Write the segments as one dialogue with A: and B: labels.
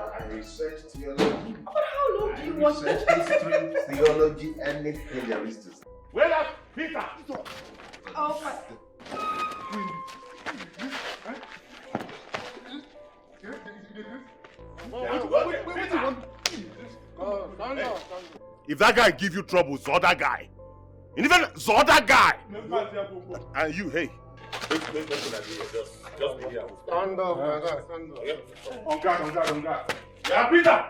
A: I research theology.
B: But how long do you want
A: research history, theology, anything there is to say.
C: Where up, Peter?
B: Oh my.
C: If that guy give you trouble, Zoda guy. And even Zoda guy. And you, hey. Just be here.
D: Stand up, stand up.
C: On guard. Yeah, Peter.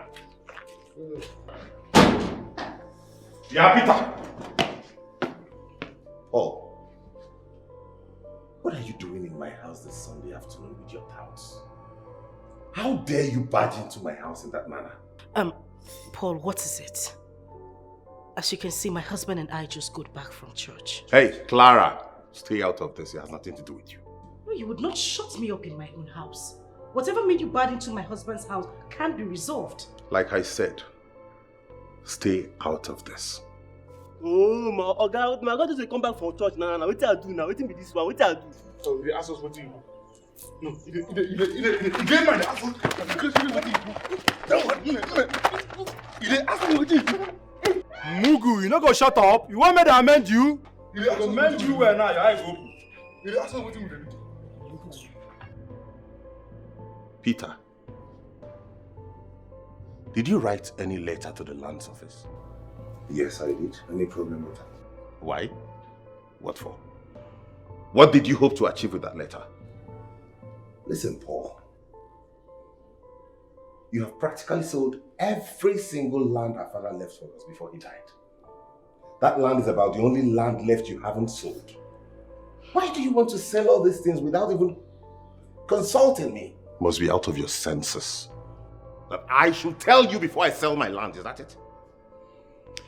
C: Yeah, Peter.
A: Oh. What are you doing in my house this Sunday afternoon with your touts? How dare you barge into my house in that manner?
B: Paul, what is it? As you can see, my husband and I just got back from church.
C: Hey, Clara. Stay out of this. It has nothing to do with you.
B: No, you would not shut me up in my own house. Whatever made you bad into my husband's house can't be resolved.
C: Like I said, stay out of this.
E: Oh, my God doesn't come back from church now. What I do now? What be this one? What I do?
D: So they ask us what you do. No, you didn't mind ask us because you what you do. You didn't ask me what you do.
E: Mugu, you not gonna shut up? You want me to amend you?
D: You didn't amend you where now your eyes open. You didn't ask us what you do.
C: Peter, did you write any letter to the lands office?
A: Yes, I did. Any problem with that?
C: Why? What for? What did you hope to achieve with that letter?
A: Listen, Paul. You have practically sold every single land our father left for us before he died. That land is about the only land left you haven't sold. Why do you want to sell all these things without even consulting me?
C: Must be out of your senses. That I should tell you before I sell my land, is that it?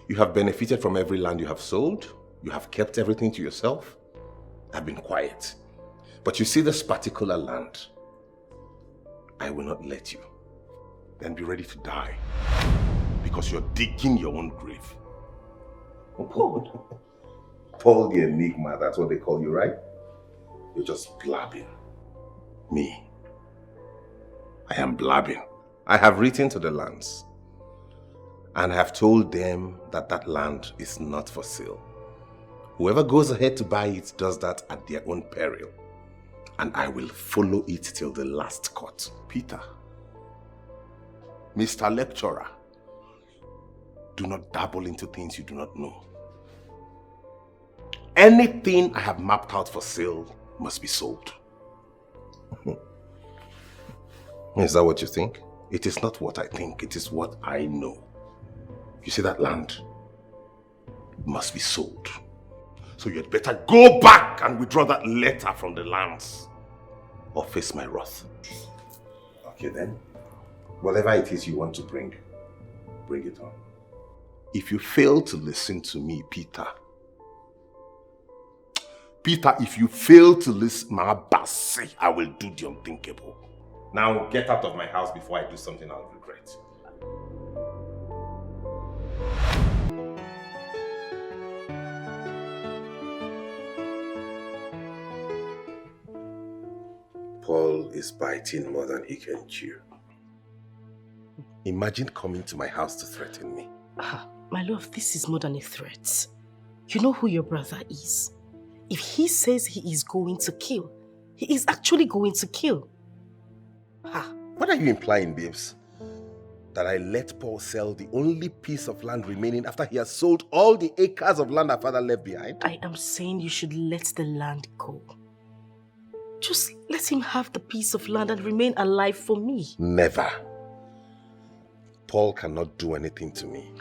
C: You have benefited from every land you have sold. You have kept everything to yourself. I've been quiet. But you see this particular land, I will not let you. Then be ready to die. Because you're digging your own grave.
A: Paul. Paul the Enigma, that's what they call you, right? You're just blabbing.
C: Me. I am blabbing. I have written to the lands. And I have told them that that land is not for sale. Whoever goes ahead to buy it does that at their own peril. And I will follow it till the last cut. Peter, Mr. Lecturer, do not dabble into things you do not know. Anything I have mapped out for sale must be sold. Is that what you think? It is not what I think, it is what I know. You see that land? It must be sold. So you had better go back and withdraw that letter from the lands or face my wrath.
A: Okay then. Whatever it is you want to bring it on.
C: If you fail to listen to me, Peter, if you fail to listen, I will do the unthinkable. Now get out of my house before I do something I'll regret.
A: Paul is biting more than he can chew.
C: Imagine coming to my house to threaten me.
B: My love, this is more than a threat. You know who your brother is. If he says he is going to kill, he is actually going to kill.
C: What are you implying, babes? that I let Paul sell the only piece of land remaining after he has sold all the acres of land our father left behind?
B: I am saying you should let the land go. Just let him have the piece of land and remain alive for me.
C: Never. Paul cannot do anything to me.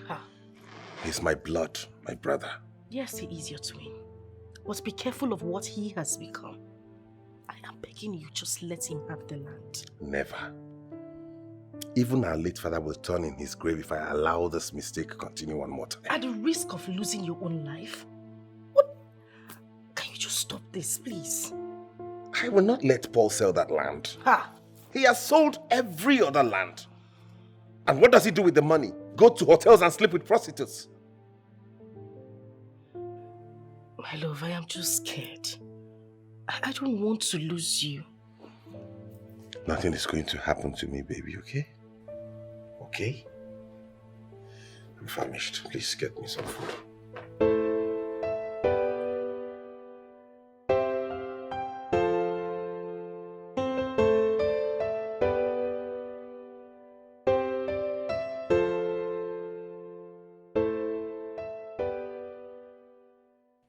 C: He's my blood, my brother.
B: Yes, he is your twin. But be careful of what he has become. I am begging you, just let him have the land.
C: Never. Even our late father will turn in his grave if I allow this mistake to continue one more time.
B: At the risk of losing your own life? What? Can you just stop this, please?
C: I will not let Paul sell that land.
B: Ha!
C: He has sold every other land. And what does he do with the money? Go to hotels and sleep with prostitutes.
B: My love, I am just scared. I don't want to lose you.
C: Nothing is going to happen to me, baby, okay? Okay? I'm famished. Please get me some food.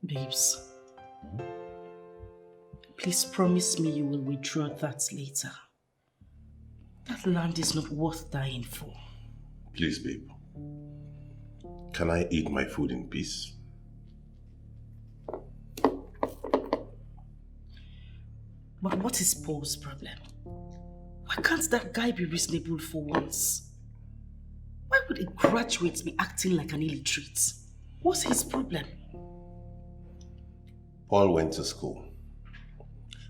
B: Babes, please promise me you will withdraw that later. That land is not worth dying for.
C: Please, babe. Can I eat my food in peace?
B: But what is Paul's problem? Why can't that guy be reasonable for once? Why would a graduate be acting like an illiterate? What's his problem?
C: Paul went to school,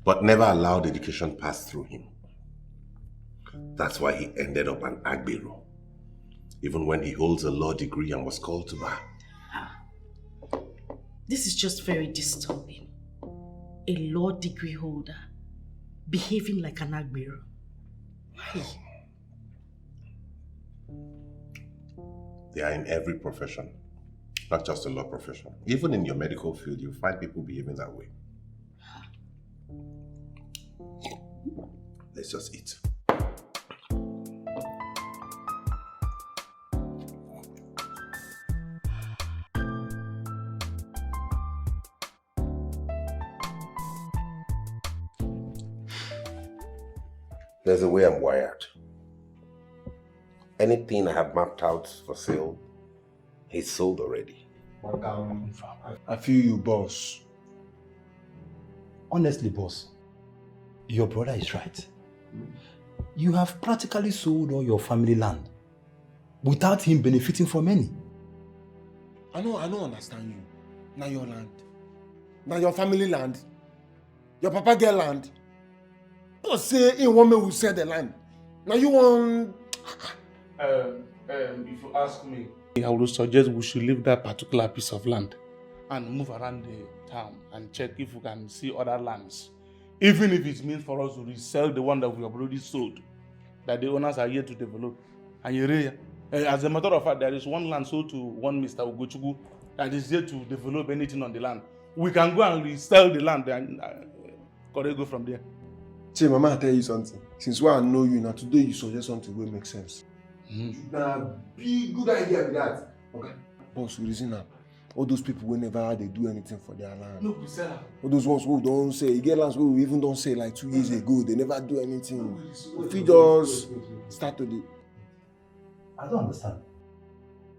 C: but never allowed education pass through him. That's why he ended up an agbero, even when he holds a law degree and was called to bar.
B: This is just very disturbing. A law degree holder behaving like an agbero. Why?
C: They are in every profession, not just the law profession. Even in your medical field, you find people behaving that way. Let's just eat. There's a way I'm wired. Anything I have mapped out for sale, it's sold already.
D: I feel you, boss.
F: Honestly, boss, your brother is right. You have practically sold all your family land without him benefiting from any.
D: I don't understand you. Now your land. Now your family land. Your papa get land. Boss say in one man will sell the land. Now you want... if you ask me, I would suggest we should leave that particular piece of land and move around the town and check if we can see other lands. Even if it means for us to resell the one that we have already sold, that the owners are yet to develop. And as a matter of fact, there is one land sold to one Mr. Ugochukwu that is yet to develop anything on the land. We can go and resell the land and go from there.
G: Say, Mama, I tell you something. Since I know you, now today you suggest something will make sense. Now, big good idea with that. Okay. Boss, reason now. All those people whenever they do anything for their land.
D: No, we sell them.
G: All those ones who don't say, you get lands who even don't say like 2 years ago, they never do anything. If you just start to do.
F: I don't understand.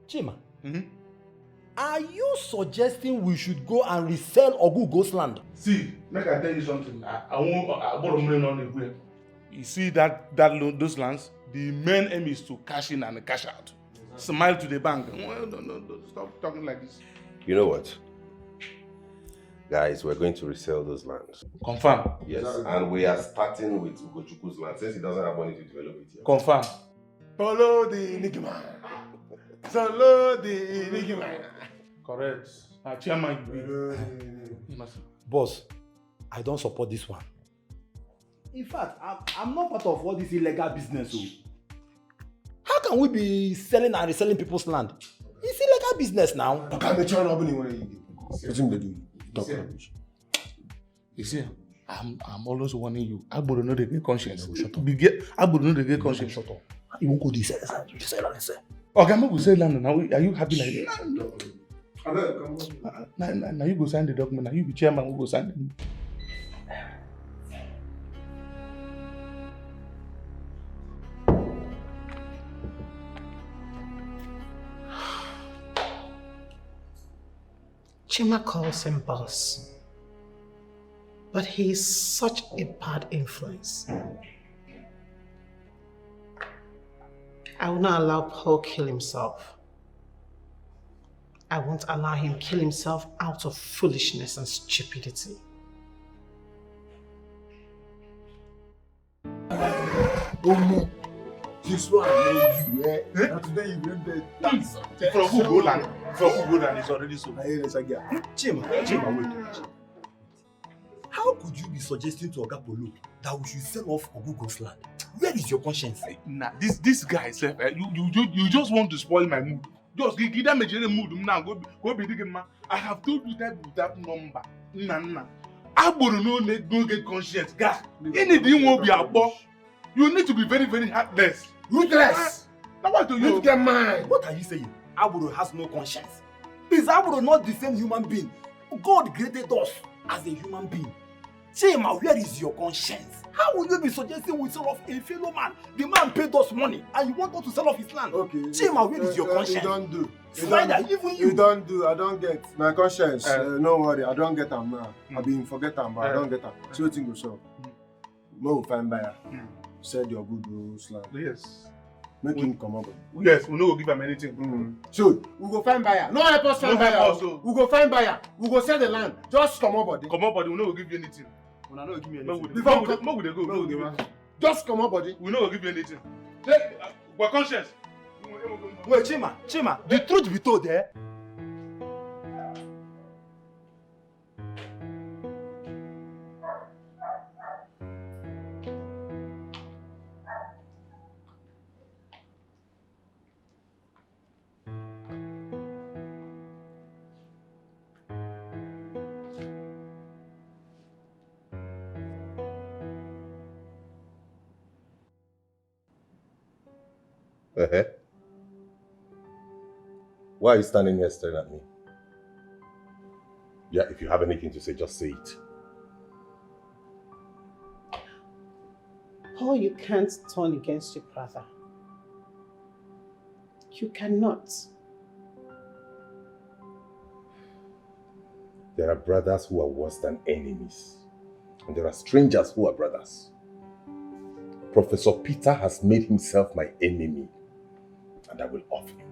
F: Chima, are you suggesting we should go and resell Ogugo's land?
D: See, make I tell you something. I want money on the way. You see those lands? The main aim is to cash in and cash out. Smile to the bank. No, stop talking like this.
C: You know what? Guys, we're going to resell those lands.
D: Confirm.
C: Yes, and we are starting with Ugochukwu's land since he doesn't have money to develop it yet.
D: Confirm. Follow the enigma. Follow the enigma. Correct. Chairman,
F: Boss, I don't support this one. In fact, I'm not part of all this illegal business. How can we be selling and reselling people's land? It's illegal business now.
G: Okay, I'm trying to open anywhere you get. What they do? Talk rubbish.
D: You see, I'm always warning you. I would not get conscience. Shut up. I would not get conscience.
F: Shut up. You won't go this side.
D: Okay, I'm going to say land now. Are you happy like that?
G: No.
D: Now you go sign the document. Now you be chairman who go sign it.
H: Chima calls him boss, but he is such a bad influence. I will not allow Paul kill himself. I won't allow him kill himself out of foolishness and stupidity.
G: Oh no. This one I know you, eh? And today you went there. That's
D: From who go land? From who go land is already so.
F: Chima, wait. How could you be suggesting to Oga Polo that we should sell off Ogugo's land? Where is your conscience?
D: Nah, this guy self, you just want to spoil my mood. Just give them a general mood now. Go be digging man. I have told you that number. Nah. I would not go get conscience. Guys, anything won't be a boss. You need to be very, very heartless.
G: ruthless.
D: Now what do you
G: get mine?
F: What are you saying? Aburo has no conscience. Is Aburo not the same human being? God created us as a human being. Chima, where is your conscience? How will you be suggesting we sell off a fellow man? The man paid us money and you want us to sell off his land?
G: Okay.
F: Chima, where is your conscience?
G: You don't do.
F: Spider, even you.
G: You don't do. I don't get my conscience. No worry, I don't get them now. I been forget them, but I don't get them. See what thing go so. No fine buyer. Said your good rules land.
D: Yes.
G: Make him come up.
D: Yes, we no go give him anything.
G: So we go find buyer. No help us find
D: No help
G: buyer.
D: us, oh.
G: We go find buyer. We go sell the land. Just come up, body.
D: Come on, buddy, we no go give you anything.
F: We no give me
D: No,
F: anything.
D: we dey go. No, we go.
G: Just come up, body.
D: We no go give you anything. Take, for conscience.
F: Wait, Chima, the truth be told, eh?
C: Why are you standing here staring at me? Yeah, if you have anything to say, just say it.
H: Paul, you can't turn against your brother. You cannot.
C: There are brothers who are worse than enemies. And there are strangers who are brothers. Professor Peter has made himself my enemy. And I will off him.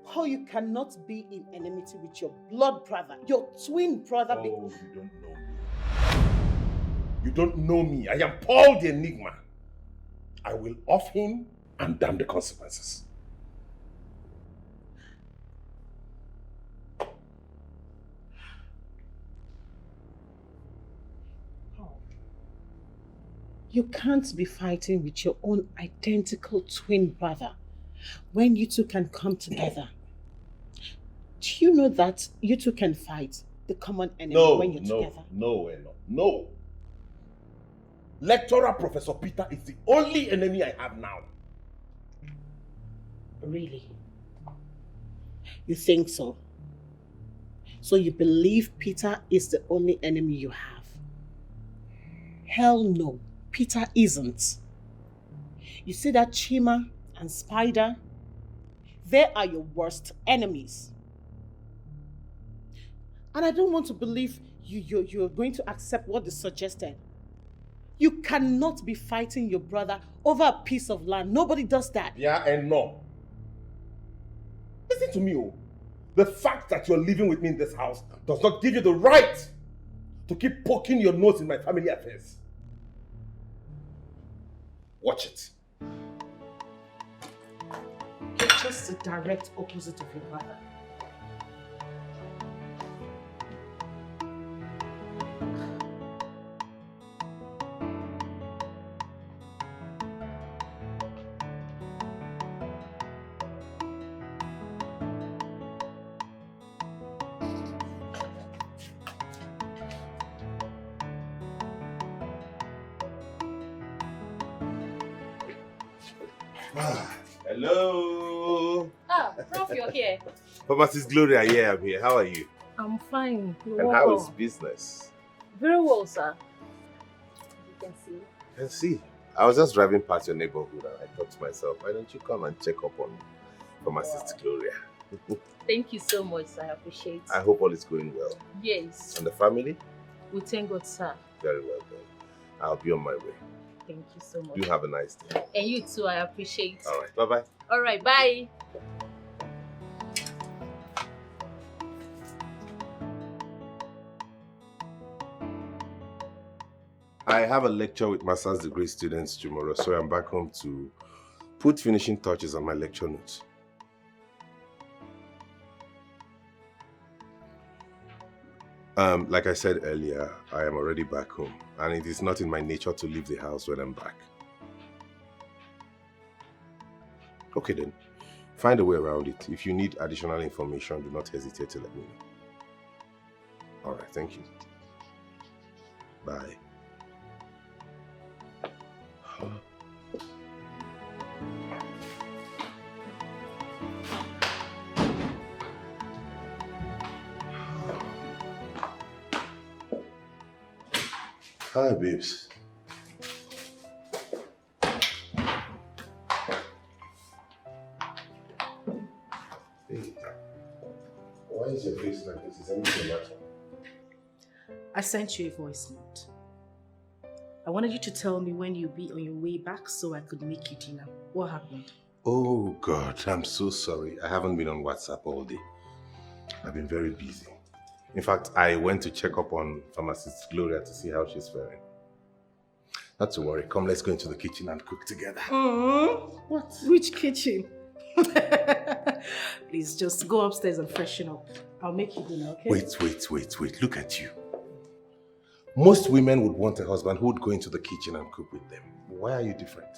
H: Paul, you cannot be in enmity with your blood brother, your twin brother.
C: Oh, you don't know me. You don't know me. I am Paul the Enigma. I will off him and damn the consequences.
H: You can't be fighting with your own identical twin brother when you two can come together. Do you know that you two can fight the common enemy when you're together?
C: No. Lecturer Professor Peter is the only enemy I have now.
H: Really? You think so? So you believe Peter is the only enemy you have? Hell no, Peter isn't. You see that Chima and Spider? They are your worst enemies. And I don't want to believe you're going to accept what is suggested. You cannot be fighting your brother over a piece of land. Nobody does that.
C: Yeah and no. Listen to me, oh. The fact that you're living with me in this house does not give you the right to keep poking your nose in my family affairs. Watch it.
H: You're just the direct opposite of your brother.
C: Hello.
I: Ah, Prof, you're here.
C: Pharmacist Gloria, yeah, I'm here. How are you?
I: I'm fine. You're
C: And
I: welcome.
C: how is business?
I: Very well, sir. You can see.
C: I can see. I was just driving past your neighborhood and I thought to myself, why don't you come and check up on Pharmacist Gloria?
I: Thank you so much, sir. I appreciate it.
C: I hope all is going well.
I: Yes.
C: And the family?
I: We thank God, sir.
C: Very well then. I'll be on my way.
I: Thank you so much.
C: You have a nice day.
I: And you too, I appreciate it.
C: All right, bye-bye.
I: All right, bye.
C: I have a lecture with master's degree students tomorrow, so I'm back home to put finishing touches on my lecture notes. Like I said earlier, I am already back home, and it is not in my nature to leave the house when I'm back. Okay then, find a way around it. If you need additional information, do not hesitate to let me know. All right, thank you. Bye. Hi, babes. Hey, why is your face like this? Is anything the matter?
B: I sent you a voice note. I wanted you to tell me when you'll be on your way back so I could make you dinner. What happened?
C: Oh God, I'm so sorry. I haven't been on WhatsApp all day. I've been very busy. In fact, I went to check up on Pharmacist Gloria to see how she's faring. Not to worry. Come, let's go into the kitchen and cook together.
B: What? Which kitchen? Please, just go upstairs and freshen up. I'll make you dinner, okay?
C: Wait. Look at you. Most women would want a husband who would go into the kitchen and cook with them. Why are you different?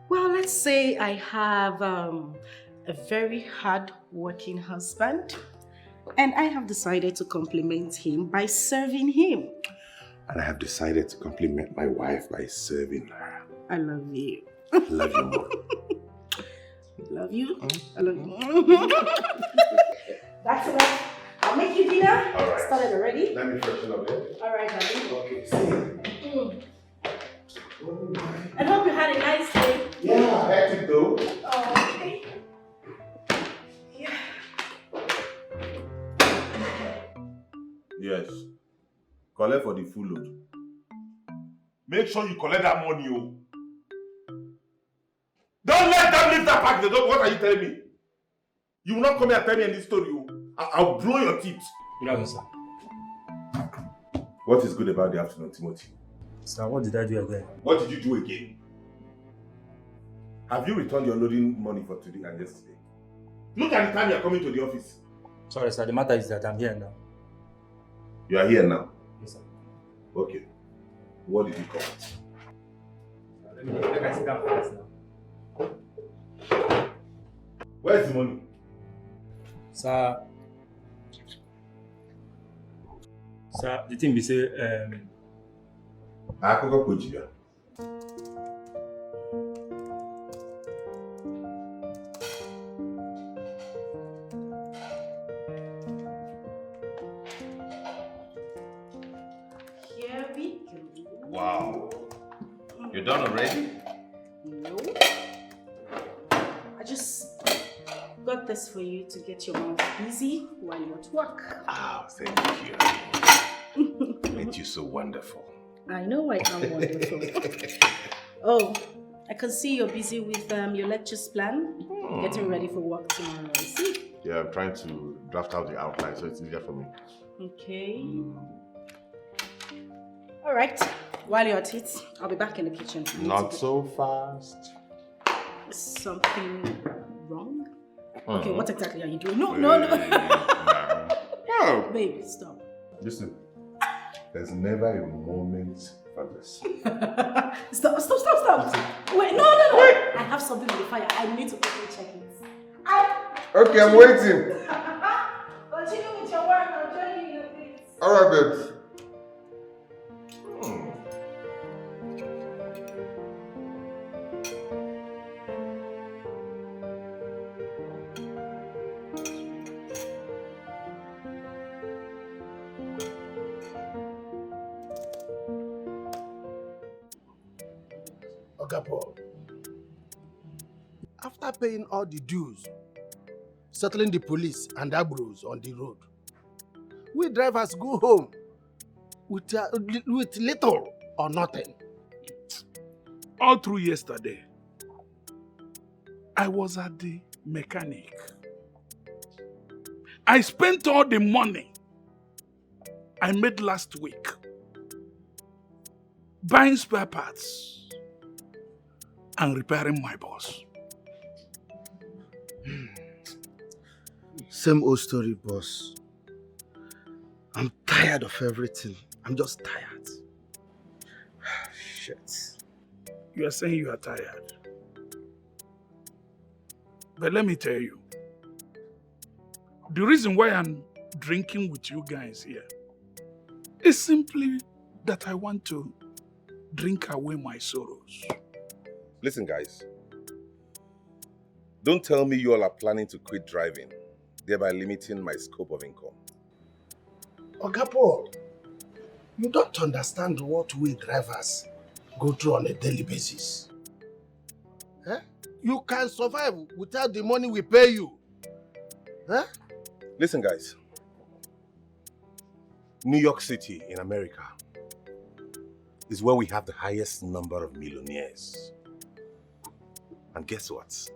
B: Well, let's say I have a very hard-working husband, and I have decided to compliment him by serving him.
C: And I have decided to compliment my wife by serving her.
B: I love you.
C: I love you more.
B: Love you. I love you. That's enough. I'll make you dinner.
C: All right.
B: Started already.
C: Let me freshen up here.
B: All right, darling.
C: Okay, see. Oh
B: I hope you had a nice day.
C: yeah, hectic though.
B: Oh, okay. Yeah.
C: Yes. Collect for the full load. Make sure you collect that money, oh. Don't let them leave that package. What are you telling me? You will not come here and tell me any story, oh. I'll blow your teeth.
J: Good afternoon, sir.
C: What is good about the afternoon, Timothy?
J: Sir, what did I do again?
C: What did you do again? Have you returned your loading money for today and yesterday? Look at the time you are coming to the office.
J: Sorry, sir. The matter is that I'm here now.
C: You are here now?
J: Yes, sir.
C: Okay. What did you come at?
J: Let me sit down first now.
C: Where's the money?
J: Sir, the thing be say,
C: Akoko Kojiya.
B: Here we go.
C: Wow. You're done already?
B: No. I just got this for you to get your mouth busy while you're at work.
C: Oh, thank you. Ain't you so wonderful?
B: I know I am wonderful. Oh, I can see you're busy with your lectures plan. Getting ready for work tomorrow, I see.
C: Yeah, I'm trying to draft out the outline so it's easier for me.
B: Okay. All right. While you're at it, I'll be back in the kitchen.
C: Not so fast.
B: Is something wrong? Okay, what exactly are you doing? No.
C: Oh.
B: Babe, stop.
C: Listen, there's never a moment for this.
B: Stop. Wait, no. Wait. I have something on the fire. I need to quickly check it.
G: Okay, I'm waiting.
B: Continue with your work. I'll join you in a bit.
G: All right, babes.
K: Oga Paul, after paying all the dues, settling the police and abros on the road, we drivers go home with little or nothing.
D: All through yesterday, I was at the mechanic. I spent all the money I made last week buying spare parts and repairing my bus.
K: Same old story, boss. I'm tired of everything. I'm just tired. Shit.
D: You are saying you are tired. But let me tell you, the reason why I'm drinking with you guys here is simply that I want to drink away my sorrows.
C: Listen, guys. Don't tell me you all are planning to quit driving, thereby limiting my scope of income.
K: Oga Paul, you don't understand what we drivers go through on a daily basis. Eh? You can survive without the money we pay you. Eh?
C: Listen, guys. New York City in America is where we have the highest number of millionaires. And guess what?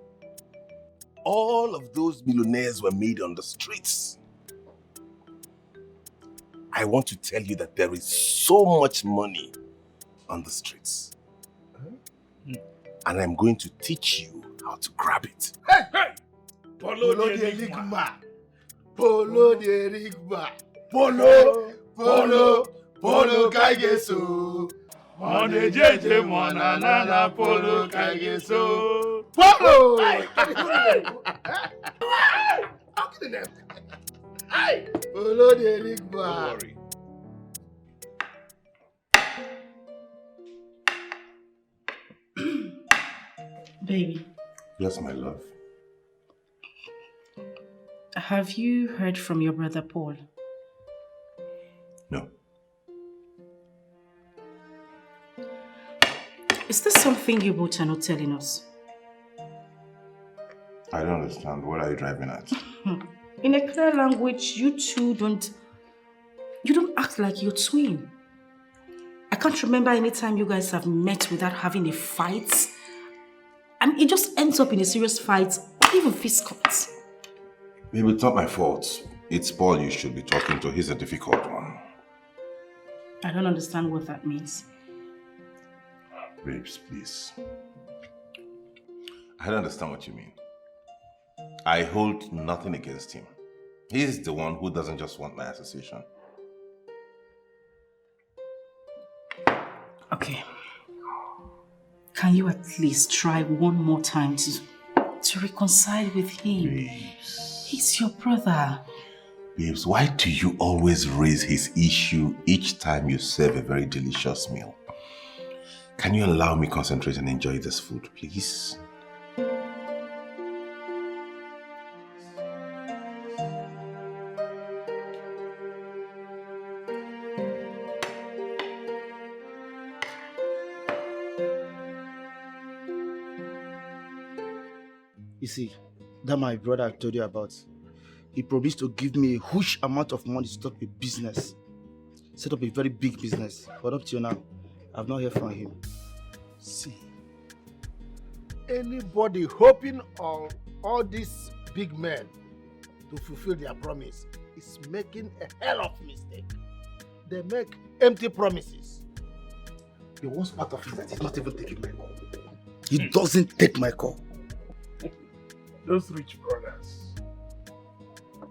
C: All of those millionaires were made on the streets. I want to tell you that there is so much money on the streets. And I'm going to teach you how to grab it.
K: Hey! Hey! Polo de Enigma. Polo de Enigma. Polo, polo, polo kaigeso.
D: Mone jeje mona nana polo kaigeso.
K: Polo! Hey! How can you Hey! Polo de Enigma.
C: Don't worry.
B: Baby.
C: Yes, my love.
B: Have you heard from your brother Paul?
C: No.
B: Is there something you both are not telling us?
C: I don't understand. What are you driving at?
B: In a clear language, you two don't act like you're twin. I can't remember any time you guys have met without having a fight. And it just ends up in a serious fight, or even fisticuffs.
C: Maybe it's not my fault. It's Paul you should be talking to. He's a difficult one.
B: I don't understand what that means.
C: Babes, please. I don't understand what you mean. I hold nothing against him. He's the one who doesn't just want my association.
B: Okay. Can you at least try one more time to reconcile with him?
C: Babes.
B: He's your brother.
C: Babes, why do you always raise his issue each time you serve a very delicious meal? Can you allow me concentrate and enjoy this food, please?
F: You see, that my brother I told you about, he promised to give me a huge amount of money to start a business. Set up a very big business. But up till now, I've not heard from him.
K: See, anybody hoping on all these big men to fulfill their promise is making a hell of a mistake. They make empty promises. The worst part of it is that he's not even taking my call.
F: He doesn't take my call.
D: Those rich brothers,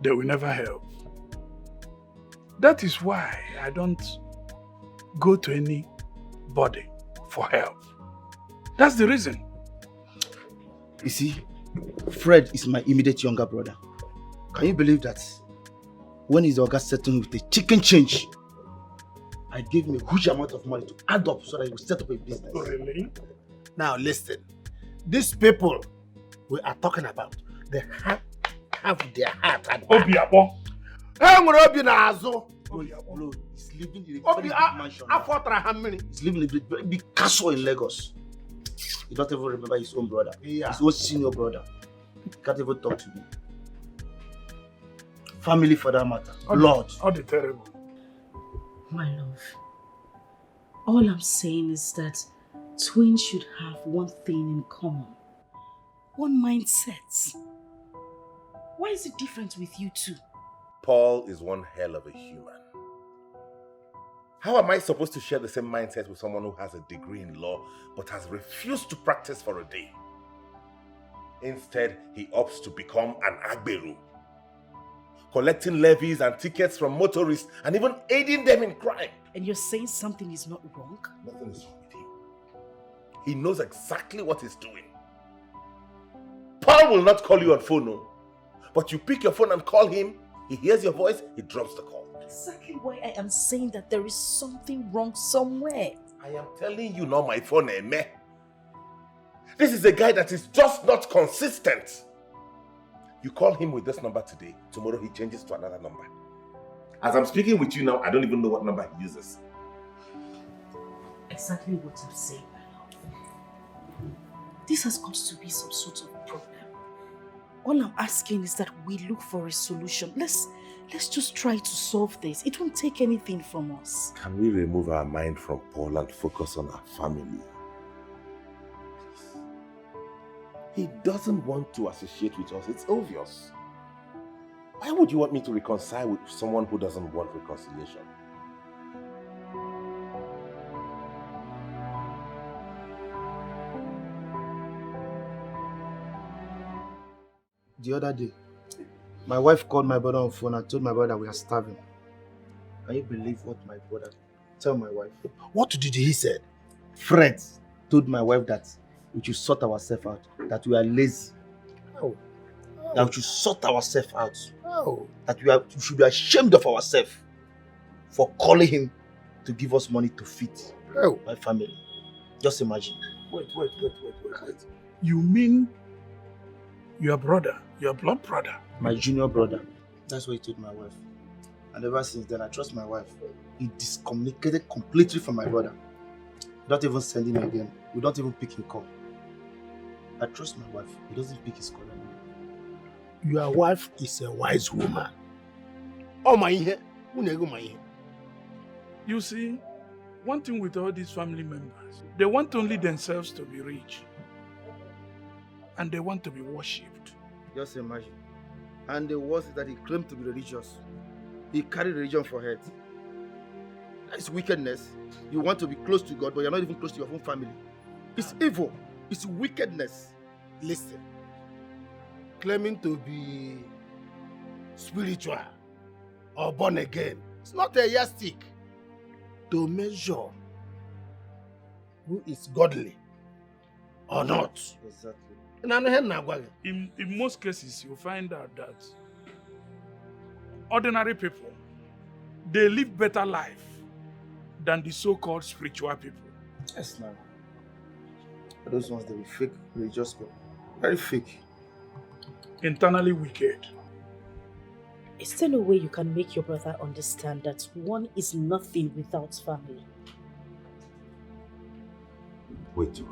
D: they will never help. That is why I don't go to anybody for help. That's the reason.
F: You see, Fred is my immediate younger brother. Can you believe that? When his Oga settled me with a chicken change, I gave him a huge amount of money to add up so that he would set up a business.
D: Oh, really?
K: Now listen, these people we are talking about, they have their heart at back.
D: Obiabo.
F: Bro, he's living in a very big mansion now. He's living in a very big castle in Lagos.
L: He don't even remember his own brother.
K: Yeah.
L: His own senior brother. He can't even talk to me. Family for that matter. Lord.
K: How the terrible.
B: My love, all I'm saying is that twins should have one thing in common. One mindset. Why is it different with you two?
C: Paul is one hell of a human. How am I supposed to share the same mindset with someone who has a degree in law but has refused to practice for a day? Instead, he opts to become an agberu, collecting levies and tickets from motorists and even aiding them in crime.
B: And you're saying something is not wrong?
C: Nothing is wrong with him. He knows exactly what he's doing. Paul will not call you on phone, no. But you pick your phone and call him, he hears your voice, he drops the call.
B: Exactly why I am saying that there is something wrong somewhere.
C: I am telling you now, my phone, meh. This is a guy that is just not consistent. You call him with this number today, tomorrow he changes to another number. As I'm speaking with you now, I don't even know what number he uses.
B: Exactly what I'm saying, my love. This has got to be some sort of problem. All I'm asking is that we look for a solution. Let's just try to solve this. It won't take anything from us.
C: Can we remove our mind from Paul and focus on our family? He doesn't want to associate with us. It's obvious. Why would you want me to reconcile with someone who doesn't want reconciliation?
L: The other day, my wife called my brother on phone and told my brother we are starving. Can you believe what my brother told my wife?
K: What did he say?
L: Fred told my wife that we should sort ourselves out, that we are lazy.
K: Oh.
L: That we should sort ourselves out.
K: Oh.
L: That we should be ashamed of ourselves for calling him to give us money to feed my family. Just imagine.
K: Wait. You mean your brother, your blood brother?
L: My junior brother. That's what he told my wife. And ever since then, I trust my wife. He discommunicated completely from my brother. Without even sending him again. We don't even pick his call. I trust my wife. He doesn't pick his call anymore.
K: Your wife is a wise woman. Oh my head.
D: You see, one thing with all these family members, they want only themselves to be rich. And they want to be worshipped.
L: Just imagine. And the worst is that he claimed to be religious. He carried religion for head. That is wickedness. You want to be close to God, but you're not even close to your own family. It's evil. It's wickedness.
K: Listen. Claiming to be spiritual or born again, it's not a yardstick to measure who is godly or not.
L: Exactly.
D: In most cases, you find out that ordinary people, they live better life than the so-called spiritual people.
L: Yes, man. Those ones, they be fake religious people. Very fake.
D: Internally wicked.
B: Is there no way you can make your brother understand that one is nothing without family?
C: Wait,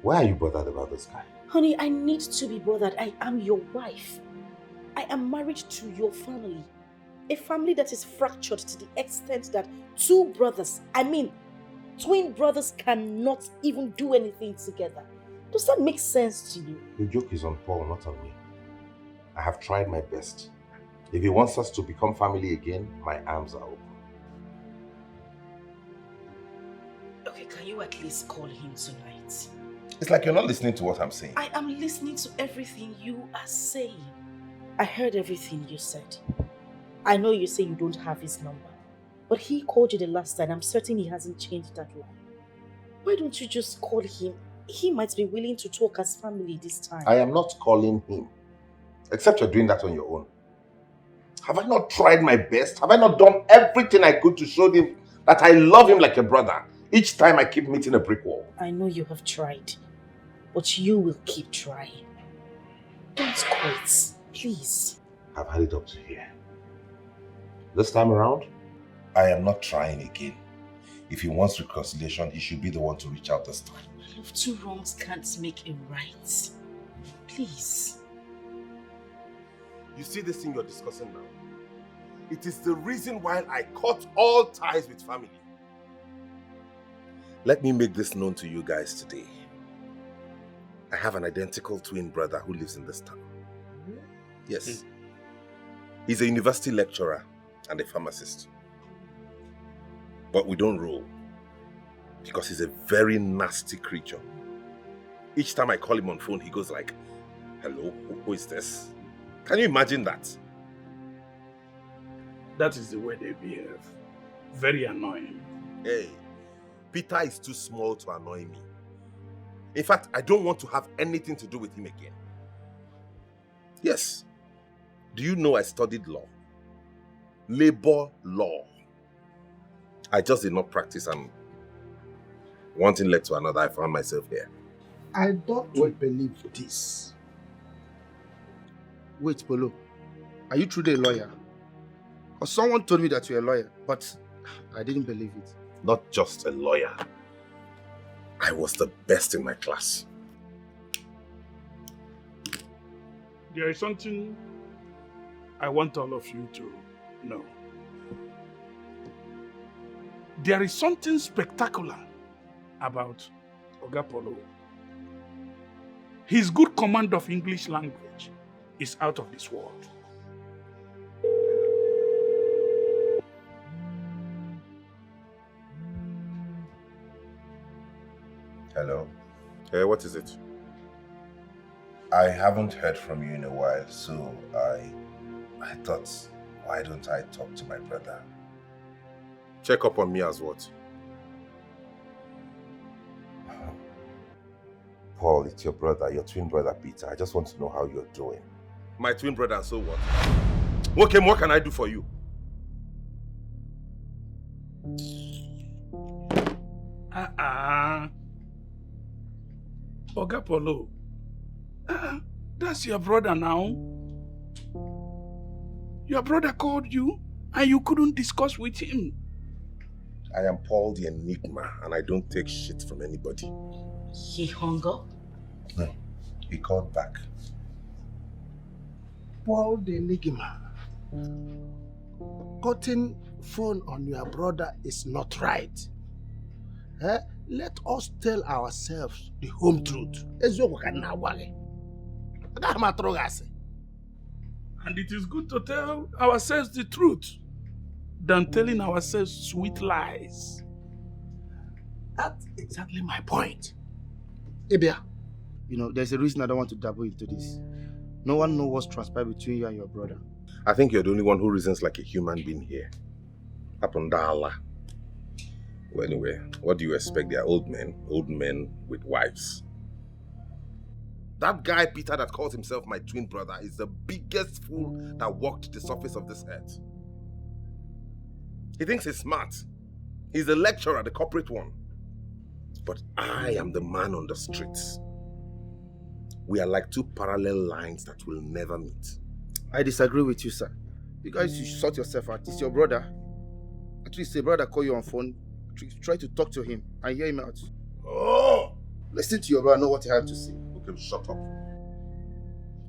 C: why are you bothered about this guy?
B: Honey, I need to be bothered. I am your wife. I am married to your family. A family that is fractured to the extent that two brothers, twin brothers cannot even do anything together. Does that make sense to you?
C: The joke is on Paul, not on me. I have tried my best. If he wants us to become family again, my arms are open.
B: Okay, can you at least call him tonight?
C: It's like you're not listening to what I'm saying.
B: I am listening to everything you are saying. I heard everything you said. I know you say you don't have his number, but he called you the last time. I'm certain he hasn't changed that one. Why don't you just call him? He might be willing to talk as family this time.
C: I am not calling him. Except you're doing that on your own. Have I not tried my best? Have I not done everything I could to show him that I love him like a brother? Each time I keep meeting a brick wall.
B: I know you have tried, but you will keep trying. Don't quit, please.
C: I've had it up to here. This time around, I am not trying again. If he wants reconciliation, he should be the one to reach out this time.
B: If two wrongs can't make a right, please.
C: You see this thing you're discussing now? It is the reason why I cut all ties with family. Let me make this known to you guys today. I have an identical twin brother who lives in this town. Yes. He's a university lecturer and a pharmacist. But we don't roll. Because he's a very nasty creature. Each time I call him on phone, he goes like, "Hello, who is this?" Can you imagine that?
K: That is the way they behave. Very annoying.
C: Hey, Peter is too small to annoy me. In fact, I don't want to have anything to do with him again. Yes. Do you know I studied law? Labor law. I just did not practice, and one thing led to another. I found myself here.
K: I don't believe this.
L: Wait, Polo. Are you truly a lawyer? Or someone told me that you're a lawyer, but I didn't believe it.
C: Not just a lawyer. I was the best in my class.
K: There is something I want all of you to know. There is something spectacular about Oga Polo. His good command of English language is out of this world.
C: Hello? Hey, what is it? I haven't heard from you in a while, so I thought, why don't I talk to my brother? Check up on me as what? Paul, it's your brother, your twin brother Peter. I just want to know how you're doing. My twin brother, so what? Okay, what can I do for you?
K: Oga Polo, that's your brother now. Your brother called you and you couldn't discuss with him.
C: I am Paul the Enigma and I don't take shit from anybody.
B: He hung up?
C: No, he called back.
K: Paul the Enigma, cutting phone on your brother is not right. Let us tell ourselves the home truth. And it is good to tell ourselves the truth than telling ourselves sweet lies. That's exactly my point. Ebia.
L: You know, there's a reason I don't want to dabble into this. No one knows what's transpired between you and your brother.
C: I think you're the only one who reasons like a human being here. Apondala. Well, anyway, what do you expect? They are old men with wives. That guy, Peter, that calls himself my twin brother, is the biggest fool that walked the surface of this earth. He thinks he's smart. He's the lecturer, the corporate one. But I am the man on the streets. We are like two parallel lines that will never meet.
L: I disagree with you, sir. You guys should sort yourself out. It's your brother. At least your brother call you on phone. Try to talk to him and hear him out.
C: Oh!
L: Listen to your brother, know what he has to say.
C: Okay, shut up.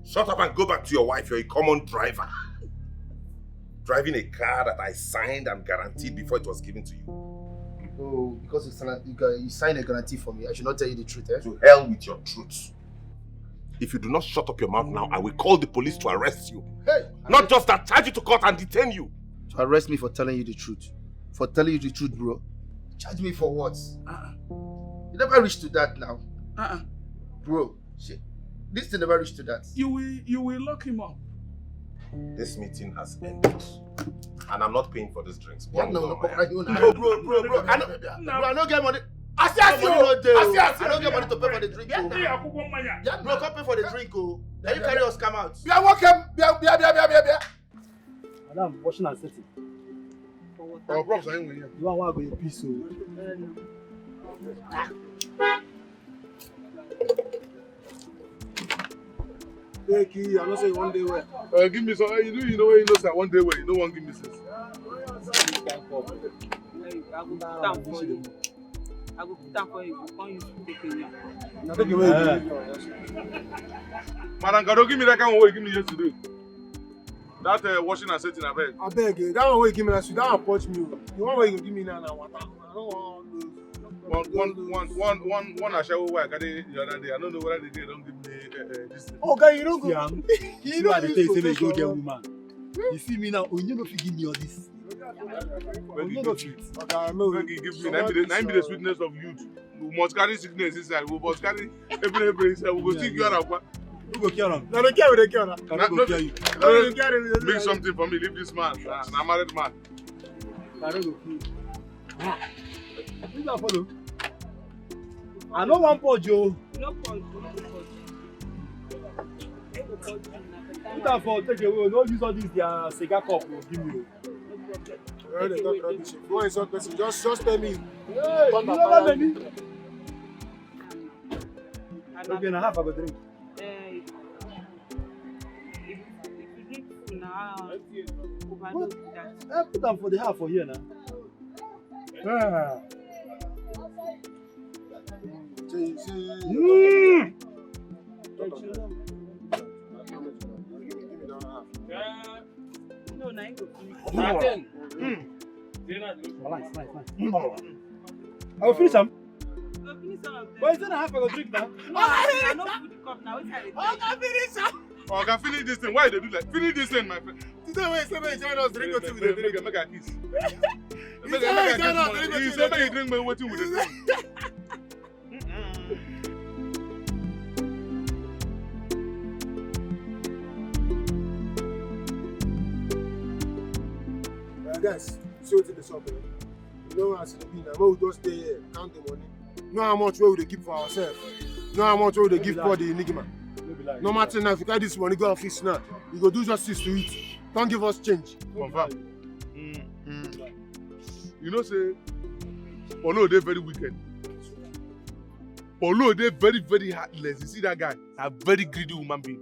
C: Shut up and go back to your wife. You're a common driver. Driving a car that I signed and guaranteed before it was given to you.
L: Oh, because you signed a guarantee for me. I should not tell you the truth, eh?
C: To hell with your truth. If you do not shut up your mouth now, I will call the police to arrest you.
L: Hey!
C: Not just that, charge you to court and detain you.
L: To arrest me for telling you the truth. For telling you the truth, bro. Charge me for what? You never reached to that now. Bro, shit. This thing never reached to that.
K: You will lock him up.
C: This meeting has ended. And I'm not paying for these drinks.
L: Yeah, no, bro. I don't get money. I don't get money to pay for the drink. Bro, come pay for the drink. Then you carry us come out.
E: Madam, washing and setting.
G: Our props are in with you.
E: You are going to peace.
G: Hey, Key, I'm not saying one day where. Give me some. You know where you know say one day where you don't want to give me sense.
I: you. I go put down for you. I go put down for you. Come you take it.
G: Now take away.
D: Madam, can you give me that kind of way you give me yesterday? That washing and setting, I beg.
G: I beg you. That one way you give me last week, that one punch me. The one way you give me now, I don't want those.
D: One I show where I got it the other day. I don't know whether they don't give me this thing.
F: Oh, guy, you don't go.
G: You
F: know the thing say go get woman. You see me now, you know if you give me all this.
D: When you give me, now be the sweetness of youth. We must carry sickness inside. We must carry every inside. We go see you out of.
F: Who go care him?
G: No, they care, they care.
F: Go care you.
G: No, they care.
D: Make something for me. Leave this man. I'm a married man.
F: I don't go kill. You don't follow. I know one purge, yo.
I: No point.
F: Put that for take away. Don't use all this their cigar cup. Give me.
G: They talk rubbish. If you want insult person, just tell me.
F: Hey, you never let me. Okay, now half I go drink.
I: If you drink food now, overload that.
F: Put them for the half for here now.
I: No, now you go finish.
F: Nice. I will finish them.
I: Go finish some of them.
F: But it's not half I go drink now.
I: I know food the cup now.
D: I can finish this thing. Why they do that? Finish this thing, my friend.
G: Today when somebody join us, drink what we drink.
D: Make a kiss.
G: He
D: said make you drink my what you with the drink.
G: Guys, see what's in the shop. You know as it be now, we just stay here, count the money. Know how much we will keep for ourselves. Know how much we will give for the enigma. No matter now, if you carry this money, go office now. You go do justice to it. Don't give us change.
D: Confirm. You know, say, Polo, they're very wicked. Polo, they're very, very heartless. You see that guy? A very greedy human being.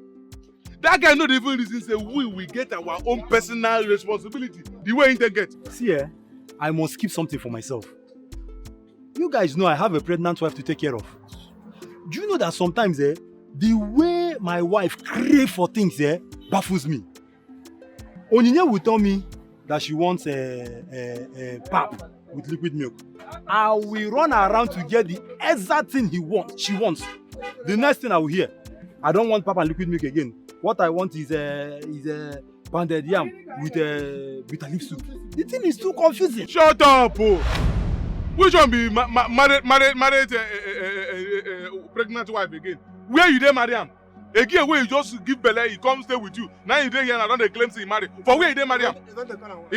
D: That guy not even reason say we get our own personal responsibility. The way he get.
F: See, I must keep something for myself. You guys know I have a pregnant wife to take care of. Do you know that sometimes the way my wife crave for things baffles me? Onyinye will tell me that she wants a pap with liquid milk. I will run around to get the exact thing she wants. The next thing I will hear, I don't want pap and liquid milk again. What I want is pounded yam with bitter leaf soup. The thing is too confusing.
D: Shut up! Oh. Which one be married pregnant wife again? Where you there, Mariam? Again, where you just give belly, he come stay with you. Now you there here and I don't claim say he married. For where you there, Mariam? You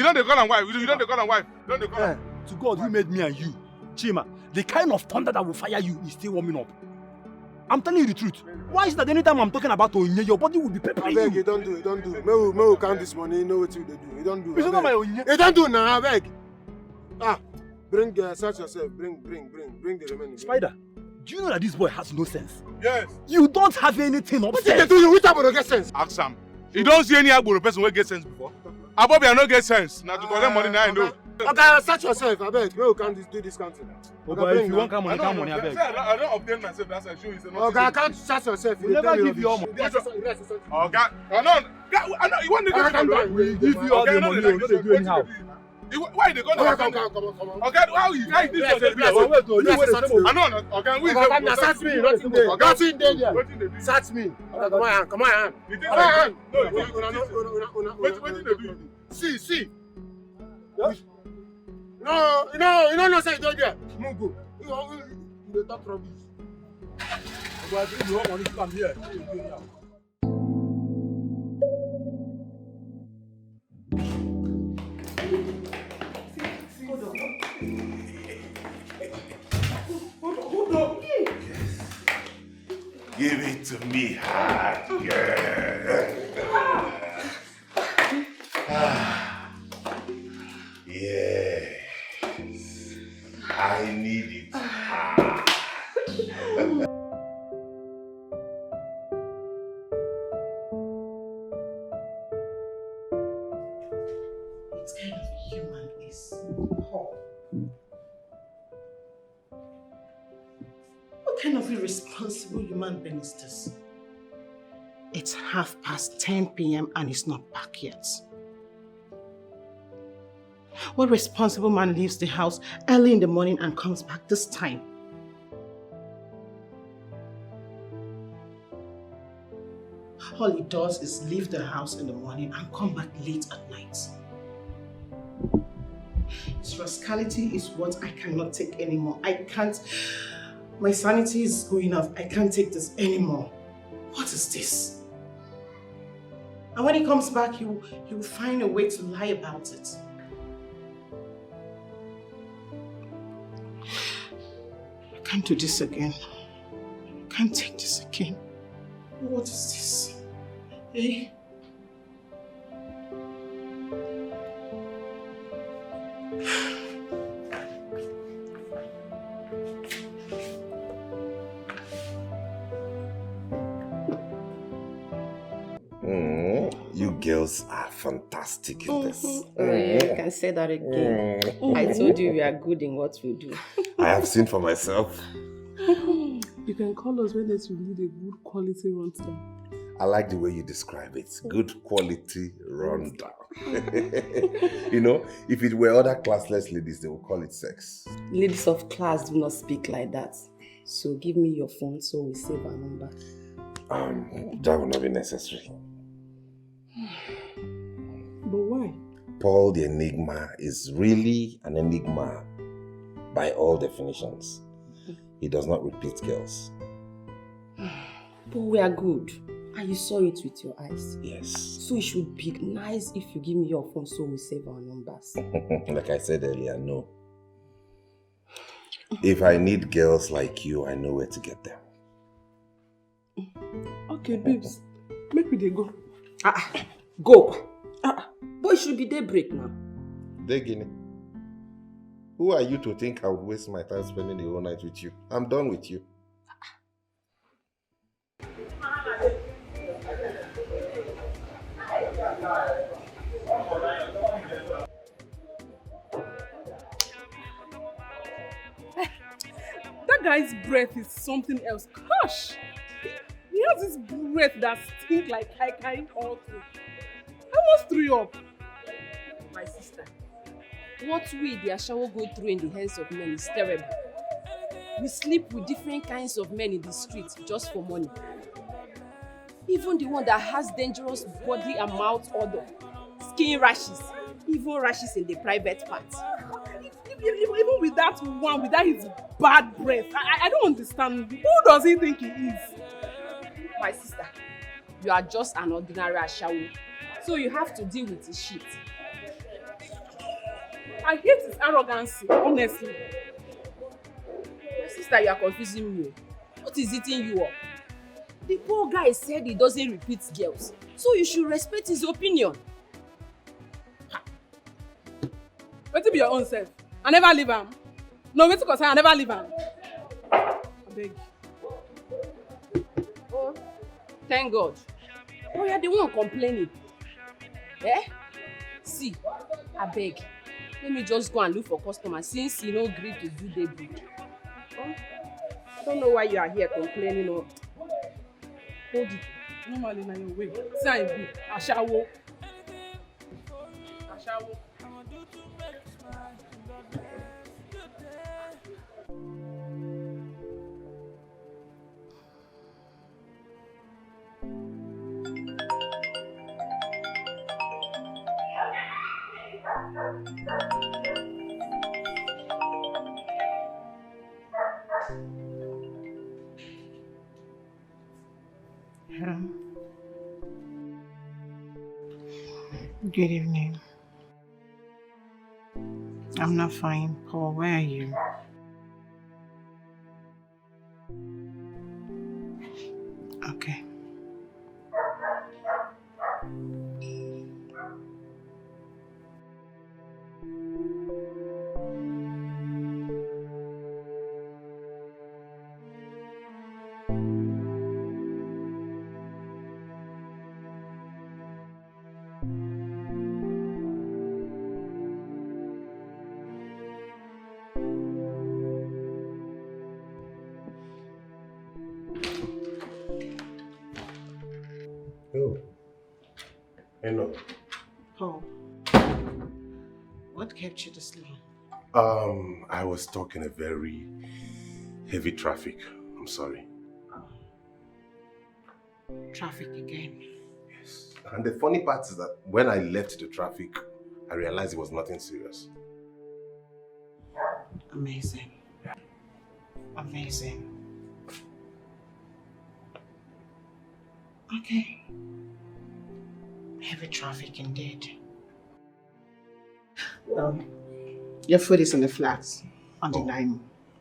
D: don't call him wife. You don't call him wife. Don't they call him?
F: To God who made me and you, Chima, the kind of thunder that will fire you is still warming up. I'm telling you the truth. Why is that anytime I'm talking about Onyinye, your body will be peppering
G: you? Don't do it. May we count this money, you know what you do. You don't do it.
F: It's not my Onyinye.
G: You don't do now, I beg. Bring, search yourself. Bring the remaining.
F: Spider, do you know that this boy has no sense?
D: Yes.
F: You don't have anything upstairs.
G: What did they do you? Which type of get sense?
D: Ask Sam. You don't see any Agboro person who get sense before. Abobi, I don't get sense. Now to collect money now I know.
G: Okay, search yourself, I beg. May we can't do this counting.
F: Okay, if you want come money, I beg.
D: I don't obtain myself, that's why I show you.
G: Okay, I can't search yourself.
F: We'll never give you all money.
D: Okay, I know, you want to
F: we give you all the money, you don't do anyhow.
D: Why they going to come on? Okay, how you guys this one? I know, okay, we
G: search me, nothing there. Nothing there. Search me. Come on.
D: What did they do?
G: See. No, you know, say don't there. Mungu. You talk rubbish.
F: But if you want money to come here,
C: Hold on. Give it to me hard, girl. Yes. I need it hard.
B: What kind of human is Paul?
H: What kind of irresponsible human being is this? It's 10:30 p.m. and he's not back yet. What responsible man leaves the house early in the morning and comes back this time? All he does is leave the house in the morning and come back late at night. His rascality is what I cannot take anymore. I can't. My sanity is going off. I can't take this anymore. What is this? And when he comes back, he will find a way to lie about it. I can't do this again. I can't take this again. What is this? Eh?
C: You girls are fantastic in this.
M: You can say that again. I told you we are good in what we do.
C: I have seen for myself.
I: You can call us when there's really a good quality rundown.
C: I like the way you describe it. Good quality rundown. You know, if it were other classless ladies, they would call it sex.
M: Ladies of class do not speak like that. So give me your phone so we save our number.
C: That will not be necessary.
I: But why?
C: Paul the Enigma is really an enigma by all definitions. He does not repeat girls.
M: But we are good. And you saw it with your eyes.
C: Yes.
M: So it should be nice if you give me your phone so we save our numbers.
C: Like I said earlier, no. If I need girls like you, I know where to get them.
I: Okay, babes. Make me go.
M: Go. But it should be daybreak now.
C: Dikeh. Who are you to think I would waste my time spending the whole night with you? I'm done with you.
I: That guy's breath is something else. Gosh! He has this breath that stinks like kai all through. I almost threw you up.
N: My sister, what we the Ashawo go through in the hands of men is terrible. We sleep with different kinds of men in the streets just for money. Even the one that has dangerous body and mouth odor, skin rashes, even rashes in the private parts.
I: Even with that one, with that his bad breath, I don't understand. Who does he think he is?
N: My sister, you are just an ordinary Ashawo, so you have to deal with his shit.
I: I hate his arrogance, honestly.
N: My sister, you are confusing me. What is eating you up? The poor guy said he doesn't repeat girls, so you should respect his opinion.
I: Wait to be your own self. I never leave him. No, wait to concern, I never leave him. I beg.
N: Oh, thank God. Oh, you're the one complaining. Eh? See, I beg. Let me just go and look for customers since you no agree to do daybreak. Oh, I don't know why you are here complaining or...
I: Hold it. Normally na your way. See how it be. Ashawo. Ashawo.
H: Good evening. I'm not fine. Paul, where are you? Okay.
C: I know.
H: Paul, what kept you this long?
C: I was stuck in a very heavy traffic. I'm sorry.
H: Traffic again?
C: Yes. And the funny part is that when I left the traffic, I realized it was nothing serious.
H: Amazing. Amazing. Okay. Heavy traffic indeed. Well, your food is in the flats on the dining.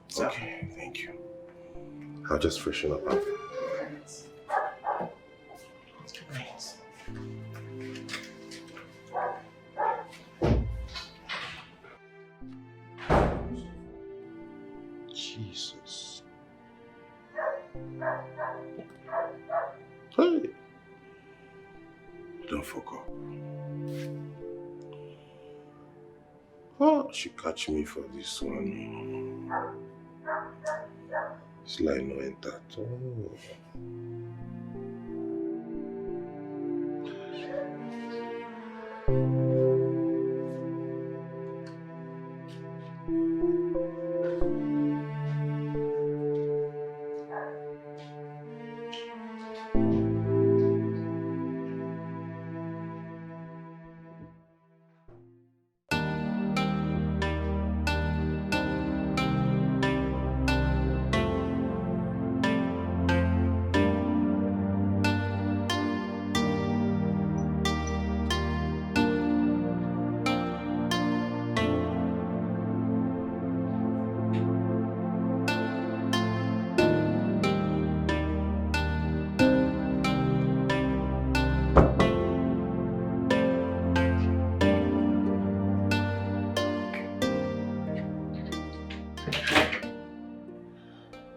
H: So.
C: Okay, thank you. I'll just freshen up after.
H: Great.
C: Jesus. Hey. Don't fuck up. Oh, she catch me for this one. It's like no enter. Oh.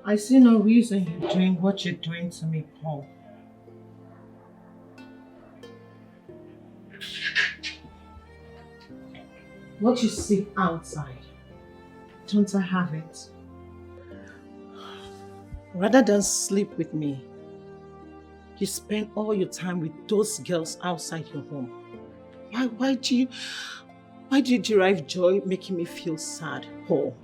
H: I see no reason you're doing what you're doing to me, Paul. What you see outside, don't I have it? Rather than sleep with me, you spend all your time with those girls outside your home. Why do you derive joy making me feel sad, Paul?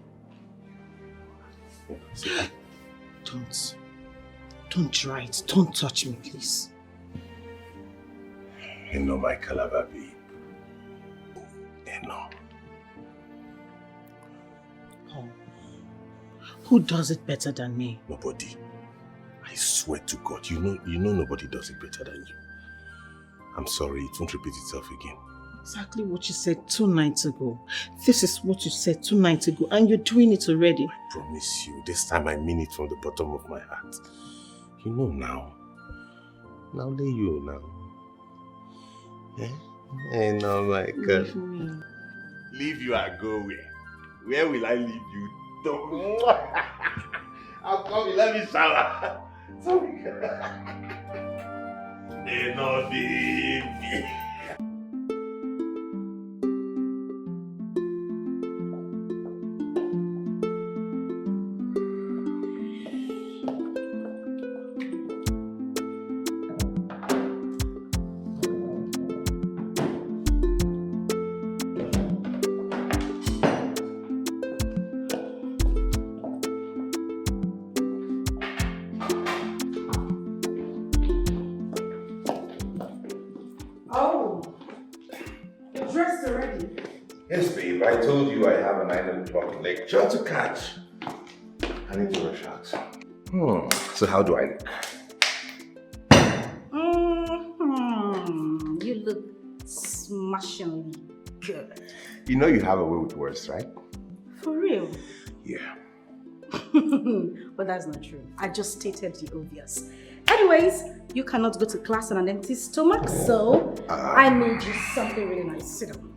H: Don't try it. Don't touch me, please.
C: You know my Calabar babe. You know.
H: Paul, who does it better than me?
C: Nobody. I swear to God, you know nobody does it better than you. I'm sorry, it won't repeat itself again.
H: Exactly what you said 2 nights ago. This is what you said 2 nights ago, and you're doing it already.
C: I promise you, this time I mean it from the bottom of my heart. You know now. Now lay you now. Eh? I know, my God.
H: Leave me.
C: Leave you and go where? Where will I leave you? Don't. I'll come in, let me shower. Sorry. Hey, no, baby. I told you I have a 9 o'clock lecture to catch. I need to rush out. So how do I look?
B: You look smashingly good.
C: You know you have a way with words, right?
B: For real?
C: Yeah.
B: But that's not true. I just stated the obvious. Anyways, you cannot go to class on an empty stomach, so I made you something really nice. Sit down.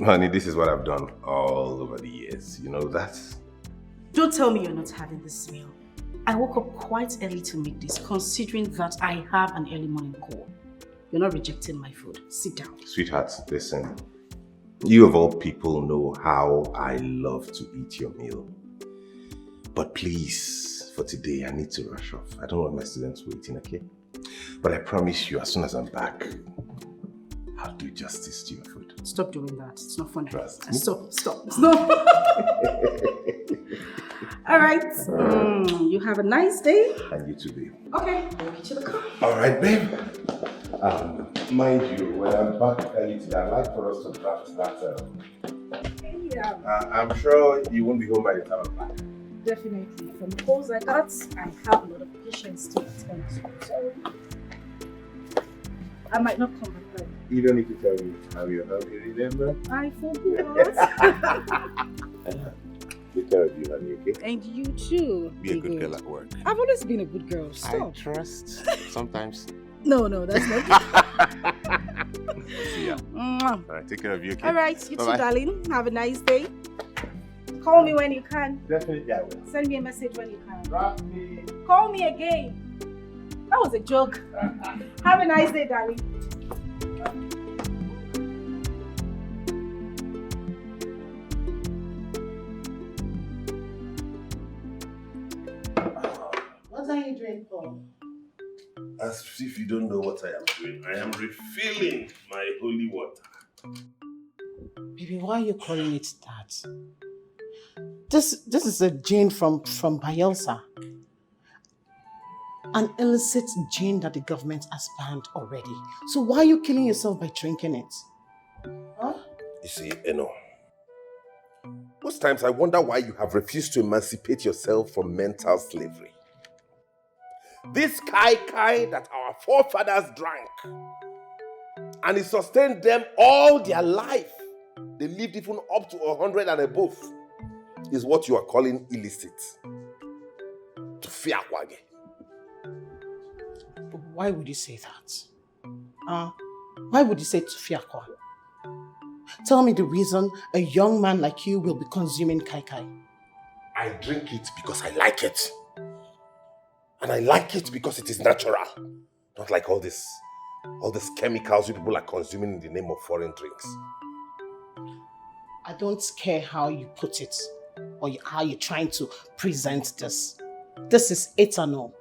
C: Honey, this is what I've done all over the years. You know that?
B: Don't tell me you're not having this meal. I woke up quite early to make this, considering that I have an early morning call. You're not rejecting my food. Sit down.
C: Sweetheart, listen. You of all people know how I love to eat your meal. But please, for today, I need to rush off. I don't want my students waiting, okay? But I promise you, as soon as I'm back, I'll do justice to your food.
B: Stop doing that. It's not funny.
C: Trust me.
B: Stop. All right. You have a nice day.
C: And you too, babe.
B: Okay. I'll get you the car.
C: All right, babe. Mind you, when I'm back early today, I'd like for us to draft that.
I: Yeah.
C: I'm sure you won't be home by the time I'm back.
I: Definitely. From calls like that, I have a lot of patience to attend to. So I might not come back then.
C: You don't need to tell me how you're hungry, remember?
I: I forgot.
C: Take care of you, honey, okay?
B: And you too.
C: Be a good girl at work.
B: I've always been a good girl. Stop.
C: I trust. Sometimes.
B: No, that's not
C: See ya. All right, take care of you, okay?
B: All right, you
C: Bye-bye.
B: too, darling. Have a nice day. Call me when you can.
C: Definitely, I will.
B: Send me a message when you can.
C: Draft me.
B: Call me again. That was a joke. Have a nice day, darling.
H: What are you doing, Paul?
C: As if you don't know what I am doing. I am refilling my holy water.
H: Baby, why are you calling it that? This is a gene from Bielsa. An illicit gene that the government has banned already. So why are you killing yourself by drinking it? Huh?
C: You see, Eno, most times I wonder why you have refused to emancipate yourself from mental slavery. This kai that our forefathers drank, and it sustained them all their life. They lived even up to 100 and above, is what you are calling illicit. To fear kwage.
H: But why would you say that? Why would you say Tufiakwa? Tell me the reason a young man like you will be consuming kai.
C: I drink it because I like it. And I like it because it is natural. Not like all these chemicals you people are consuming in the name of foreign drinks.
H: I don't care how you put it or how you're trying to present this. This is ethanol.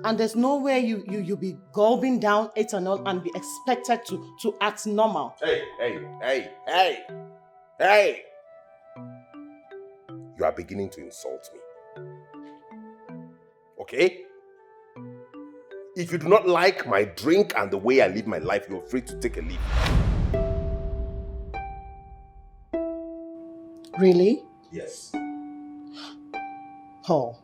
H: And there's no way you'll be gulping down ethanol and be expected to act normal.
C: Hey! You are beginning to insult me. Okay? If you do not like my drink and the way I live my life, you're free to take a leave.
H: Really?
C: Yes.
H: Paul,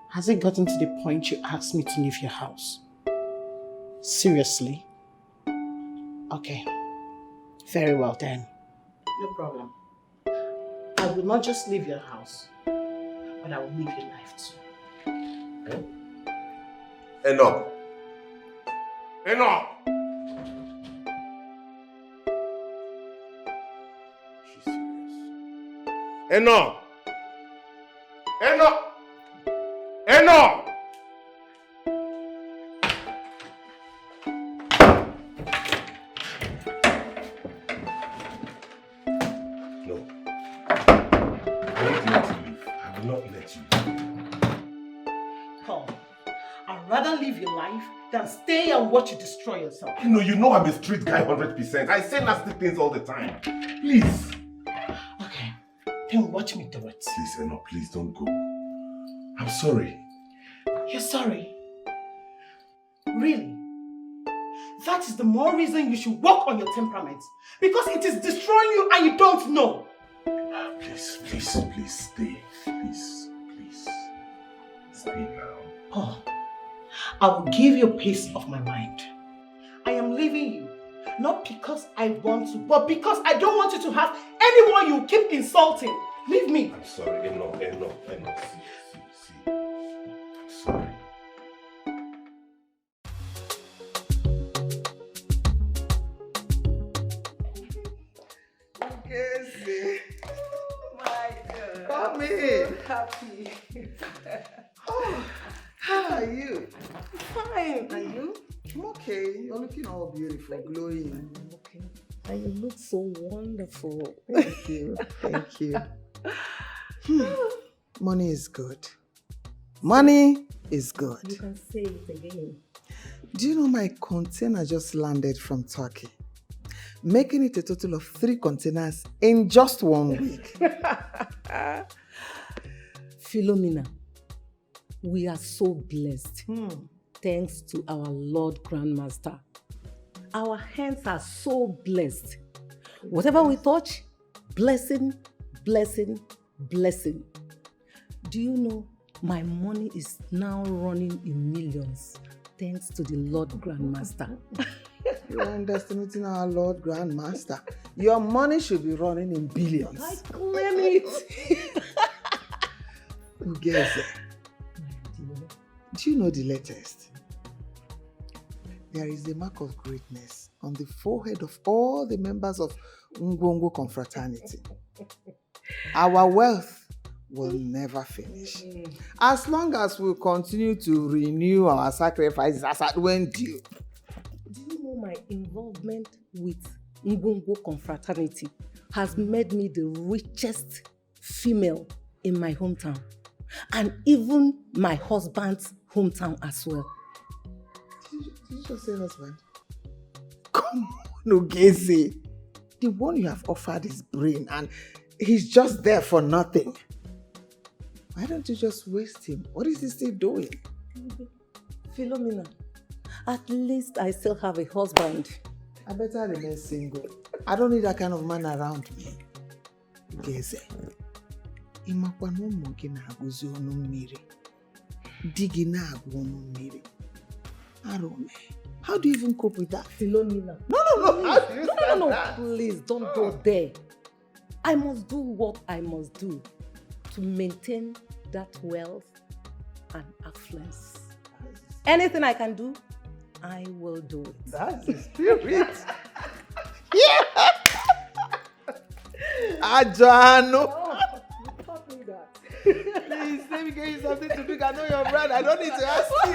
H: has it gotten to the point you asked me to leave your house? Seriously? Okay. Very well then. No problem. I will not just leave your house, but I will leave your life too.
C: Okay? Enough! She's serious. Enough! No. I want you to leave. I will not let you.
H: Paul, I'd rather live your life than stay and watch you destroy yourself.
C: You know I'm a street guy 100%. I say nasty things all the time. Please.
H: Okay, then watch me do it.
C: Please, Eno, please don't go. I'm sorry.
H: You're sorry? Really? That is the more reason you should work on your temperament. Because it is destroying you and you don't know.
C: Please, stay. Please. Stay now.
H: Paul, I will give you peace of my mind. I am leaving you. Not because I want to, but because I don't want you to have anyone you keep insulting. Leave me.
C: I'm sorry, Eno. See. I'm sorry.
O: My God. Come in. So happy. How are you?
H: Fine.
O: Are you? I'm okay. You're looking all beautiful, glowing.
H: Okay. And you look so wonderful.
O: Thank you. Thank you. Money is good. Money is good.
M: You can say it again.
O: Do you know my container just landed from Turkey? Making it a total of 3 containers in just 1 week.
M: Philomena, we are so blessed. Thanks to our Lord Grandmaster. Our hands are so blessed. Whatever we touch, blessing, blessing, blessing. Do you know my money is now running in millions thanks to the Lord Grandmaster?
O: You are underestimating our Lord Grandmaster. Your money should be running in billions.
M: I claim it.
O: Yes. Do you know the latest? There is a mark of greatness on the forehead of all the members of Ngwongo confraternity. Our wealth will never finish. As long as we continue to renew our sacrifices as at when due.
M: Do you know my involvement with Ngwongo confraternity has made me the richest female in my hometown, and even my husband's hometown as well.
O: Did you just say husband? Come on, Ogeze. The one you have offered his brain and he's just there for nothing. Why don't you just waste him? What is he still doing?
M: Philomena, at least I still have a husband.
O: I better remain single. I don't need that kind of man around me. Ogeze. Imakwa no ụmụ gị na-agụzi ọnụ mmiri. Di gị na-agụ ọnụ mmiri. Arome, how do you even cope with that?
M: Philomena. No, please don't go there. I must do what I must do to maintain that wealth and affluence. Anything I can do, I will do it.
O: That's the spirit. Yeah! Ajano! Please, let me get you something to drink. I know your brand. I don't need to ask you.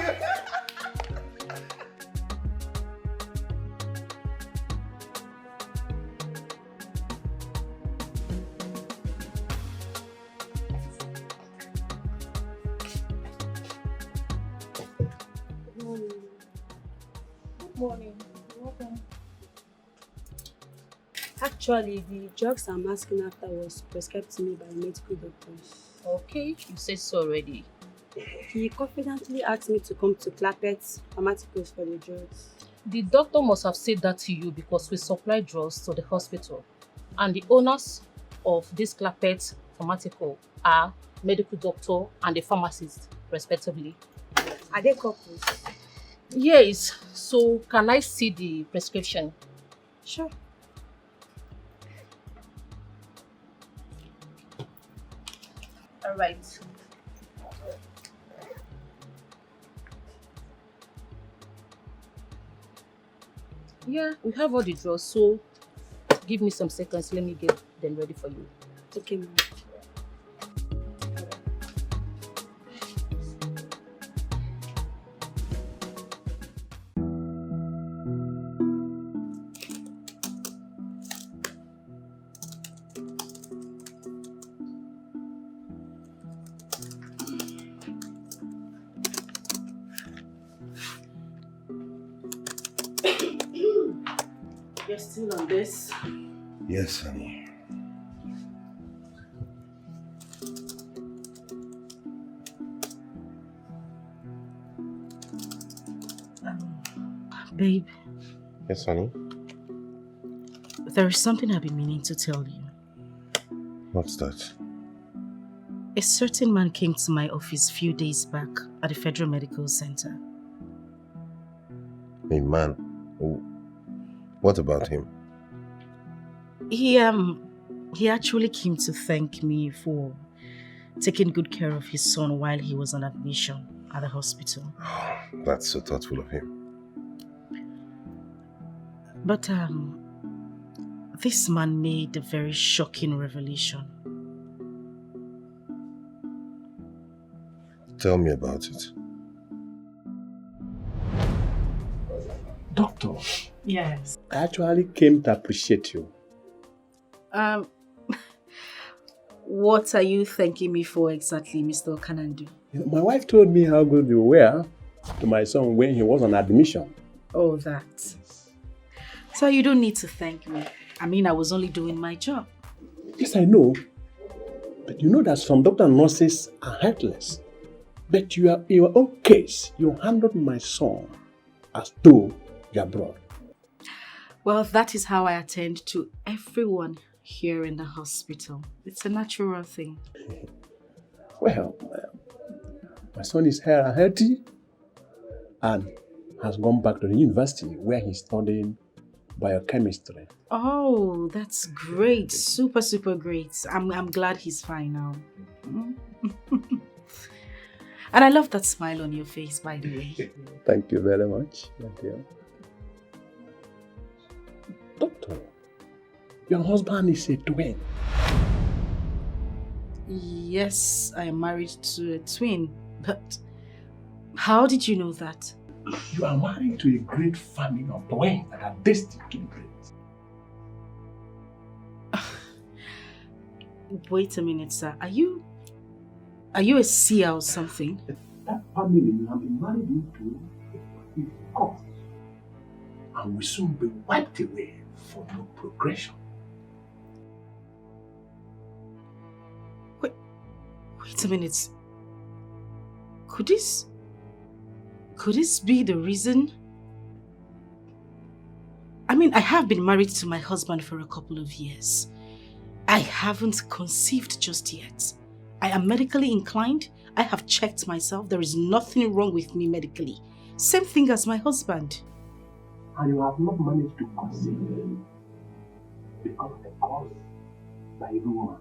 P: Good morning. Welcome. Actually, the drugs I'm asking after was prescribed to me by medical doctors.
B: Okay, you said so already.
P: He confidently asked me to come to Clapet's pharmaceuticals for the drugs.
B: The doctor must have said that to you because we supply drugs to the hospital. And the owners of this Clapet pharmaceutical are medical doctor and the pharmacist, respectively.
P: Are they couples?
B: Yes. So, can I see the prescription?
P: Sure.
B: All right. Yeah, we have all the drawers, so give me some seconds. Let me get them ready for you.
P: Okay, ma'am.
B: You're still on this?
C: Yes, honey.
B: Babe.
C: Yes, honey.
B: There is something I've been meaning to tell you.
C: What's that?
B: A certain man came to my office a few days back at the Federal Medical Center.
C: A man? What about him?
B: He actually came to thank me for taking good care of his son while he was on admission at the hospital.
C: That's so thoughtful of him.
B: But this man made a very shocking revelation.
C: Tell me about it.
D: Doctor.
B: Yes.
D: I actually came to appreciate you.
B: What are you thanking me for exactly, Mr. Kanandu?
Q: My wife told me how good you were to my son when he was on admission.
B: Oh, that. So you don't need to thank me. I mean, I was only doing my job.
Q: Yes, I know. But you know that some doctors and nurses are heartless. But in your own case, you handled my son as though you are abroad.
B: Well, that is how I attend to everyone here in the hospital. It's a natural thing.
Q: Well, my son is here and healthy and has gone back to the university where he's studying biochemistry.
B: Oh, that's great. Super, super great. I'm glad he's fine now. And I love that smile on your face, by the way.
Q: Thank you very much. Thank you. Doctor, your husband is a twin.
B: Yes, I am married to a twin, but how did you know that?
Q: You are married to a great family of twins that are destined to be great.
B: Wait a minute, sir. Are you a seer or something?
Q: That family you have been married into is God and will soon be wiped away for no progression.
B: Wait a minute. Could this be the reason? I mean, I have been married to my husband for a couple of years. I haven't conceived just yet. I am medically inclined. I have checked myself. There is nothing wrong with me medically. Same thing as my husband.
Q: And you have not managed to conceive because of the cause by a woman.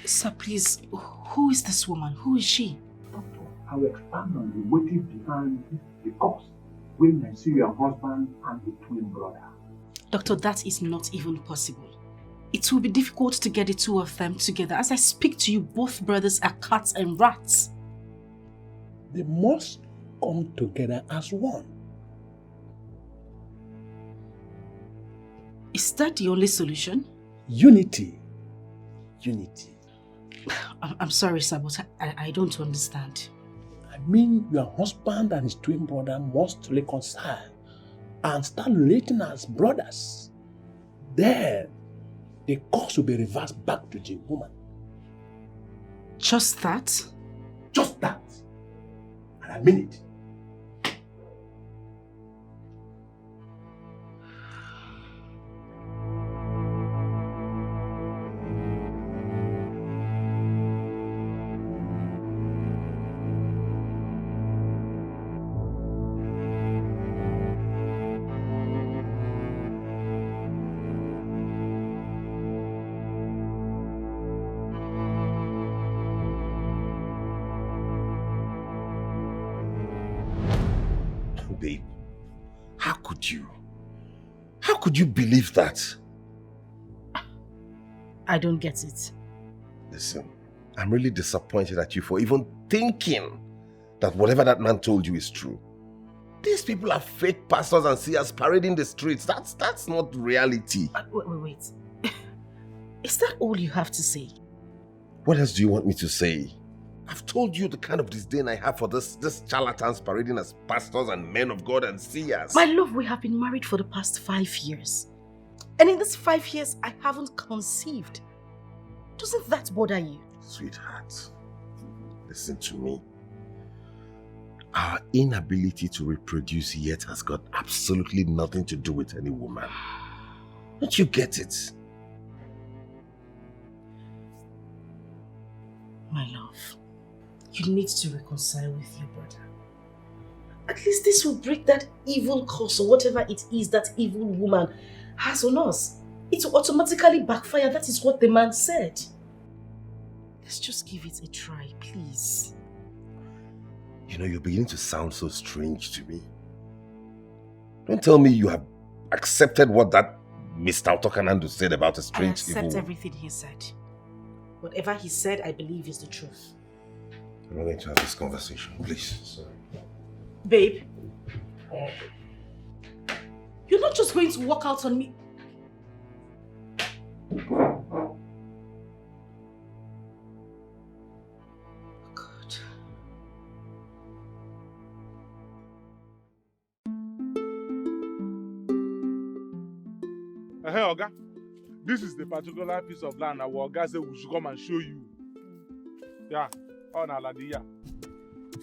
B: Sir, please, who is this woman? Who is she?
Q: Doctor, I will expand on the motive behind the cause when I see your husband and the twin brother.
B: Doctor, that is not even possible. It will be difficult to get the two of them together. As I speak to you, both brothers are cats and rats.
Q: They must come together as one.
B: Is that the only solution?
Q: Unity. Unity.
B: I'm sorry, sir, but I don't understand.
Q: I mean, your husband and his twin brother must reconcile and start relating as brothers. Then, the cause will be reversed back to the woman.
B: Just that?
Q: Just that. And I mean it.
C: Babe, how could you believe that?
B: I don't get it.
C: Listen, I'm really disappointed at you for even thinking that whatever that man told you is true. These people are fake pastors and seers parading the streets. That's not reality.
B: Wait. Is that all you have to say?
C: What else do you want me to say? I've told you the kind of disdain I have for this charlatans parading as pastors and men of God and seers.
B: My love, we have been married for the past 5 years. And in these 5 years, I haven't conceived. Doesn't that bother you?
C: Sweetheart, listen to me. Our inability to reproduce yet has got absolutely nothing to do with any woman. Don't you get it?
B: My love, you need to reconcile with your brother. At least this will break that evil curse or whatever it is that evil woman has on us. It will automatically backfire. That is what the man said. Let's just give it a try, please.
C: You know, you're beginning to sound so strange to me. Don't tell me you have accepted what that Mr. Otokanando said about a strange evil.
B: I accept everything he said. Whatever he said, I believe is the truth.
C: I'm not going to have this conversation, please. Sorry.
B: Babe, you're not just going to walk out on me.
D: Hey, Oga, this is the particular piece of land our Oga said we should come and show you. Yeah, on Aladia.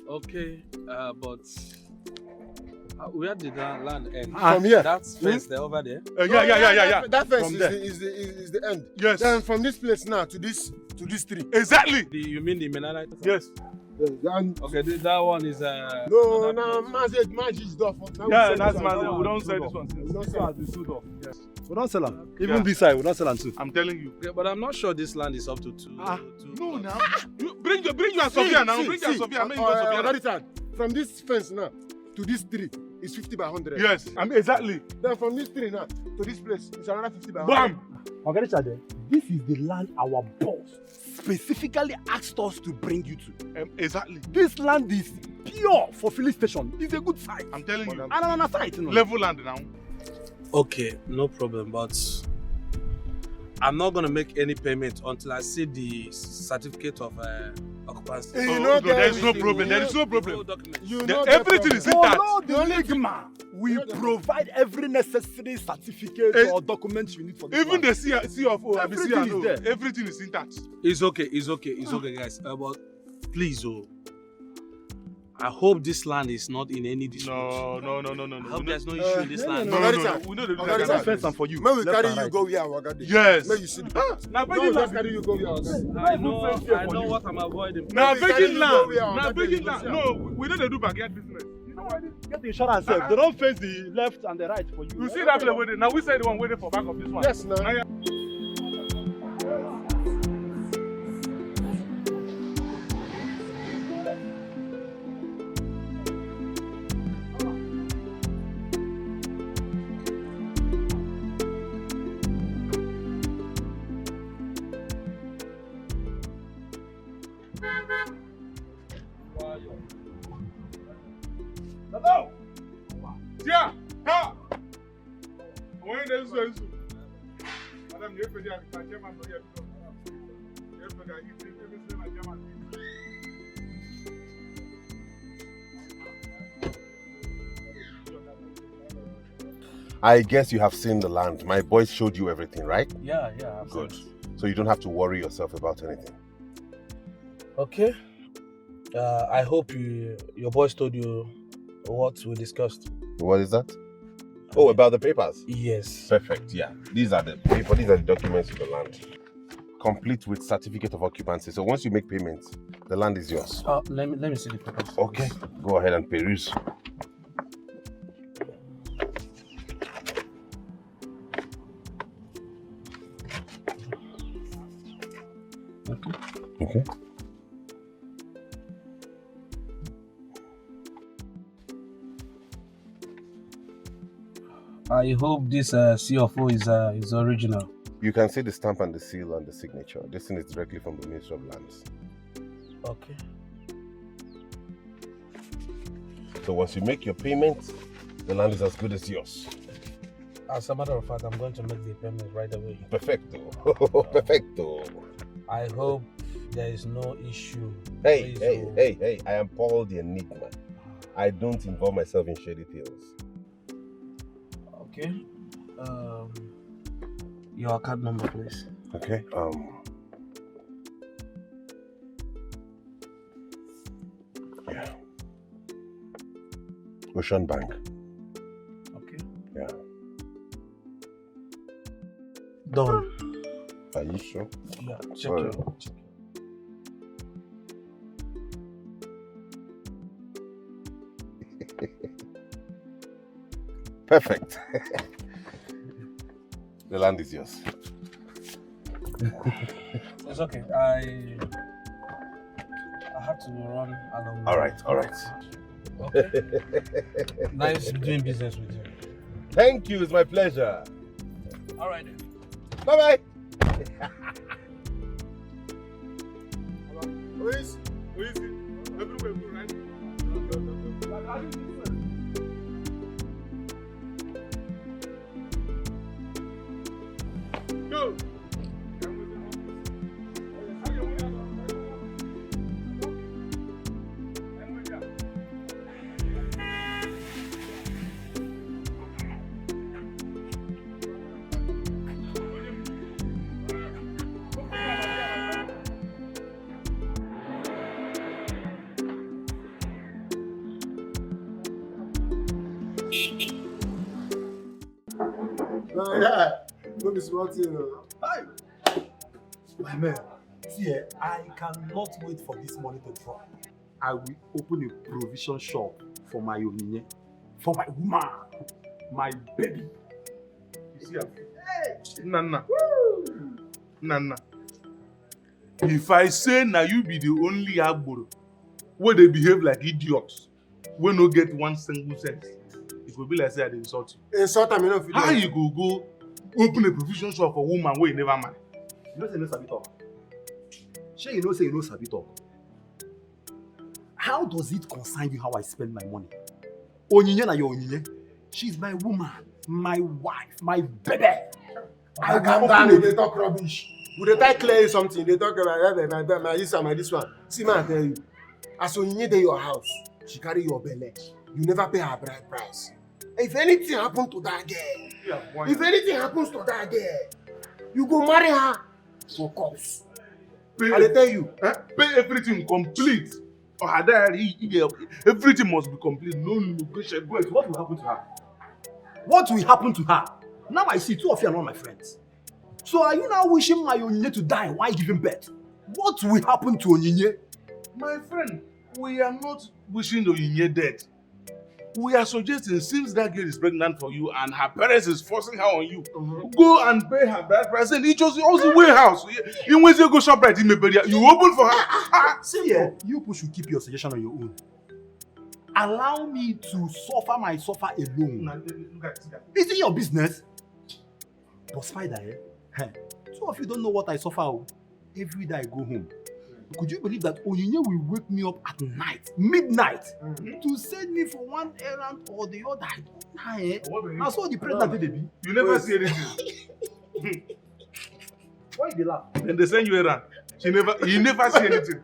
R: Okay, but where did that land end?
G: From here.
R: That's fence there over there.
D: Yeah.
G: That fence
D: From
G: is the end.
D: Yes.
G: Then from this place now to this tree.
D: Exactly.
R: You mean the Menonite?
D: Yes.
R: Okay, that one is
G: No, Mazed is off.
D: Yeah, that's Mazed. We don't sell this one. We don't sell the suit off. Yes.
F: We don't sell them. Even this side, we don't sell them too.
D: I'm telling you.
R: Okay, but I'm not sure this land is up to two.
D: No, now. Bring your Sophia now. Bring your Sophia.
G: From this fence now to this tree is 50 by 100.
D: Yes, exactly.
G: Then from this tree now to this place is another 50 by 100.
D: Bam!
F: Okay, this is the land our boss specifically asked us to bring you to.
D: Exactly.
F: This land is pure for filling station. It's a good site.
D: I'm telling you.
F: And on site,
D: Level land now.
R: Okay, no problem, but I'm not gonna make any payment until I see the certificate of occupancy.
D: There is no problem. There is no problem.
F: Everything
D: is intact.
F: Follow the ligma. We provide every necessary certificate or document you need for this.
D: Even the CFO,
F: everything is there.
D: Everything is intact.
R: It's okay, guys. But please, I hope this land is not in any dispute.
D: No.
R: I hope there's no issue in this land.
D: No. We know the
F: fence and for you.
G: May we carry you go here, Wagadi.
D: Yes.
G: May you see the
D: Now
G: begging land. Carry you go here,
R: I know what I'm avoiding.
D: Now begging land. No, we don't do backyard business.
F: You know why get the insurance safe. They don't face the left and the right for you.
D: You see that place waiting. Now we say the one waiting for back of this one.
G: Yes, now.
C: I guess you have seen the land. My boys showed you everything, right?
R: Yeah.
C: Good. So you don't have to worry yourself about anything.
R: Okay. I hope your boys told you what we discussed.
C: What is that? Oh, about the papers?
R: Yes.
C: Perfect, yeah. These are the paper, these are the documents of the land. Complete with certificate of occupancy. So once you make payments, the land is yours.
R: Let me see the papers.
C: Okay. Go ahead and peruse. Okay.
R: I hope this CFO is original.
C: You can see the stamp and the seal and the signature. This thing is directly from the Ministry of Lands.
R: Okay.
C: So once you make your payment, the land is as good as yours.
R: As a matter of fact, I'm going to make the payment right away.
C: Perfecto. Perfecto.
R: I hope there is no issue.
C: Hey, I am Paul the Enigma. I don't involve myself in shady deals.
R: Okay. Your account number, please.
C: Okay. Yeah. Ocean Bank.
R: Okay.
C: Yeah.
R: Done.
C: Are you sure?
R: Yeah, check it.
C: Perfect. The land is yours.
R: It's okay. I have to run along.
C: All right.
R: Okay. Nice doing business with you.
C: Thank you. It's my pleasure.
R: All right then.
C: Bye-bye.
D: Who is it? Everywhere we right? Go.
G: Don't be smart here.
F: Hi. My man, see, I cannot wait for this money to drop. I will open a provision shop for my Onyinye, for my woman, my baby.
D: You see, Nana. Nana. If I say now you be the only Agboro, where they behave like idiots, we no get one single sense, it will be like say I dey insult you.
G: Insult am, you know.
D: How you go open a provision shop for woman where you never marry?
F: You know say you no sabi talk. Shey you know say you no sabi talk. How does it concern you how I spend my money? Onyinye na your Onyinye. She's my woman, my wife, my baby.
G: I calm down, they talk rubbish. Would they try clear you something? They talk about my this and my this one. See, man, I tell you. As Onyinye dey your house, she carry your belly. You never pay her bride price. If anything happens to that girl, you go marry her for cops. I dey tell you.
D: Pay everything complete. Or her diary, everything must be complete. No negotiation.
F: Wait, what will happen to her? What will happen to her? Now I see two of you are not my friends. So are you now wishing my Onyinye to die while giving birth? What will happen to Onyinye?
D: My friend, we are not wishing Onyinye dead. We are suggesting, since that girl is pregnant for you and her parents is forcing her on you, go and pay her bride price and it was also warehouse. You when you go shop right in Meberia, you open for her.
F: See, yeah, you should keep your suggestion on your own. Allow me to suffer my suffer alone. Is it your business? But Spider, two of you don't know what I suffer. Every day I go home. Could you believe that Onyinye will wake me up at night, midnight, to send me for one errand or the other? I saw the pregnant baby.
D: You never see anything.
F: Why you laugh?
D: Then they send you errand. You never see anything.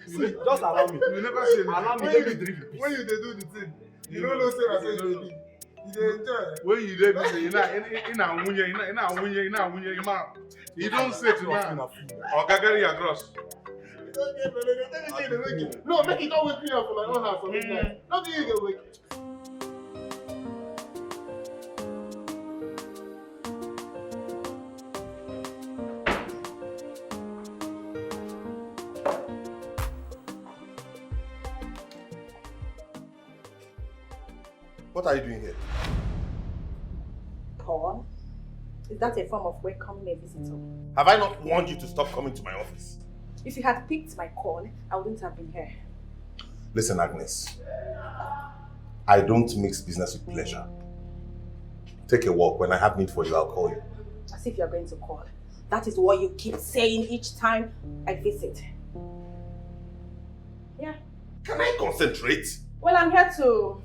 F: See, just allow me.
D: You never see anything.
F: Allow me, let me drink.
G: When you do the thing, you don't know say I say baby. You enjoy.
D: When you dey busy, you don't say to man, or gagari across.
G: No, make it not wake me up for my own house for midnight. Not you get wake.
C: What are you doing here?
S: Paul, is that a form of welcoming a visitor?
C: Have I not warned you to stop coming to my office?
S: If you had picked my call, I wouldn't have been here.
C: Listen, Agnes. I don't mix business with pleasure. Take a walk. When I have need for you, I'll call you.
S: As if you're going to call. That is what you keep saying each time I visit. Yeah.
C: Can I concentrate?
S: Well, I'm here to,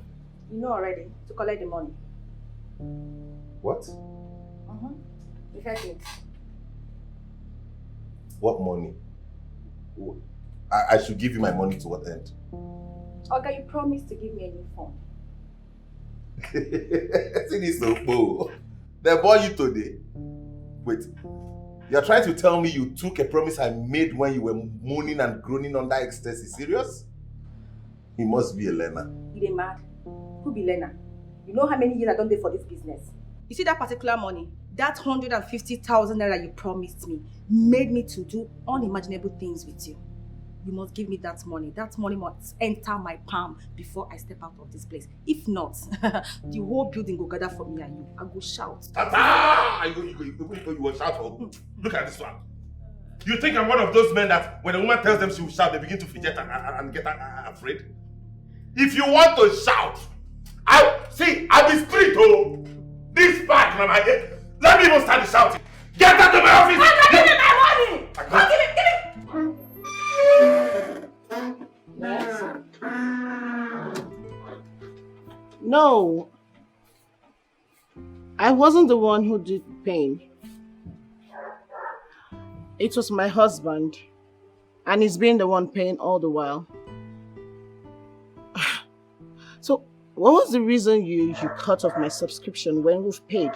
S: you know already, to collect the money.
C: What?
S: You heard me.
C: What money? I should give you my money to what end?
S: Okay, you promised to give me a new phone.
C: See this so cool. They bought you today. Wait, you're trying to tell me you took a promise I made when you were moaning and groaning under ecstasy? Serious? He must be a learner.
S: You dey mad? Who be learner? You know how many years I done there for this business? You see that particular money? That 150,000 naira you promised me made me to do unimaginable things with you. You must give me that money. That money must enter my palm before I step out of this place. If not, the whole building will gather for me and you. I go shout.
C: You will shout for. Look at this one. You think I'm one of those men that when a woman tells them she will shout, they begin to fidget and get afraid? If you want to shout, I'll be street, oh! This back, my head. Let me even start the shouting. Get out of my office!
S: I'm not giving my money! Don't give it! No. I wasn't the one who did pain. It was my husband. And he's been the one paying all the while. So, what was the reason you cut off my subscription when we've paid?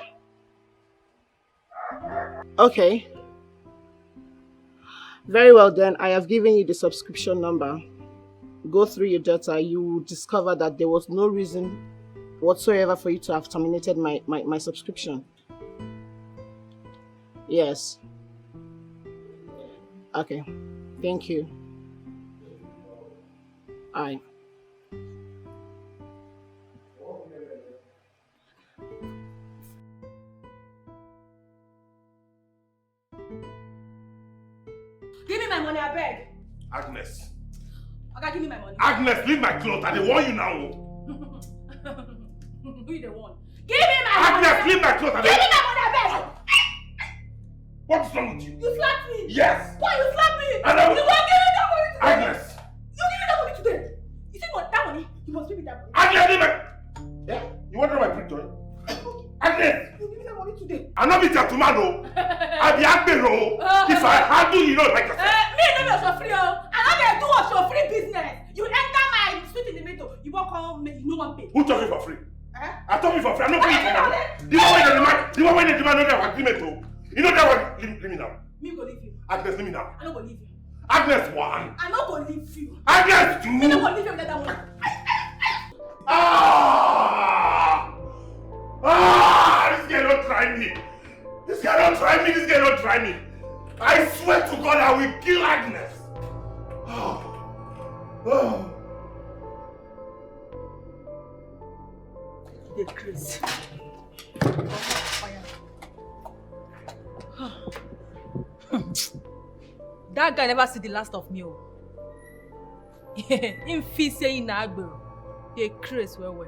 S: Okay. Very well then, I have given you the subscription number. Go through your data, you will discover that there was no reason whatsoever for you to have terminated my subscription.
H: Yes. Okay. Thank you. Aye.
S: Give me my money, I beg.
C: Agnes.
S: Okay, give me my money.
C: Agnes, leave my clothes. I dey warn you now.
S: Who you the one? Give me my money.
C: Agnes, leave my clothes.
S: Give me my money, I beg.
C: What's wrong with you?
S: You slapped me.
C: Yes.
S: Why you slapped me?
C: And I will-
S: You won't give me that money today.
C: Agnes.
S: You give me that money today. You see what? That money, you must give me that money.
C: Agnes, leave my... Yeah? You want to know my prick toy? Agnes.
S: You give me that money today.
C: I'm not be tomato. I be Agbero. If I handle you, don't like yourself.
S: Me no be free. I know they do your free business. You enter my sweet in the middle. You won't come, you no one pay.
C: Who told me for free?
S: Eh?
C: I told me for free. I'm not paying for money. The one when they demand no that agreement though. You know that one. Leave me now.
S: Me go leave you.
C: Agnes, leave me now.
S: I no go leave you.
C: Agnes, one.
S: I no go leave you.
C: Agnes, two.
S: Me no go leave you without that money.
C: This girl don't try me. This girl don't try me. This girl don't try me. I swear to God, I will kill Agnes.
S: The Chris. That guy never see the last of me. Him feel say he na agbero. They craze well.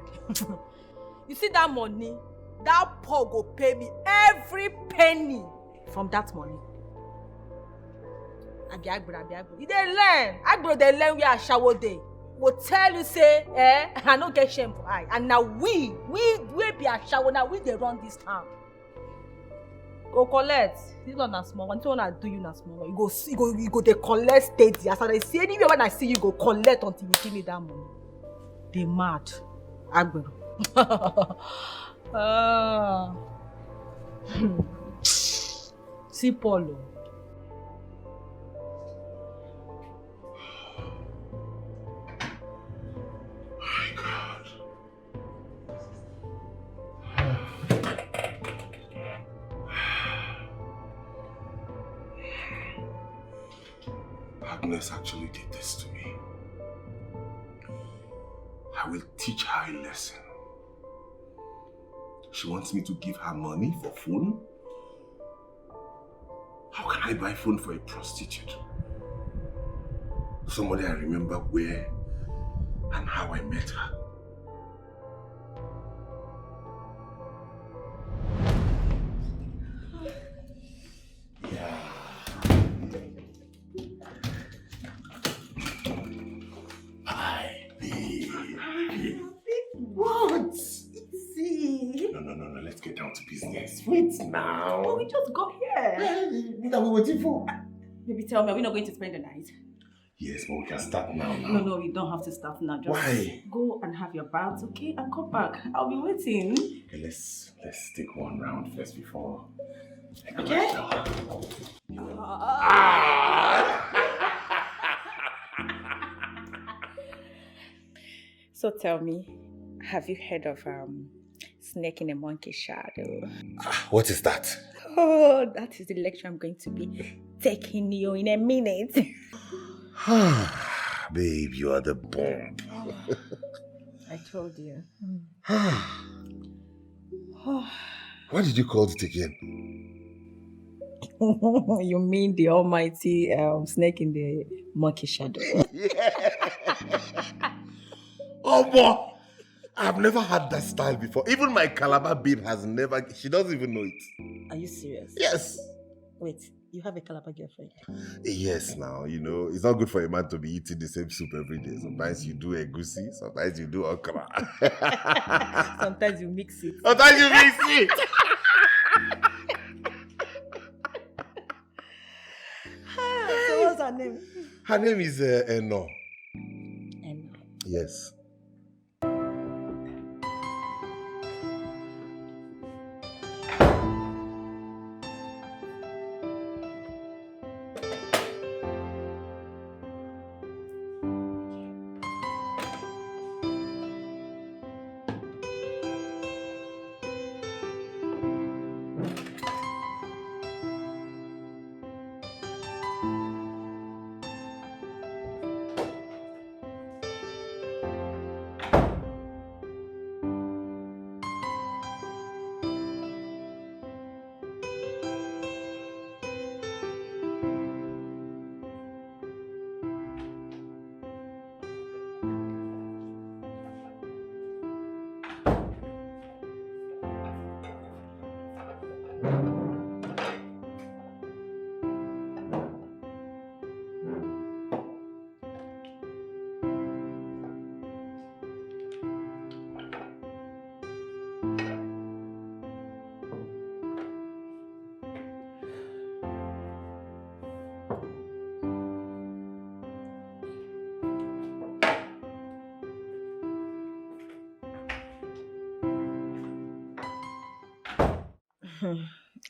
S: You see that money? That Paul go pay me every penny from that money. I be agbero. You dey learn. Agbero dey learn where Ashawo dey. Will tell you say, I no get shame for eye. And now we be Ashawo. Now we dey run this town. Go collect. This one na small one. This one I do you na small one. You go dey collect steady. As I see anywhere when I see you go collect until you give me that money. They mad. Agbero. See Paulo.
C: Agnes actually did this to me. I will teach her a lesson. She wants me to give her money for phone? How can I buy phone for a prostitute? Somebody I remember where and how I met her.
S: What? Easy.
C: No, let's get down to business. Wait now.
S: But we just got here.
C: What are we waiting for?
S: Baby, tell me, are we not going to spend the night?
C: Yes, but we can start now.
S: No, you don't have to start now. Just
C: Why?
S: go and have your bath, okay? And come back. I'll be waiting.
C: Okay, let's take one round first before.
S: Okay?
T: So tell me, have you heard of snake in a monkey shadow?
C: What is that?
T: Oh, that is the lecture I'm going to be taking you in a minute.
C: Babe, you are the bomb.
T: I told you.
C: What did you call it again?
T: You mean the almighty snake in the monkey shadow?
C: Oh boy! I've never had that style before. Even my Calabar babe has never, she doesn't even know it.
T: Are you serious?
C: Yes.
T: Wait, you have a Calabar girlfriend?
C: Yes, now, you know, it's not good for a man to be eating the same soup every day. Sometimes you do egusi, sometimes you do okra.
T: Sometimes you mix it.
C: Sometimes you mix it!
T: So what's her name?
C: Her name is Eno.
T: Eno.
C: Yes.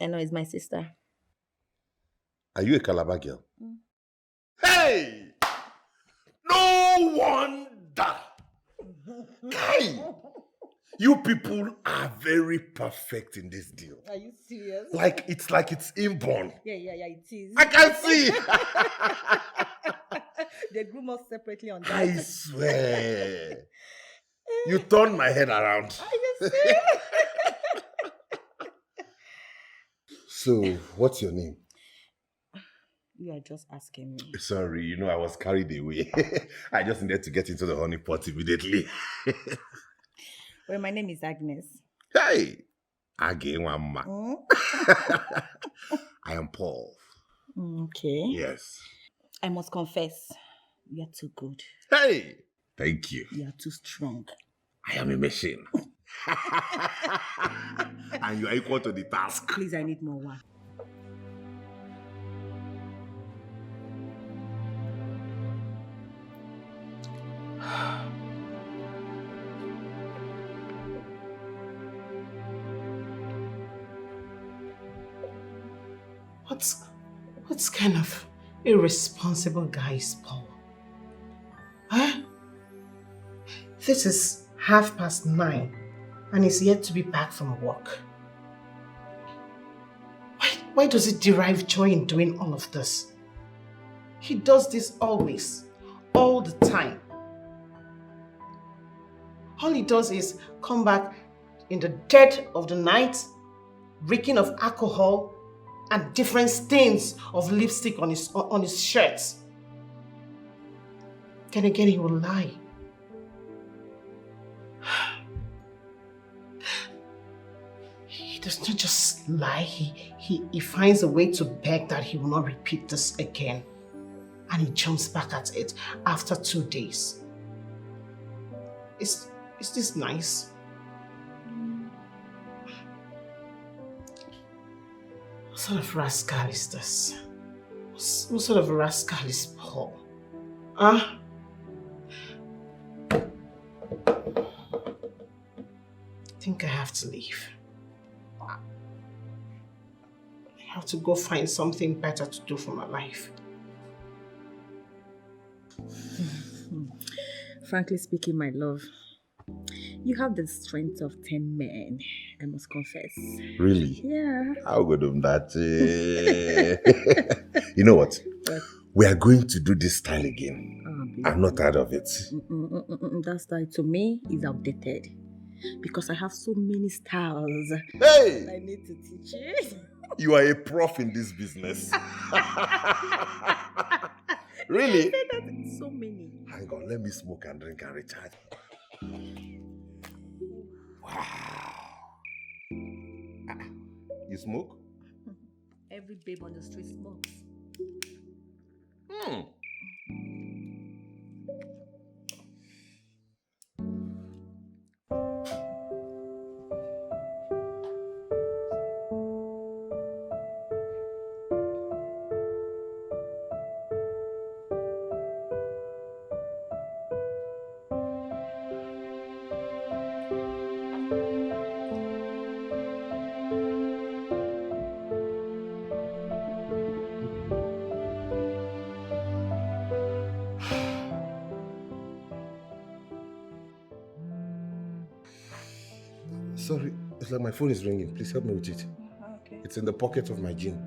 T: I know, it's my sister.
C: Are you a Calabar girl? Hey! No wonder! Kai! You people are very perfect in this deal.
H: Are you serious?
C: It's inborn.
H: Yeah, it is.
C: I can see!
H: They grew us separately on that.
C: I swear. You turned my head around.
H: Are you serious?
C: So, what's your name?
H: You are just asking me.
C: Sorry, I was carried away. I just needed to get into the honey pot immediately.
T: Well, my name is Agnes.
C: Hey! Agewama. I am Paul.
T: Okay.
C: Yes.
T: I must confess, you are too good.
C: Hey! Thank you.
T: You are too strong.
C: I am a machine. And you are equal to the task.
T: Please, I need more one.
B: What kind of irresponsible guy is Paul? Huh? This is 9:30 and he's yet to be back from work. Why does he derive joy in doing all of this? He does this always, all the time. All he does is come back in the dead of the night, reeking of alcohol and different stains of lipstick on his shirts. Then again, he will lie. He does not just lie, he finds a way to beg that he will not repeat this again. And he jumps back at it after 2 days. Is this nice? What sort of rascal is this? What sort of rascal is Paul? Huh? I think I have to leave. I have to go find something better to do for my life.
T: Frankly speaking, my love, you have the strength of 10 men, I must confess.
C: Really?
T: Yeah.
C: How good of that? You know what? We are going to do this style again. I'm not tired of it.
T: That style to me is outdated. Because I have so many styles.
C: Hey!
T: I need to teach it.
C: You are a prof in this business. Really?
T: I said that so many.
C: Hang on, let me smoke and drink and recharge. Wow. You smoke?
T: Every babe on the street smokes.
C: Sorry, it's like my phone is ringing. Please help me with it.
T: Okay.
C: It's in the pocket of my jean.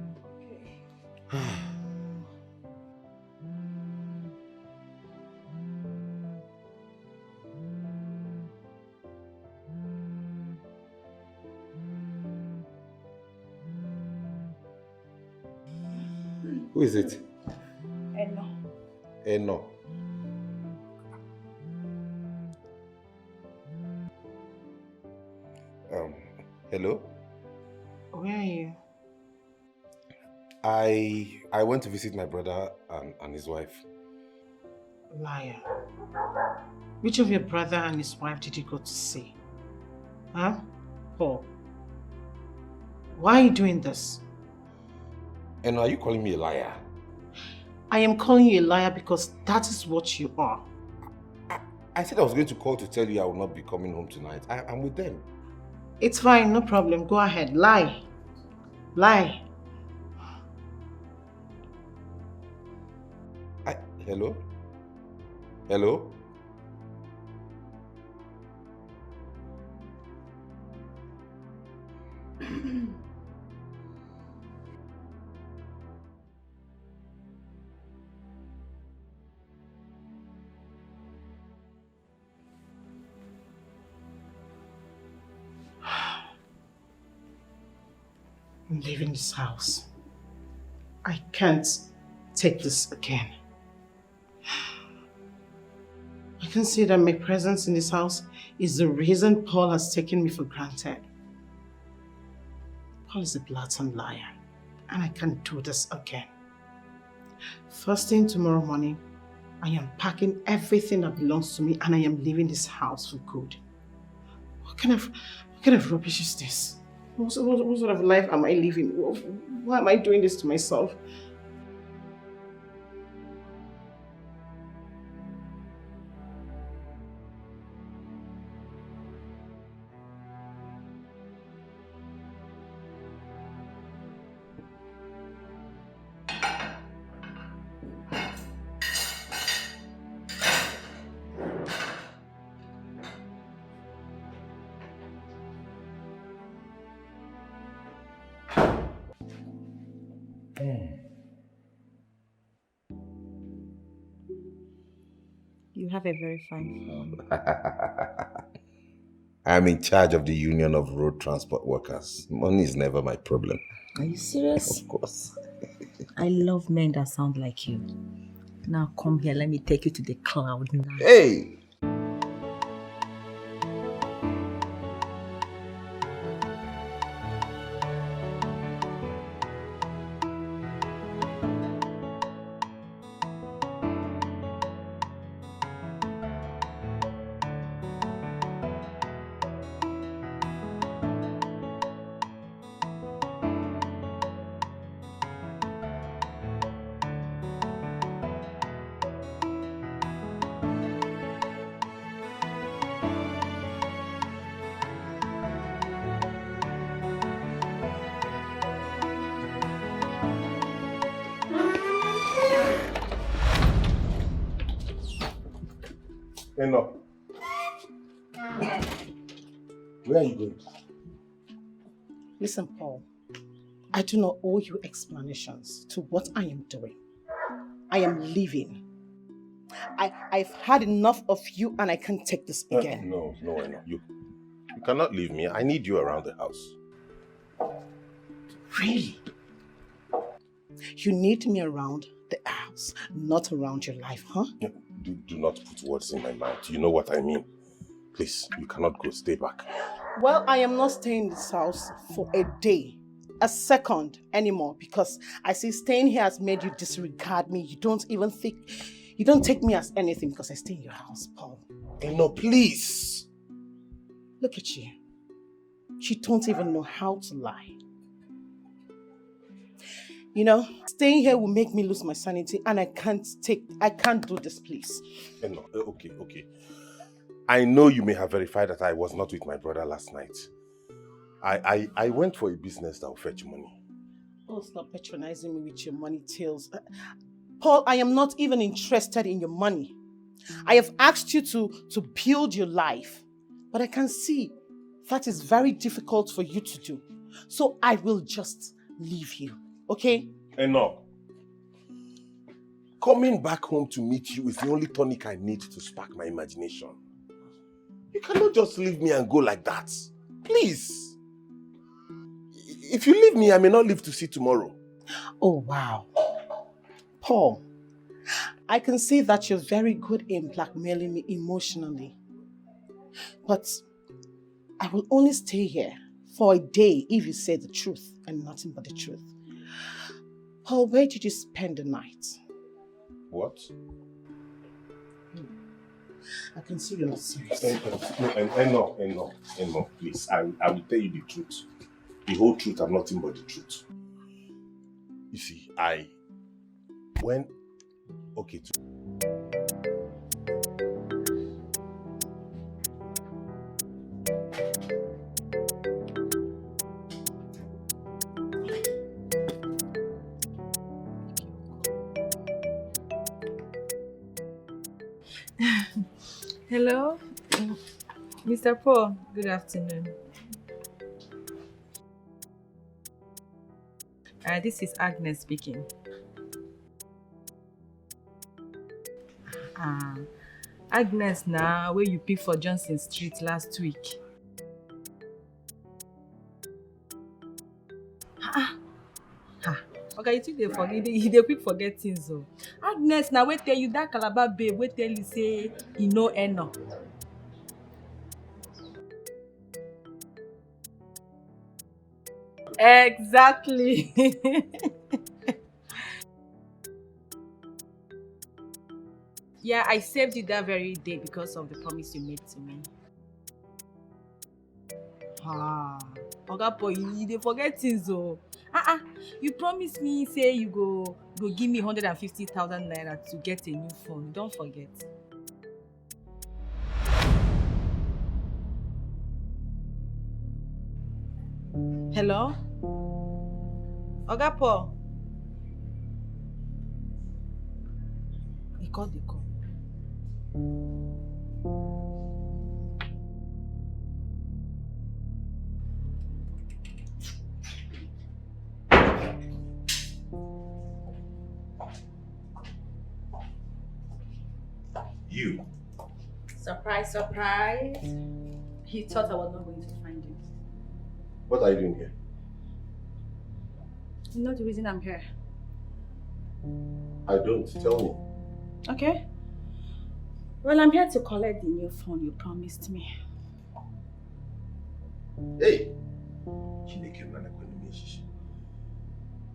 C: Who is it?
T: Eno.
C: Eno. Hello?
B: Where are you?
C: I went to visit my brother and his wife.
B: Liar. Which of your brother and his wife did you go to see? Huh? Paul. Why are you doing this?
C: And are you calling me a liar?
B: I am calling you a liar because that is what you are.
C: I said I was going to call to tell you I will not be coming home tonight. I'm with them.
B: It's fine, no problem. Go ahead, lie.
H: Lie.
C: Hello? Hello?
H: I'm leaving this house. I can't take this again. I can see that my presence in this house is the reason Paul has taken me for granted. Paul is a blatant liar, and I can't do this again. First thing tomorrow morning, I am packing everything that belongs to me and I am leaving this house for good. What kind of rubbish is this? What sort of life am I living? Why am I doing this to myself?
T: You have a very fine phone.
C: I'm in charge of the Union of Road Transport Workers. Money is never my problem.
T: Are you serious?
C: Of course.
T: I love men that sound like you. Now come here, let me take you to the cloud now.
C: Hey!
A: Enough. Where are you going?
H: Listen, Paul. I do not owe you explanations to what I am doing. I am leaving. I've had enough of you and I can't take this again.
C: No, you cannot leave me. I need you around the house.
H: Really? You need me around the house, not around your life, huh?
C: Do not put words in my mouth. You know what I mean. Please, you cannot go. Stay back.
H: Well, I am not staying in this house for a day, a second anymore, because I see staying here has made you disregard me. You don't take me as anything because I stay in your house, Paul.
C: No, please.
H: Look at you. You don't even know how to lie. You know, staying here will make me lose my sanity and I can't do this, please.
C: No, okay. I know you may have verified that I was not with my brother last night. I went for a business that will fetch money.
H: Oh, stop patronizing me with your money tales. Paul, I am not even interested in your money. I have asked you to build your life, but I can see that is very difficult for you to do. So I will just leave you. Okay?
C: Enough. Coming back home to meet you is the only tonic I need to spark my imagination. You cannot just leave me and go like that. Please. If you leave me, I may not live to see tomorrow.
H: Oh, wow. Paul, I can see that you're very good in blackmailing me emotionally. But I will only stay here for a day if you say the truth and nothing but the truth. Paul, where did you spend the night?
C: What?
H: I can see you're not serious.
C: No, please. I will tell you the truth. The whole truth and nothing but the truth. You see,
T: Hello, Mr. Paul. Good afternoon. This is Agnes speaking. Agnes now, where you pick for Johnson Street last week. Okay, you think they forget? They quick forget things. So Agnes now, wait tell you that Calabar babe. Wait tell you say you know Eno. Exactly. Yeah, I saved it that very day because of the promise you made to me. Oga boy, you forget things though. You promised me say you go give me 150,000 naira to get a new phone. Don't forget. Hello? Oga Paul. He called the call.
C: You.
S: Surprise, surprise. He thought I was not going to find you.
C: What are you doing here?
S: You know the reason I'm here.
C: I don't. Tell me.
S: Okay. Well, I'm here to collect the new phone you promised me.
C: Hey!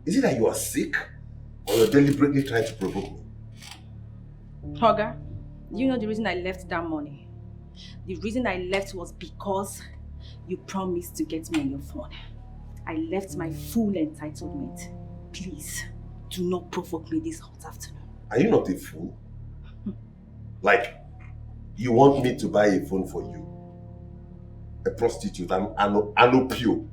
C: Is it that you are sick? Or you're deliberately trying to provoke me?
S: Oga, you know the reason I left that money? The reason I left was because you promised to get me a new phone. I left my full entitlement. Please, do not provoke me this hot afternoon.
C: Are you not a fool? Like, you want me to buy a phone for you? A prostitute, an opio.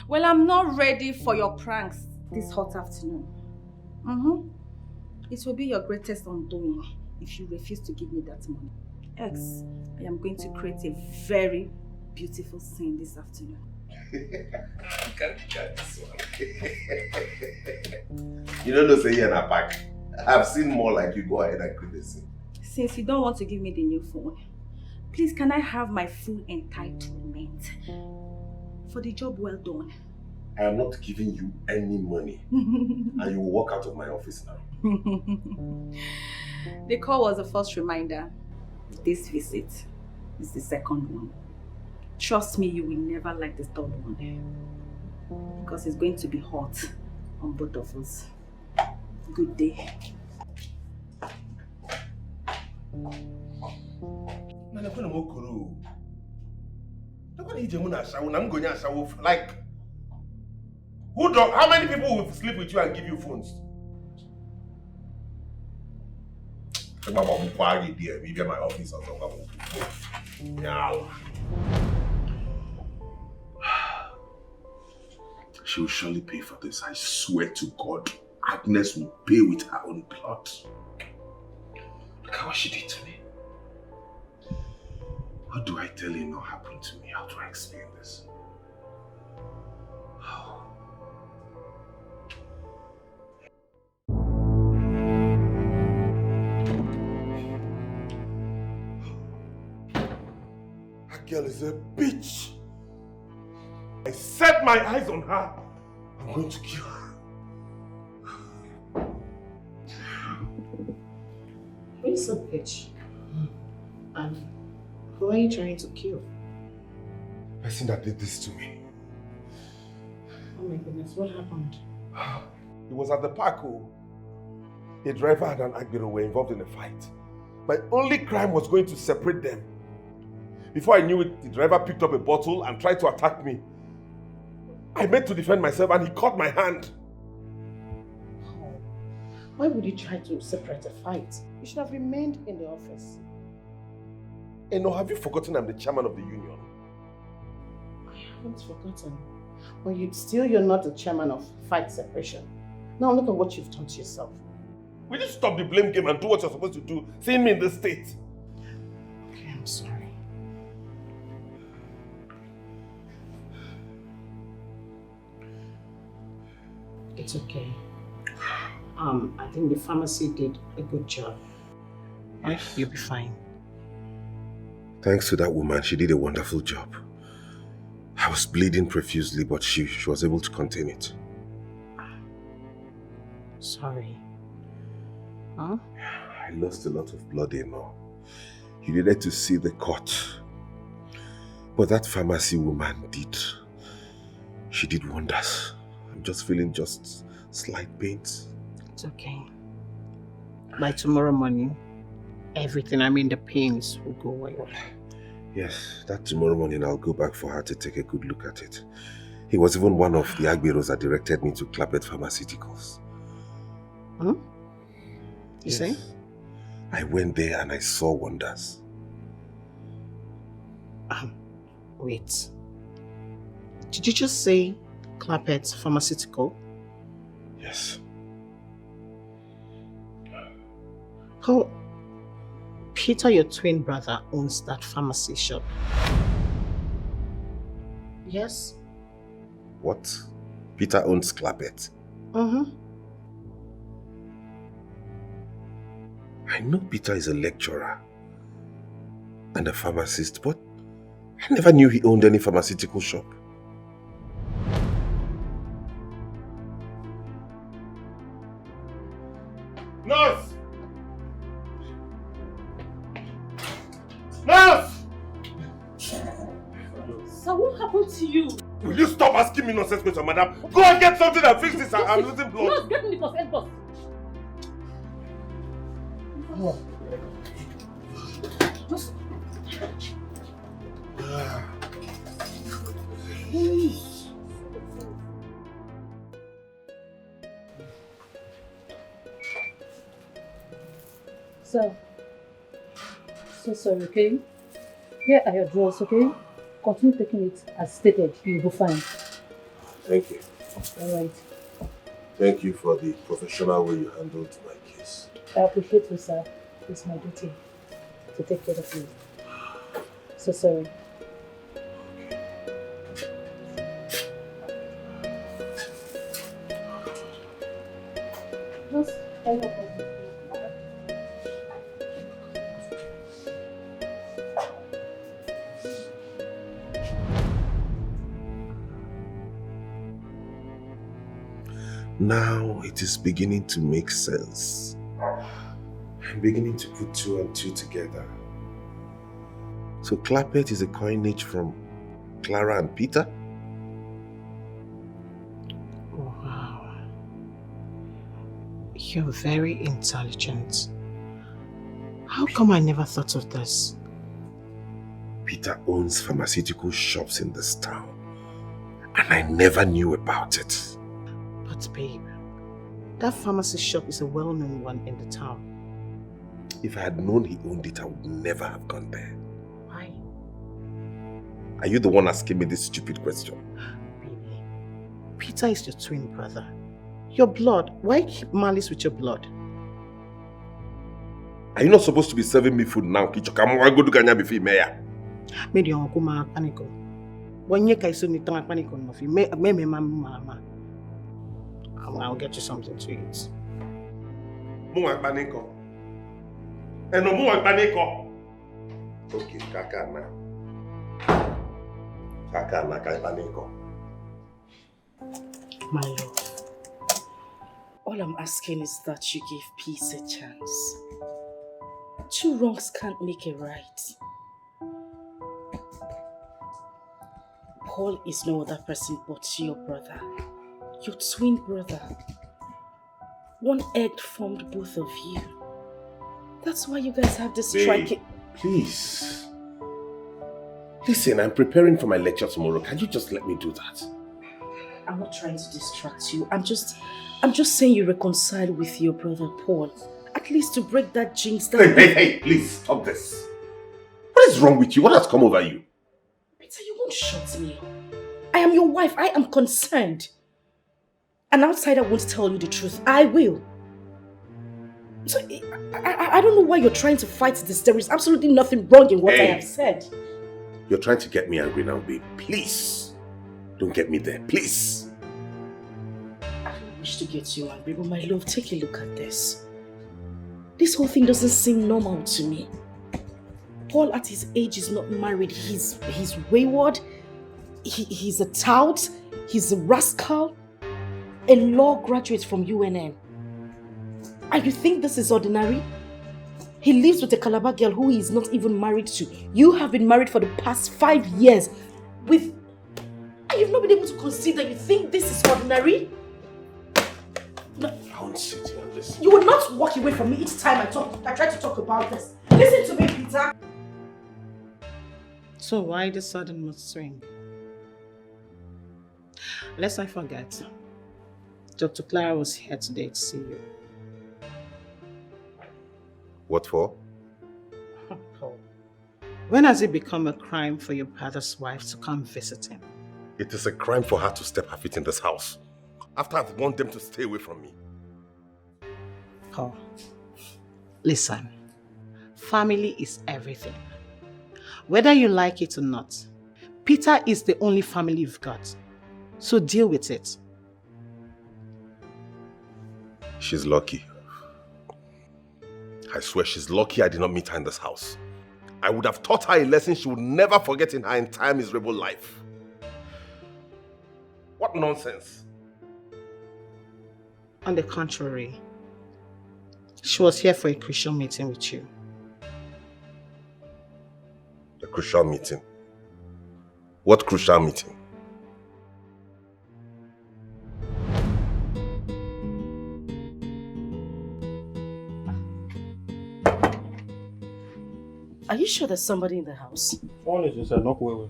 S: Well, I'm not ready for your pranks this hot afternoon. It will be your greatest undoing if you refuse to give me that money. X, I am going to create a very beautiful scene this afternoon.
C: You don't say you're in a pack. I've seen more like you. Go ahead and create the scene.
S: Since you don't want to give me the new phone, please can I have my full entitlement for the job well done?
C: I am not giving you any money. And you will walk out of my office now.
S: The call was the first reminder. This visit is the second one. Trust me, you will never like the third one. Because it's going to be hot on both of us. Good day.
C: Like, how many people will sleep with you and give you phones? Maybe my office or something. She will surely pay for this. I swear to God, Agnes will pay with her own blood. Look at what she did to me. What do I tell you not happened to me? How do I explain this? That girl is a bitch. I set my eyes on her. I'm going to kill her.
H: Who is a bitch? And who are you trying to kill?
C: The person that did this to me.
H: Oh my goodness, what happened?
C: It was at the park. A driver and an Agbero were involved in a fight. My only crime was going to separate them. Before I knew it, the driver picked up a bottle and tried to attack me. I meant to defend myself and he caught my hand.
H: Why would you try to separate a fight? You should have remained in the office.
C: Eno, have you forgotten I'm the chairman of the union?
H: I haven't forgotten. But you're not the chairman of fight separation. Now look at what you've done to yourself.
C: Will you stop the blame game and do what you're supposed to do, seeing me in this state?
H: Okay, I'm sorry. It's okay. I think the pharmacy did a good job. Right? You'll be fine.
C: Thanks to that woman, she did a wonderful job. I was bleeding profusely, but she was able to contain it.
H: Sorry. Huh?
C: I lost a lot of blood, you know. You needed to see the cut. But that pharmacy woman did. She did wonders. I'm just feeling just slight pains.
H: It's okay. By tomorrow morning, everything, the pains will go away.
C: Yes, that tomorrow morning I'll go back for her to take a good look at it. He was even one of the Agberos that directed me to Clapet Pharmaceuticals.
H: Hmm? You say?
C: I went there and I saw wonders.
H: Wait. Did you just say Clapet Pharmaceutical?
C: Yes.
H: Oh, Peter, your twin brother, owns that pharmacy shop. Yes?
C: What? Peter owns Clapet?
H: Mm-hmm.
C: I know Peter is a lecturer and a pharmacist, but I never knew he owned any pharmaceutical shop. Nurse! Nurse!
B: So what happened to you?
C: Will you stop asking me nonsense questions, madam? Go and get something and fix this. I'm losing blood.
B: Nurse, get me the first aid box. Just...
U: So sorry, okay? Here are your drawers, okay? Continue taking it as stated. You'll be fine.
C: Thank you.
U: Alright.
C: Thank you for the professional way you handled my case.
U: I appreciate you, sir. It's my duty to take care of you. So sorry. Just hang up on me.
C: Now it is beginning to make sense. I'm beginning to put two and two together. So Clapet is a coinage from Clara and Peter?
H: Wow. You're very intelligent. How come I never thought of this?
C: Peter owns pharmaceutical shops in this town. And I never knew about it.
H: But babe, that pharmacy shop is a well-known one in the town.
C: If I had known he owned it, I would never have gone there.
H: Why?
C: Are you the one asking me this stupid question?
H: Baby, Peter is your twin brother. Your blood. Why keep malice with your blood?
C: Are you not supposed to be serving me food now, Kichoka? Why go to Kenya before Mayor?
H: Maybe you're going to panic. When you guys need to panic on me, maybe mama. I'll get you something to eat.
C: Muwa paniko. Eno muwa paniko. Okay, kakana. Kakana kai paniko.
B: My love, all I'm asking is that you give peace a chance. Two wrongs can't make a right. Paul is no other person but your brother. Your twin brother. One egg formed both of you. That's why you guys have this striking.
C: Please. Listen, I'm preparing for my lecture tomorrow. Can you just let me do that?
B: I'm not trying to distract you. I'm just saying you reconcile with your brother Paul. At least to break that jinx that...
C: Hey, please, stop this. What is wrong with you? What has come over you?
B: Peter, you won't shut me up. I am your wife. I am concerned. An outsider won't tell you the truth. I will. So, I don't know why you're trying to fight this. There is absolutely nothing wrong in what I have said.
C: You're trying to get me angry now, babe. Please. Don't get me there. Please.
B: I don't wish to get you angry, but my love, take a look at this. This whole thing doesn't seem normal to me. Paul at his age is not married. He's wayward. He's a tout. He's a rascal. A law graduate from UNN. And you think this is ordinary? He lives with a Calabar girl who he is not even married to. You have been married for the past 5 years with... And you've not been able to consider. You think this is ordinary? No.
C: I won't sit here and listen.
B: You will not walk away from me each time I try to talk about this. Listen to me, Peter.
H: So why the sudden mood swing? Lest I forget, Dr. Clara was here today to see you.
C: What for?
H: When has it become a crime for your brother's wife to come visit him?
C: It is a crime for her to step her feet in this house. After I've warned them to stay away from me.
H: Paul, listen. Family is everything. Whether you like it or not, Peter is the only family you've got. So deal with it.
C: She's lucky. I swear she's lucky I did not meet her in this house. I would have taught her a lesson she would never forget in her entire miserable life. What nonsense.
H: On the contrary, she was here for a crucial meeting with you.
C: A crucial meeting? What crucial meeting?
B: Are you sure there's somebody in the house?
D: Phone is inside, knock away.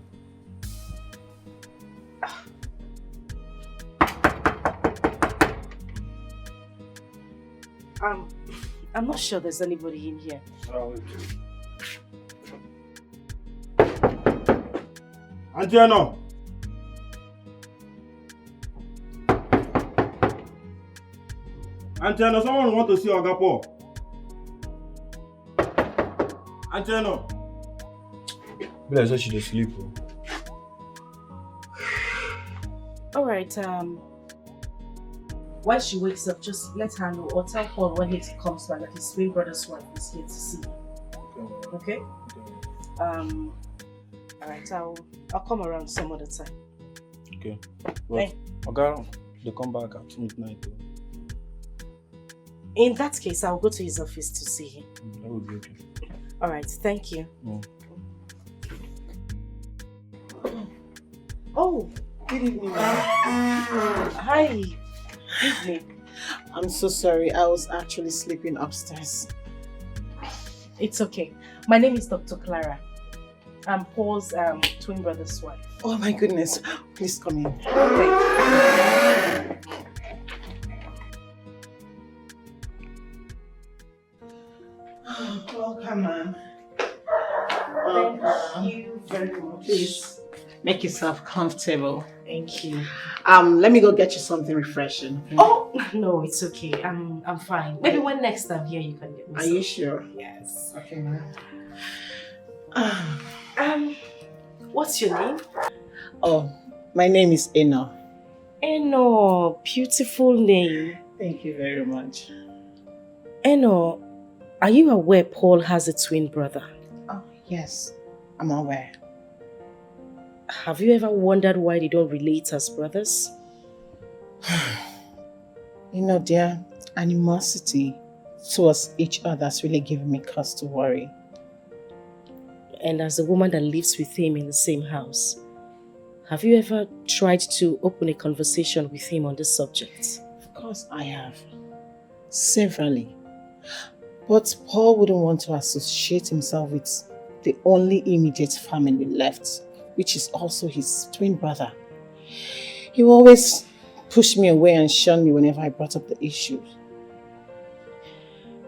B: I'm not sure there's anybody in here.
D: Auntie Anna. Auntie Anna, someone want to see Oga Paul. Auntie Anna.
F: But I said she dey sleep.
B: Alright, when she wakes up, just let her know or tell Paul when he comes back that his twin brother's wife is here to see him. Okay? Alright, I'll come around some other time.
D: Okay. But Oga, they come back at midnight.
B: In that case, I'll go to his office to see him.
D: That would be okay.
B: Alright, thank you.
D: Mm.
B: Oh, good evening. Hi. Evening.
H: I'm so sorry, I was actually sleeping upstairs.
B: It's okay. My name is Dr. Clara. I'm Paul's twin brother's wife.
H: Oh my goodness. Please come in.
B: Okay.
H: Oh, come on.
B: Thank you very much.
H: Please make yourself comfortable.
B: Thank you.
H: Let me go get you something refreshing. Okay?
B: Oh no, it's okay. I'm fine. Maybe when next I'm here you can get me.
H: Are you sure?
B: Yes.
H: Okay, ma'am.
B: What's your name?
H: Oh, my name is Eno.
B: Eno, beautiful name.
H: Thank you very much.
B: Eno, are you aware Paul has a twin brother?
H: Oh, yes, I'm aware.
B: Have you ever wondered why they don't relate as brothers?
H: You know, their animosity towards each other has really given me cause to worry.
B: And as a woman that lives with him in the same house, have you ever tried to open a conversation with him on this subject?
H: Of course I have. Severally. But Paul wouldn't want to associate himself with the only immediate family left, which is also his twin brother. He will always push me away and shun me whenever I brought up the issue.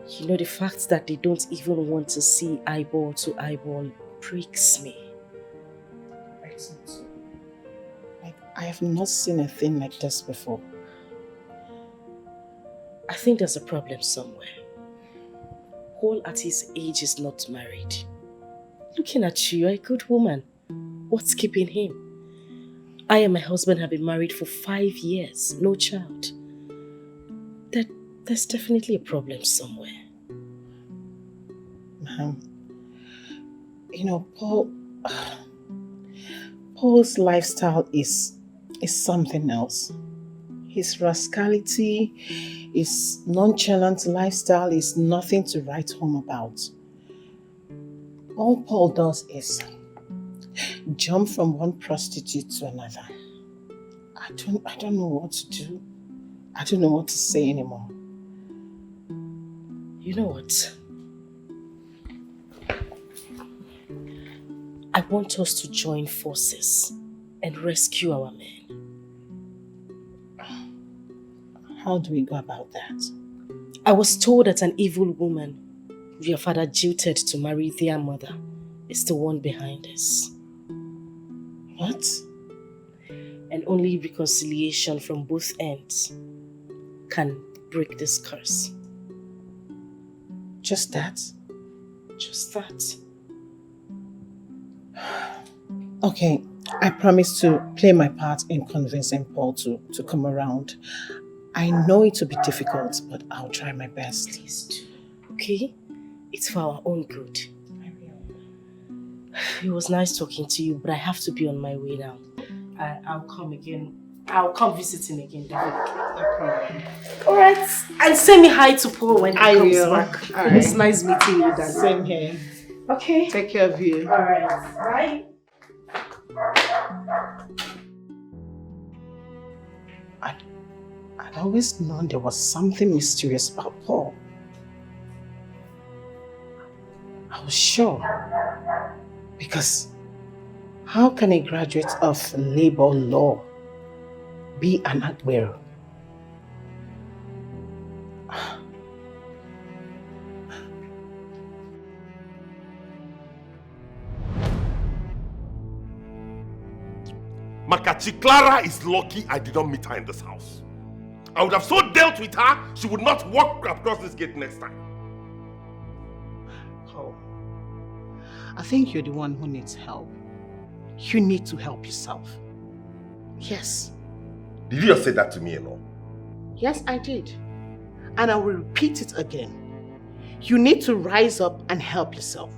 B: You know, the fact that they don't even want to see eyeball to eyeball breaks me.
H: Like, I have not seen a thing like this before.
B: I think there's a problem somewhere. Paul at his age is not married. Looking at you, you're a good woman. What's keeping him? I and my husband have been married for 5 years, no child. There's definitely a problem somewhere.
H: Ma'am, Paul's lifestyle is something else. His rascality, his nonchalant lifestyle is nothing to write home about. All Paul does is jump from one prostitute to another. I don't know what to do. I don't know what to say anymore.
B: You know what? I want us to join forces and rescue our men.
H: How do we go about that?
B: I was told that an evil woman your father jilted to marry their mother is the one behind this.
H: What?
B: And only reconciliation from both ends can break this curse.
H: Just that?
B: Just that.
H: Okay, I promise to play my part in convincing Paul to come around. I know it will be difficult, but I'll try my best.
B: Please do. Okay? It's for our own good. It was nice talking to you, but I have to be on my way now. I'll come again. I'll come visiting again. No problem. Alright. And send me hi to Paul when he comes back.
H: Right.
B: It's nice meeting you, darling.
H: Same here.
B: Okay.
H: Take care of you.
B: Alright. Bye.
H: I'd always known there was something mysterious about Paul. I was sure. Because how can a graduate of labor law be an Agbero?
C: Makachi Clara is lucky I did not meet her in this house. I would have so dealt with her, she would not walk across this gate next time.
H: Oh, I think you're the one who needs help. You need to help yourself. Yes.
C: Did you just say that to me, Eno?
H: Yes, I did. And I will repeat it again. You need to rise up and help yourself.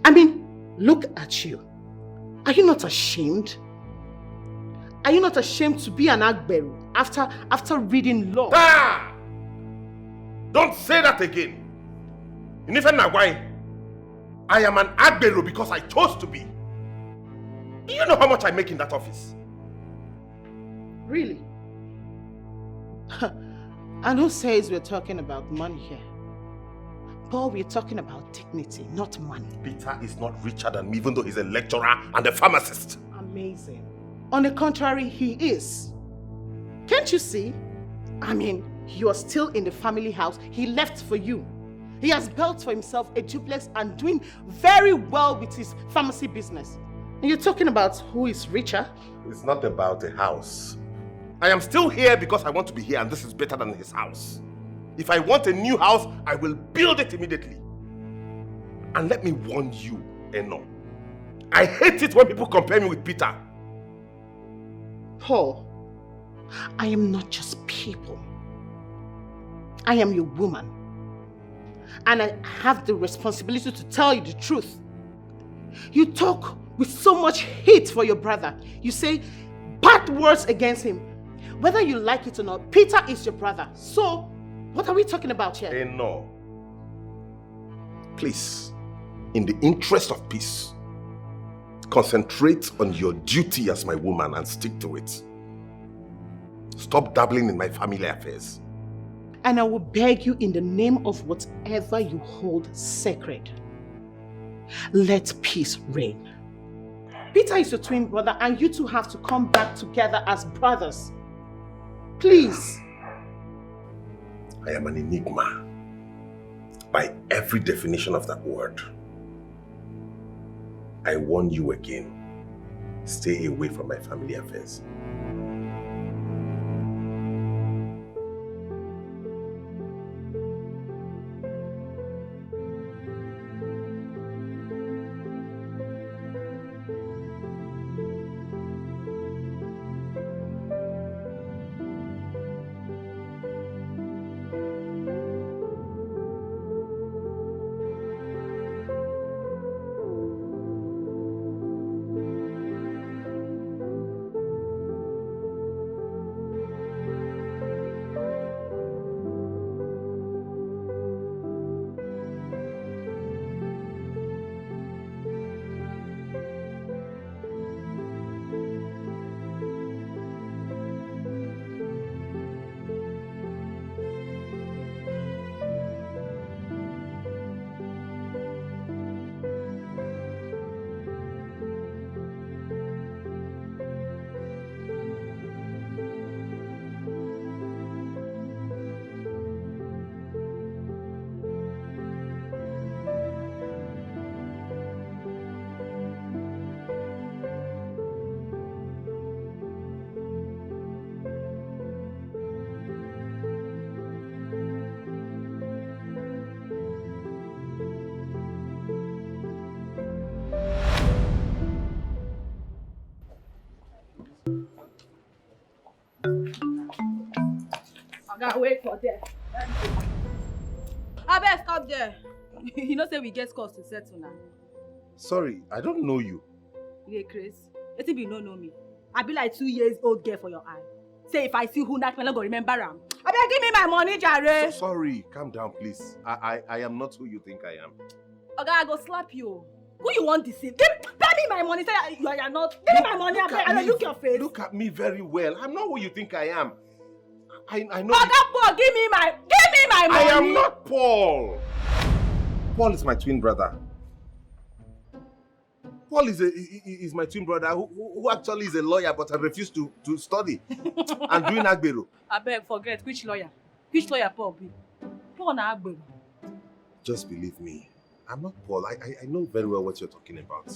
H: I mean, look at you. Are you not ashamed? Are you not ashamed to be an Agberu after reading law?
C: Ah! Don't say that again. I am an Agberu because I chose to be. Do you know how much I make in that office?
H: Really? And who says we're talking about money here? Paul, we're talking about dignity, not money.
C: Peter is not richer than me, even though he's a lecturer and a pharmacist.
H: Amazing. On the contrary, he is. Can't you see? I mean, you are still in the family house. He left for you. He has built for himself a duplex and doing very well with his pharmacy business. And you're talking about who is richer?
C: It's not about a house. I am still here because I want to be here, and this is better than his house. If I want a new house, I will build it immediately. And let me warn you, Eno. I hate it when people compare me with Peter.
H: Paul, I am not just people. I am your woman. And I have the responsibility to tell you the truth. You talk with so much hate for your brother. You say bad words against him. Whether you like it or not, Peter is your brother. So, what are we talking about here?
C: No. Please, in the interest of peace, concentrate on your duty as my woman and stick to it. Stop dabbling in my family affairs.
H: And I will beg you in the name of whatever you hold sacred. Let peace reign. Peter is your twin brother and you two have to come back together as brothers. Please.
C: I am an enigma. By every definition of that word. I warn you again. Stay away from my family affairs.
S: Oga, wait for there. Abeg, stop there. You know say we get scores to settle now.
C: Sorry, I don't know you.
S: You dey craze? Wetin be you no know me? I be like 2 years old girl for your eye. Say if I see who knack me, I no go remember am. Abeg, give me my money, jare.
C: Sorry, calm down, please. I am not who you think I am.
S: Oga, I go slap you. Who you want deceive? Pay me my money. Say you are not. Give me my money. I look your face.
C: Look at me very well. I'm not who you think I am. I know.
S: Oga Paul, give me my money.
C: I am not Paul. Paul is my twin brother. Paul is my twin brother who actually is a lawyer but has refused to study and doing agbero.
S: Abeg, forget which lawyer. Which lawyer Paul be? Paul na agbero.
C: Just believe me. I'm not Paul. I know very well what you're talking about.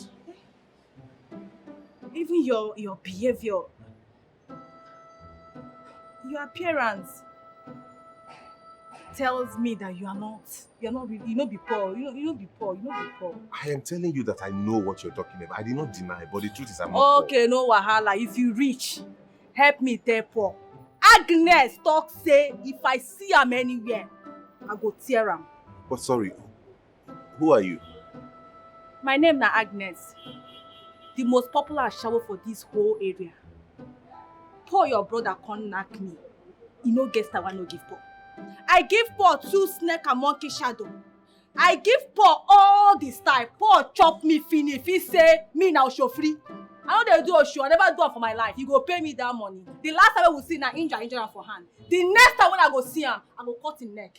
S: Even your behavior, your appearance tells me that you're not really, you know be Paul. You know be Paul.
C: I am telling you that I know what you're talking about. I did not deny, but the truth is I'm not
S: Okay, no wahala. If you reach, help me tell Paul. Agnes talk say if I see am anywhere, I go tear am.
C: But sorry, who are you?
S: My name na Agnes. The most popular shower for this whole area. Paul, your brother, can't knock me. You no guess that one no give Paul. I give Paul 2 snake and monkey shadow. I give Paul all the style. Paul chop me finish. He say me now show free. I know they do a show. I never do it for my life. You go pay me that money. The last time I will see na injure am for hand. The next time when I go see him, I go cut him neck.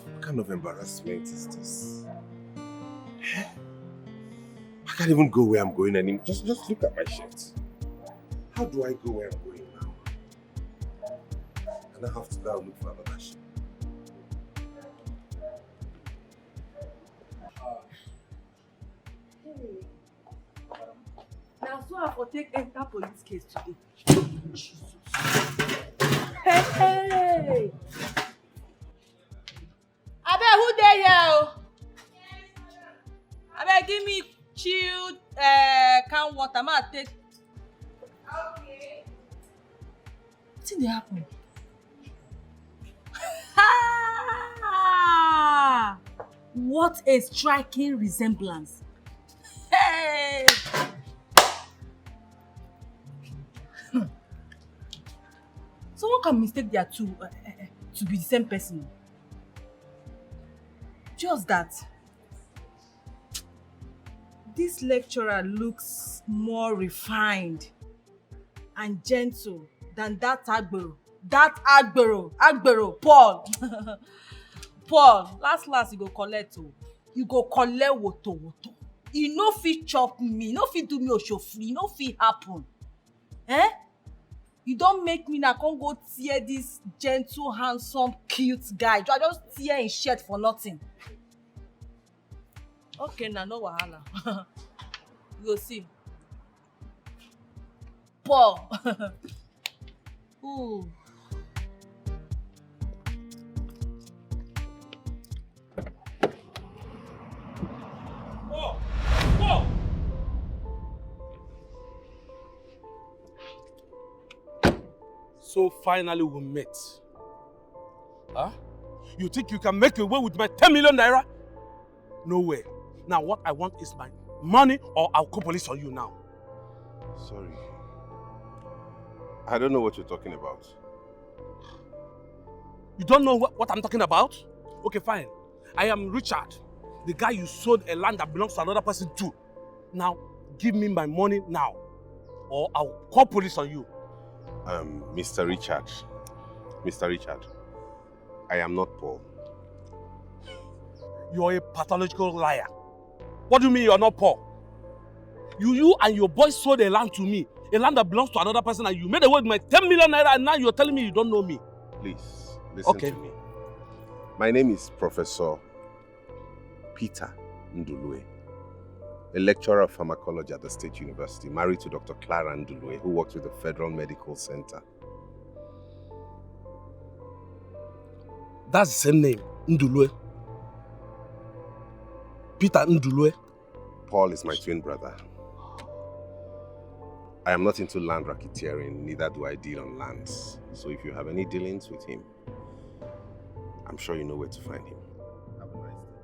C: What kind of embarrassment is this? I can't even go where I'm going anymore. Just look at my shirt. How do I go where I'm going now? And I have to go look for another shirt.
S: Now so I will take enter police case today. Jesus. Hey! Abeg, who dey here? Abeg, give me chilled can water. Ma take. Okay. Wetin dey happen? What a striking resemblance. Hey! Someone can mistake their two to be the same person. Just that. This lecturer looks more refined and gentle than that Agbero. Agbero, Paul. Paul, last you go collect o. You go collect woto. You no fit chop me, no fit do me oshofri, no fit happen. You don't make me now come go tear this gentle, handsome, cute guy. I just tear his shirt for nothing. Okay, now no wahala. You go see. Paul. Ooh.
R: So finally we met. Huh? You think you can make away with my 10 million naira? No way. Now what I want is my money or I'll call police on you now.
C: Sorry. I don't know what you're talking about.
R: You don't know what I'm talking about? Okay, fine. I am Richard, the guy you sold a land that belongs to another person to. Now, give me my money now or I'll call police on you.
C: Mr. Richard, I am not Paul.
R: You're a pathological liar. What do you mean you're not Paul? You and your boys sold a land to me, a land that belongs to another person, and you made away with my 10 million naira, and now you're telling me you don't know me.
C: Please, listen to me. My name is Professor Peter Ndulue, a lecturer of pharmacology at the State University, married to Dr. Clara Ndulue, who works with the Federal Medical Center.
R: That's the same name, Ndulue. Peter Ndulue?
C: Paul is my twin brother. I am not into land racketeering, neither do I deal on lands. So if you have any dealings with him, I'm sure you know where to find him. Have a nice day.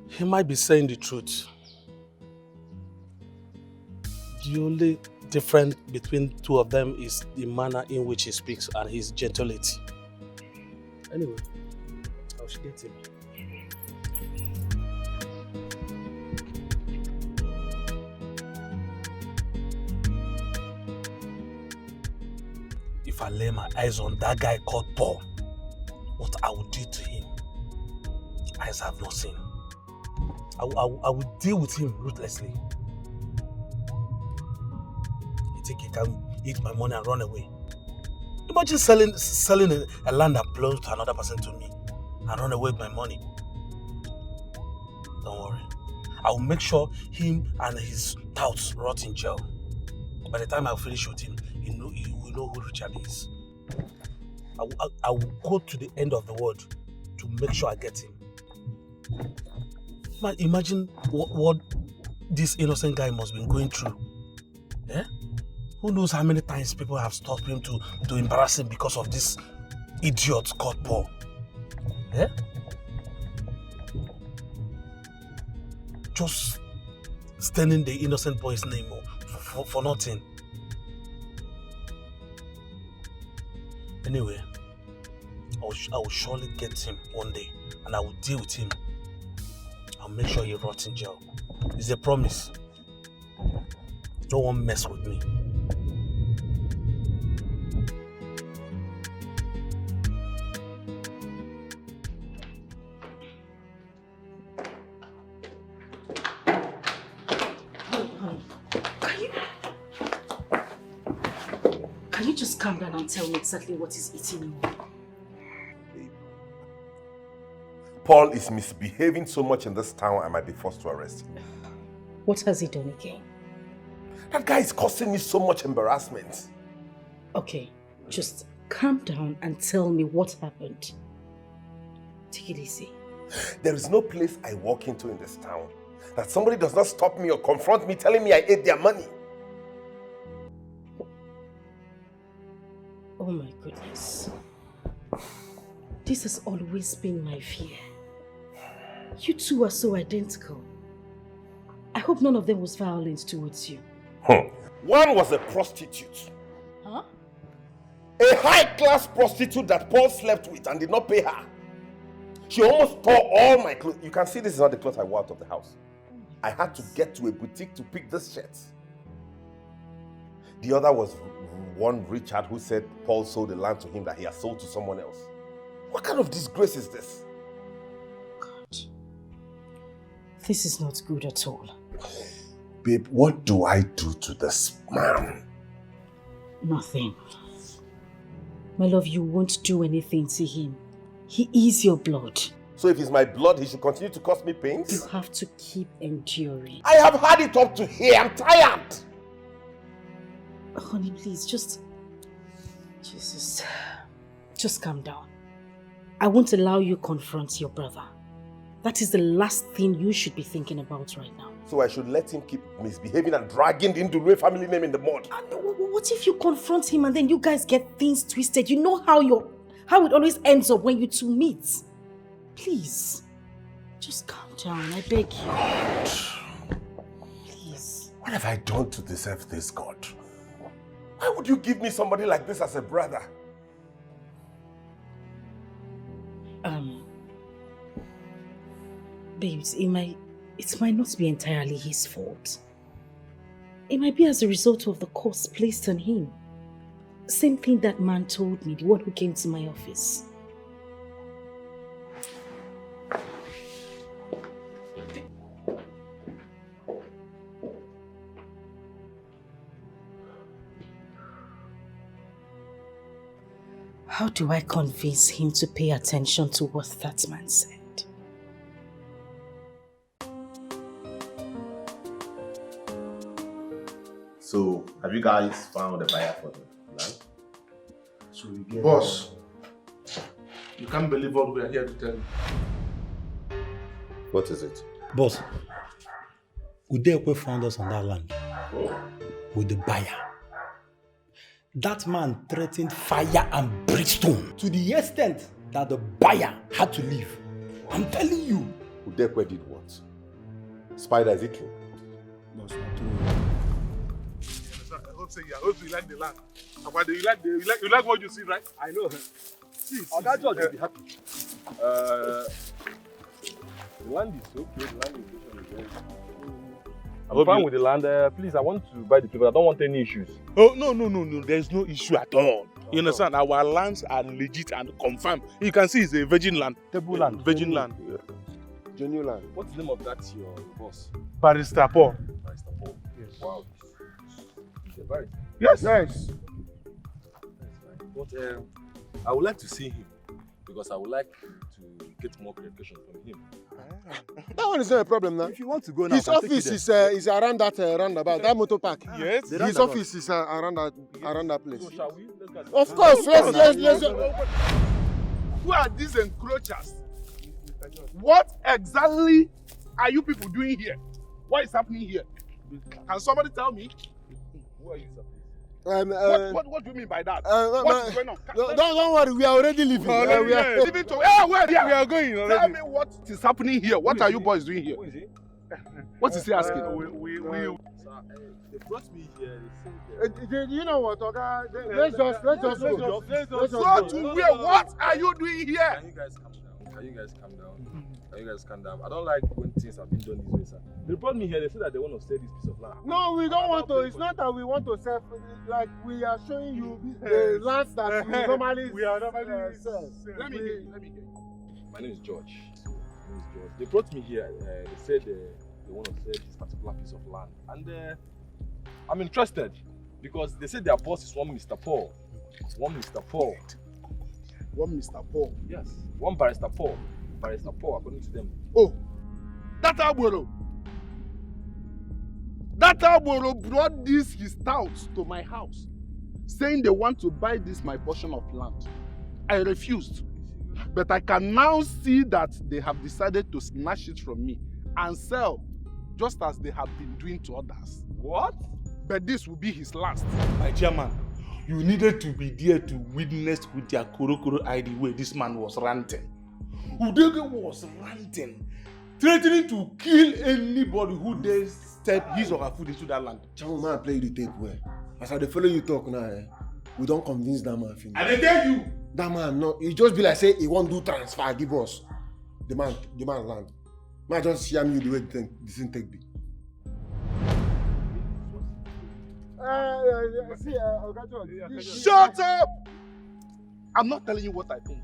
R: He might be saying the truth. The only difference between two of them is the manner in which he speaks and his gentility. Anyway, I should get him. If I lay my eyes on that guy called Paul, what I would do to him, eyes have not seen. I will deal with him ruthlessly. You think he can eat my money and run away? Imagine selling a land that belongs to another person to me and run away with my money. Don't worry. I will make sure him and his touts rot in jail. By the time I finish with him, he will know who Richard is. I will go to the end of the world to make sure I get him. Imagine what this innocent guy must have been going through. Eh? Who knows how many times people have stopped him to embarrass him because of this idiot called Paul. Eh? Just standing the innocent boy's name for nothing. Anyway, I will surely get him one day and I will deal with him. I'll make sure he rots in jail. It's a promise. No one mess with me.
B: Can you just calm down and tell me exactly what is eating you?
C: Paul is misbehaving so much in this town, I might be forced to arrest him.
B: What has he done again?
C: That guy is causing me so much embarrassment.
B: Okay, just calm down and tell me what happened. Take it easy.
C: There is no place I walk into in this town that somebody does not stop me or confront me telling me I ate their money.
B: Oh my goodness. This has always been my fear. You two are so identical. I hope none of them was violent towards you.
C: One was a prostitute.
B: Huh?
C: A high-class prostitute that Paul slept with and did not pay her. She almost tore all my clothes. You can see this is not the clothes I wore out of the house. I had to get to a boutique to pick this shirt. The other was one Richard who said Paul sold the land to him that he has sold to someone else. What kind of disgrace is this?
B: God. This is not good at all.
C: Babe, what do I do to this man?
B: Nothing. My love, you won't do anything to him. He is your blood.
C: So if he's my blood, he should continue to cause me pains?
B: You have to keep enduring.
C: I have had it up to here. I'm tired.
B: Honey, please, just calm down. I won't allow you confront your brother. That is the last thing you should be thinking about right now.
C: So I should let him keep misbehaving and dragging the Ndulue family name in the mud?
B: What if you confront him and then you guys get things twisted? You know how it always ends up when you two meet. Please, just calm down, I beg you. Please.
C: What have I done to deserve this, God? Why would you give me somebody like this as a brother?
B: Babes, it might not be entirely his fault. It might be as a result of the curse placed on him. Same thing that man told me, the one who came to my office. How do I convince him to pay attention to what that man said?
C: So, have you guys found a buyer for the land?
D: So we get... Boss, you can't believe what we are here to tell you.
C: What is it?
F: Boss, Udekwe found us on that land with the buyer. That man threatened fire and brimstone to the extent that the buyer had to leave. I'm telling you.
C: Udekwe did what? Spider, is it true?
F: No, it's not true.
R: I hope so. I hope you like the land. You like what you see, right?
E: I know.
R: See,
E: that judge will be happy. The land is okay. The land is very. I'm fine with the land. Please, I want to buy the people. I don't want any issues.
D: Oh, no. There's no issue at all. You understand? Our lands are legit and confirmed. You can see it's a virgin land.
E: Table land.
D: Virgin land.
E: Yeah.
G: Genuine land.
E: What's the name of that, your boss?
D: Barrister Paul.
E: Barrister Paul. Yes. Wow. He's a barrister.
D: Yes.
G: Nice.
E: But I would like to see him because I would like to get more clarification from him.
G: That one is not a problem now.
E: If you want to go now,
G: his office is around that roundabout, that motor park.
D: Yes.
G: His office is around that place.
E: So shall we? Let's
G: Of course, let's.
D: Who are these encroachers? What exactly are you people doing here? What is happening here? Can somebody tell me?
E: Who are you, sir?
D: What do you mean by that? What is going on?
G: Don't worry, we are already leaving.
D: We are leaving to where? We are going already. Tell me what is happening here. What are you boys doing here?
E: Who is he?
D: What is he asking?
E: Sir, they brought me here.
G: You know what, Oga? Let's just go.
D: Go to where? What are you doing here?
E: Can you guys calm down? I don't like when things have been done this way, sir. They brought me here. They said that they want to sell this piece of land.
G: No, we don't want to. It's not that we want to sell. Like we are showing you the lands that we normally sell.
D: Let me hear you.
E: My name is George. They brought me here. They said they want to sell this particular piece of land, and I'm interested because they said their boss is one Mr. Paul. One Mr. Paul. Yes. One Barrister Paul. Barrister Paul, according to them.
D: Oh, that Agboro brought his touts to my house, saying they want to buy this my portion of land. I refused, but I can now see that they have decided to snatch it from me and sell, just as they have been doing to others.
E: What?
D: But this will be his last.
Q: My chairman, you needed to be there to witness with your Korokoro eye the way this man was ranting. Udege was ranting, threatening to kill anybody who dares step his or her foot into that land.
G: Chairman, man, play the tape well. As I follow you talk now, we don't convince that man. Finish.
Q: And I tell you,
G: that man, no, he just be like say he won't do transfer, give us the man land. Man just share me the way this thing take be.
D: Shut up! I'm not telling you what I think.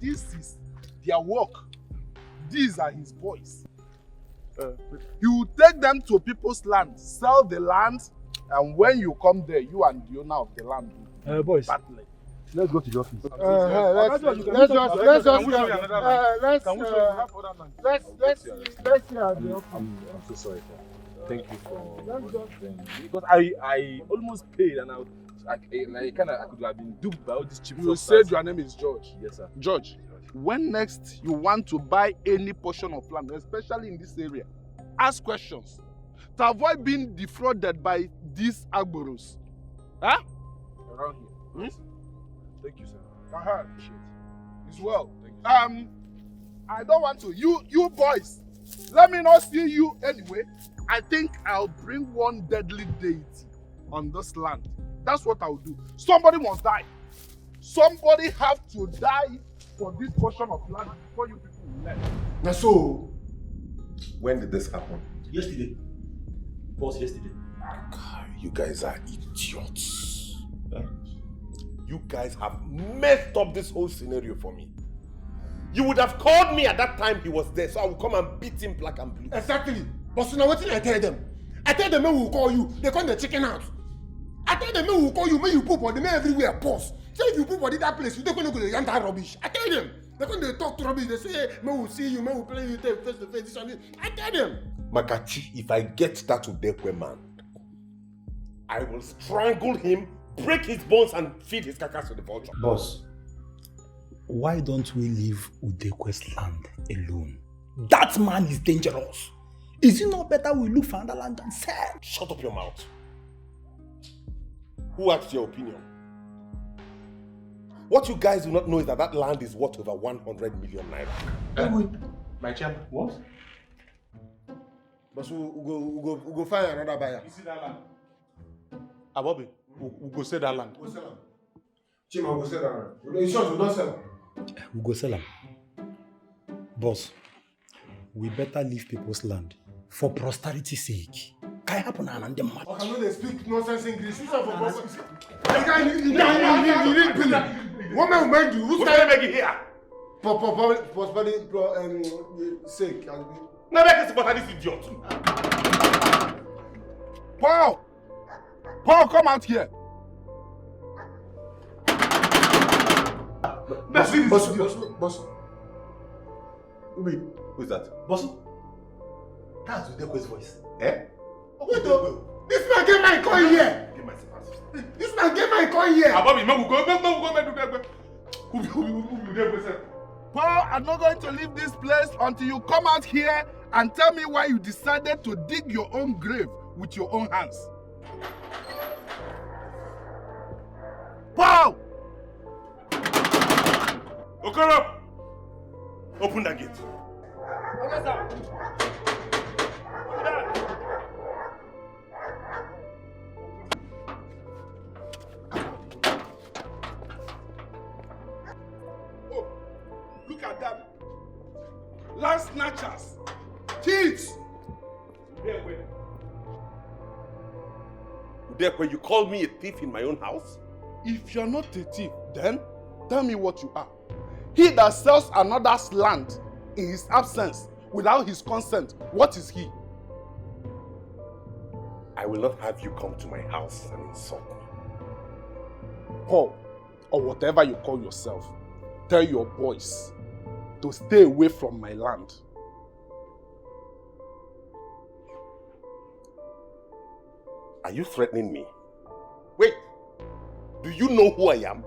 D: This is their work. These are his boys. You take them to people's land, sell the land, and when you come there, you and the owner of the land will
E: boys,
D: battling.
E: Let's go to the office.
G: Let's see how the office.
E: I'm so sorry, sir. Thank you for because I almost paid and I could have been duped by all these cheap.
D: You said your name is George.
E: Yes, sir.
D: George, when next you want to buy any portion of land, especially in this area, ask questions to avoid being defrauded by these Agboros. Huh?
E: Around here. Thank you, sir.
D: Appreciate it. It's well. Thank you. I don't want to. You boys, let me not see you anyway. I think I'll bring one deadly deity on this land. That's what I'll do. Somebody must die. Somebody have to die for this portion of land before you people will learn.
G: Now so,
C: when did this happen?
F: Yesterday. Boss, yesterday.
C: God, you guys are idiots. You guys have messed up this whole scenario for me. You would have called me at that time he was there, so I would come and beat him black and blue.
G: Exactly. But so now what did I tell them? I tell them when we will call you, they call the chicken out. I tell them when we will call you, when you poop on them everywhere, pause. So if you poop on that place, you don't go to the yanta rubbish. I tell them. They when they talk to rubbish, they say, man, we'll see you, man, we'll play you face to face, this and this. I tell them.
C: Makachi, if I get that Udekwe man, I will strangle him, break his bones, and feed his carcass to the vulture.
F: Boss, why don't we leave Udekwe's land alone? That man is dangerous. Is it not better we look for another land and sell?
C: Shut up your mouth. Who asked your opinion? What you guys do not know is that land is worth over 100 million naira.
D: My chairman, what?
G: But we'll go find another buyer.
D: You see that land? Abobi, we'll go sell that land.
G: We'll sell them. Chima, we'll sell that land. In short, we don't sell them.
F: We'll go sell them. Boss, we better leave people's land for posterity's sake. Can happen and them mad.
G: Okay, no, they speak nonsense English. Who's for prosperity? You didn't pay them. What man will make you? Who's going to make it here? For prosperity sake.
C: Now make it about this idiot.
E: Paul! Paul, come out here.
G: Boss.
C: Wait, who's that?
F: Boss, that's Udekwe's voice.
C: Eh?
G: Wait, this man get my coin here.
C: Give myself.
G: This man get my coin here.
E: Abobi, Paul, I'm not going to leave this place until you come out here and tell me why you decided to dig your own grave with your own hands. Paul!
C: Okoro! Open that gate.
E: Okay, sir. Oh, look at them. Land snatchers. Thieves.
C: Therefore, you call me a thief in my own house?
E: If you're not a thief, then tell me what you are. He that sells another's land in his absence without his consent, what is he?
C: I will not have you come to my house and insult me.
E: Paul, or whatever you call yourself, tell your boys to stay away from my land.
C: Are you threatening me? Wait, do you know who I am?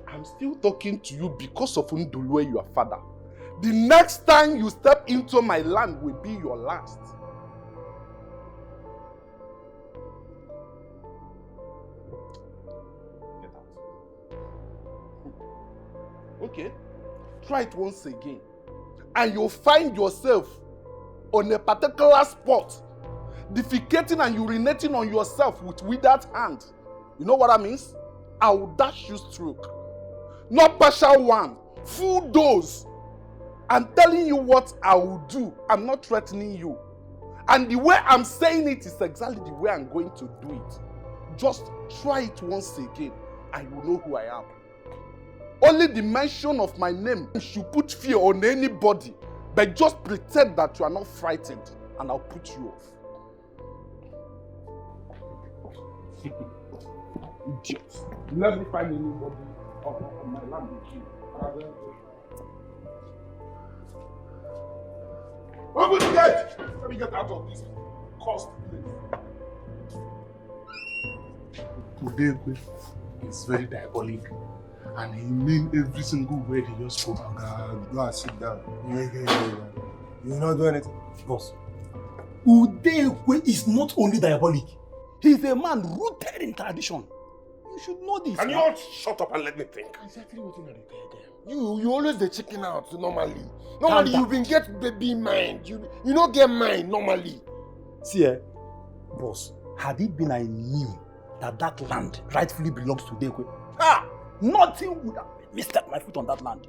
E: I'm still talking to you because of Ndulwe, your father. The next time you step into my land will be your last. Get out. Okay, try it once again. And you'll find yourself on a particular spot, defecating and urinating on yourself with withered hand. You know what that means? I will dash you stroke. Not partial one, full dose. I'm telling you what I will do. I'm not threatening you. And the way I'm saying it is exactly the way I'm going to do it. Just try it once again and you will know who I am. Only the mention of my name should put fear on anybody, but just pretend that you are not frightened and I'll put you off. Idiots. Let me find anybody on my land with you. Open the gate! Let me get out of this cursed place.
D: Udekwe is very diabolic and he means every single word he just spoke.
G: God, go and sit down. You will not do anything.
F: Boss, Udekwe is not only diabolic, he's a man rooted in tradition. You should know this.
C: Can you all shut up and let me think?
G: Exactly what you know. You always the chicken out normally. Normally you been get baby mind. You don't get mind normally.
F: See, boss, had it been I knew that land rightfully belongs to Udekwe, nothing would have misstepped my foot on that land.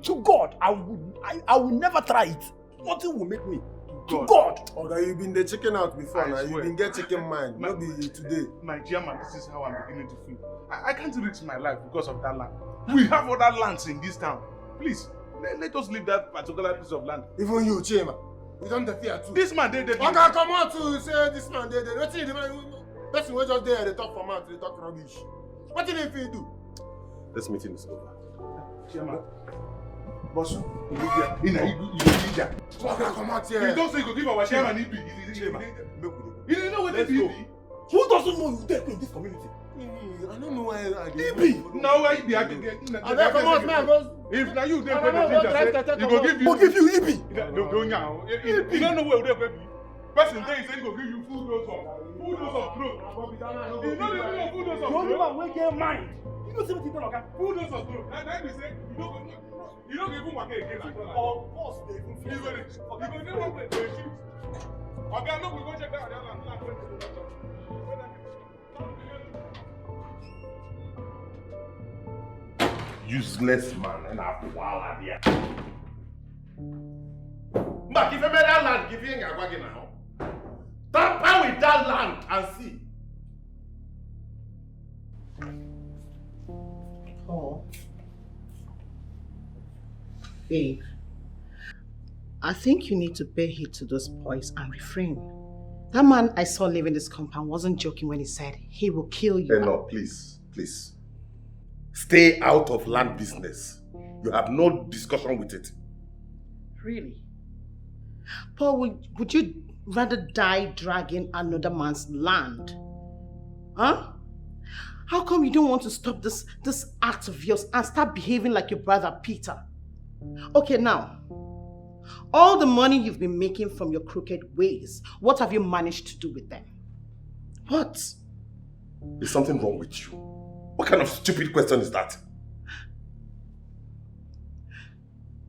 F: To God, I will never try it. Nothing will make me. To God.
G: Okay, you've been the chicken out before now. You been get chicken mind. Not be today.
D: My German, this is how I'm beginning to feel. I can't risk my life because of that land. We have other lands in this town. Please, let us leave that particular piece of land.
G: Even you, Chima. You don't fear too.
D: This man, they
G: Okay, come on to say this man, they. What did the person who just there, they talk for mouth, they talk rubbish. What did they do?
C: This meeting is over.
D: Chairman, Boss, you need that.
G: Come out here.
D: You don't say you go give our chairman EB. You know what it is?
G: Who doesn't know you there in this community? I don't know why I
D: EB. Now why EB?
G: Come on, man.
D: If now you there for the ginger, he go give you.
G: Who give you EB?
D: Go now. You don't know where they go. Person there say he go give you full dose of growth. You don't even know full dose of growth.
G: The only one wey get mind.
D: You know 70 dollars. Full dose of growth. That be say you don't even work again.
G: Of course they even feel.
D: You go dey one place to shoot. Okay, no, we go check that other land. Useless man and a wala there. But if you made that land, give you a wagon now. Tamper with that land and see.
H: Oh. Babe, I think you need to pay heed to those boys and refrain. That man I saw leaving this compound wasn't joking when he said he will kill you.
C: No, please, please. Stay out of land business. You have no discussion with it.
H: Really? Paul, would you rather die dragging another man's land? Huh? How come you don't want to stop this act of yours and start behaving like your brother Peter? Okay, now, all the money you've been making from your crooked ways, what have you managed to do with them? What?
C: Is something wrong with you? What kind of stupid question is that?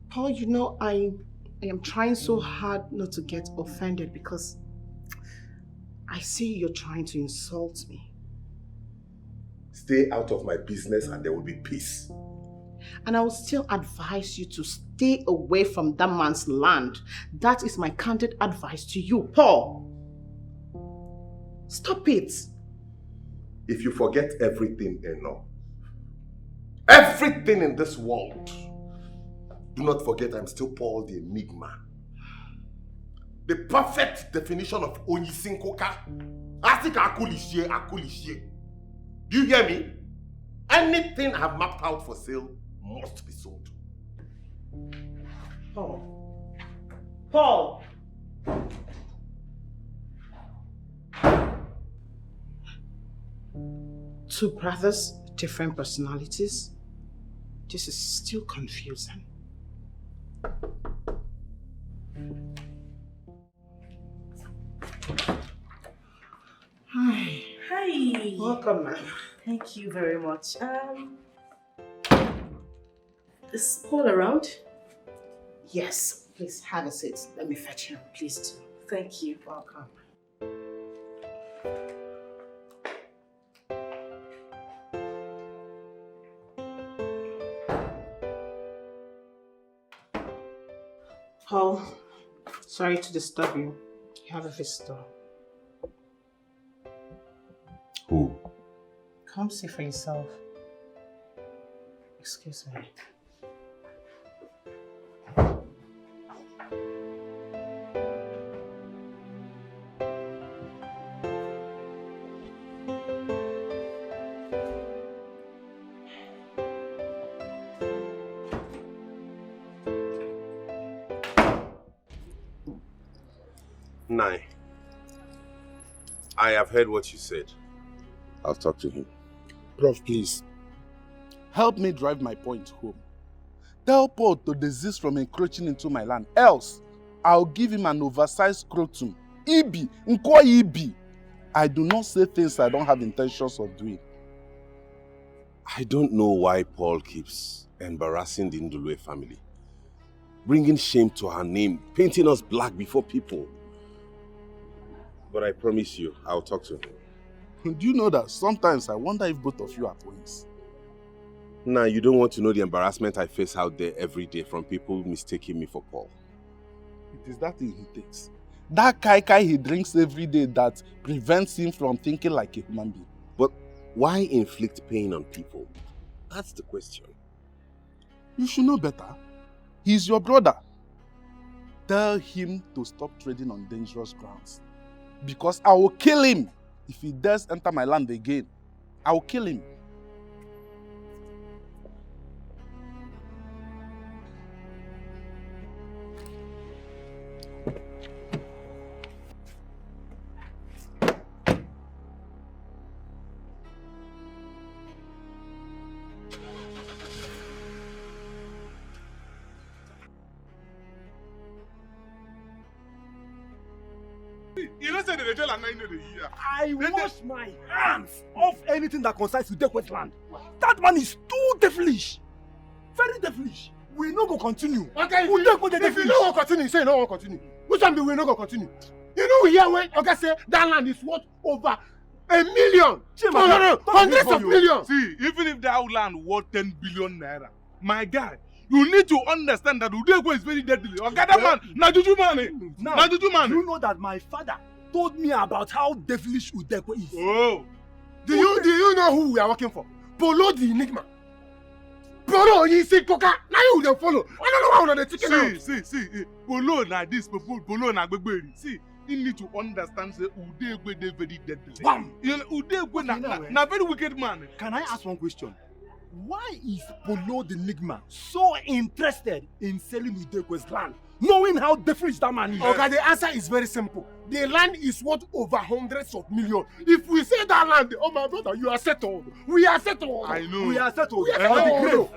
H: Paul, you know, I am trying so hard not to get offended because I see you're trying to insult me.
C: Stay out of my business and there will be peace.
H: And I will still advise you to stay away from that man's land. That is my candid advice to you, Paul. Stop it.
C: If you forget everything, everything in this world, do not forget I'm still Paul the Enigma. The perfect definition of Onyisinkoka. Asika akulishie. Do you hear me? Anything I have mapped out for sale must be sold.
H: Paul. Paul! Two brothers, different personalities. This is still confusing. Hi.
B: Hi.
H: Welcome, ma'am.
B: Thank you very much. Is Paul around?
H: Yes, please have a seat. Let me fetch him, please.
B: Thank you.
H: Welcome. Paul, sorry to disturb you. You have a visitor.
C: Who?
H: Come see for yourself. Excuse me.
C: Nai, I have heard what you said. I'll talk to him.
D: Prof, please. Help me drive my point home. Tell Paul to desist from encroaching into my land. Else, I'll give him an oversized scrotum. Ibi, Nkwa Ibi. I do not say things I don't have intentions of doing.
C: I don't know why Paul keeps embarrassing the Ndulwe family. Bringing shame to our name, painting us black before people. But I promise you, I'll talk to him.
D: Do you know that sometimes I wonder if both of you are twins?
C: Nah, you don't want to know the embarrassment I face out there every day from people mistaking me for Paul.
D: It is that thing he takes. That kai he drinks every day that prevents him from thinking like a human being.
C: But why inflict pain on people? That's the question.
D: You should know better. He's your brother. Tell him to stop trading on dangerous grounds. Because I will kill him if he dares enter my land again. I will kill him.
R: You don't say the jail and 9 know the year.
F: I wash my hands off anything that concerns Dikeh land. That man is too devilish. Very devilish. We no go continue.
G: Okay, if you no go continue, say you no go continue. Which one be we no go continue? You know here when okay say that land is worth over 1 million. No, hundreds of millions.
R: See, even if that land worth 10 billion naira, my guy, you need to understand that Udekwe is very deadly. Okay, that man, na juju man.
F: Now, you know that my father told me about how devilish Udekwe is.
R: Oh.
G: Do you know who we are working for? Polo the Enigma. Polo, you see Coca. Now you don't follow. I don't know how they take it out.
R: See. Polo na this, Polo na Gbegberi. See, you need to understand that Udekwe is very deadly.
F: Bam!
R: You know, Udekwe na very wicked man.
F: Can I ask one question? Why is Polo the Enigma so interested in selling Udekwe's land, knowing how devilish that man is?
G: Okay, the answer is very simple. The land is worth over hundreds of millions. If we say that land, oh my brother, you are settled. We are settled.
R: I know.
F: We are settled on the grave.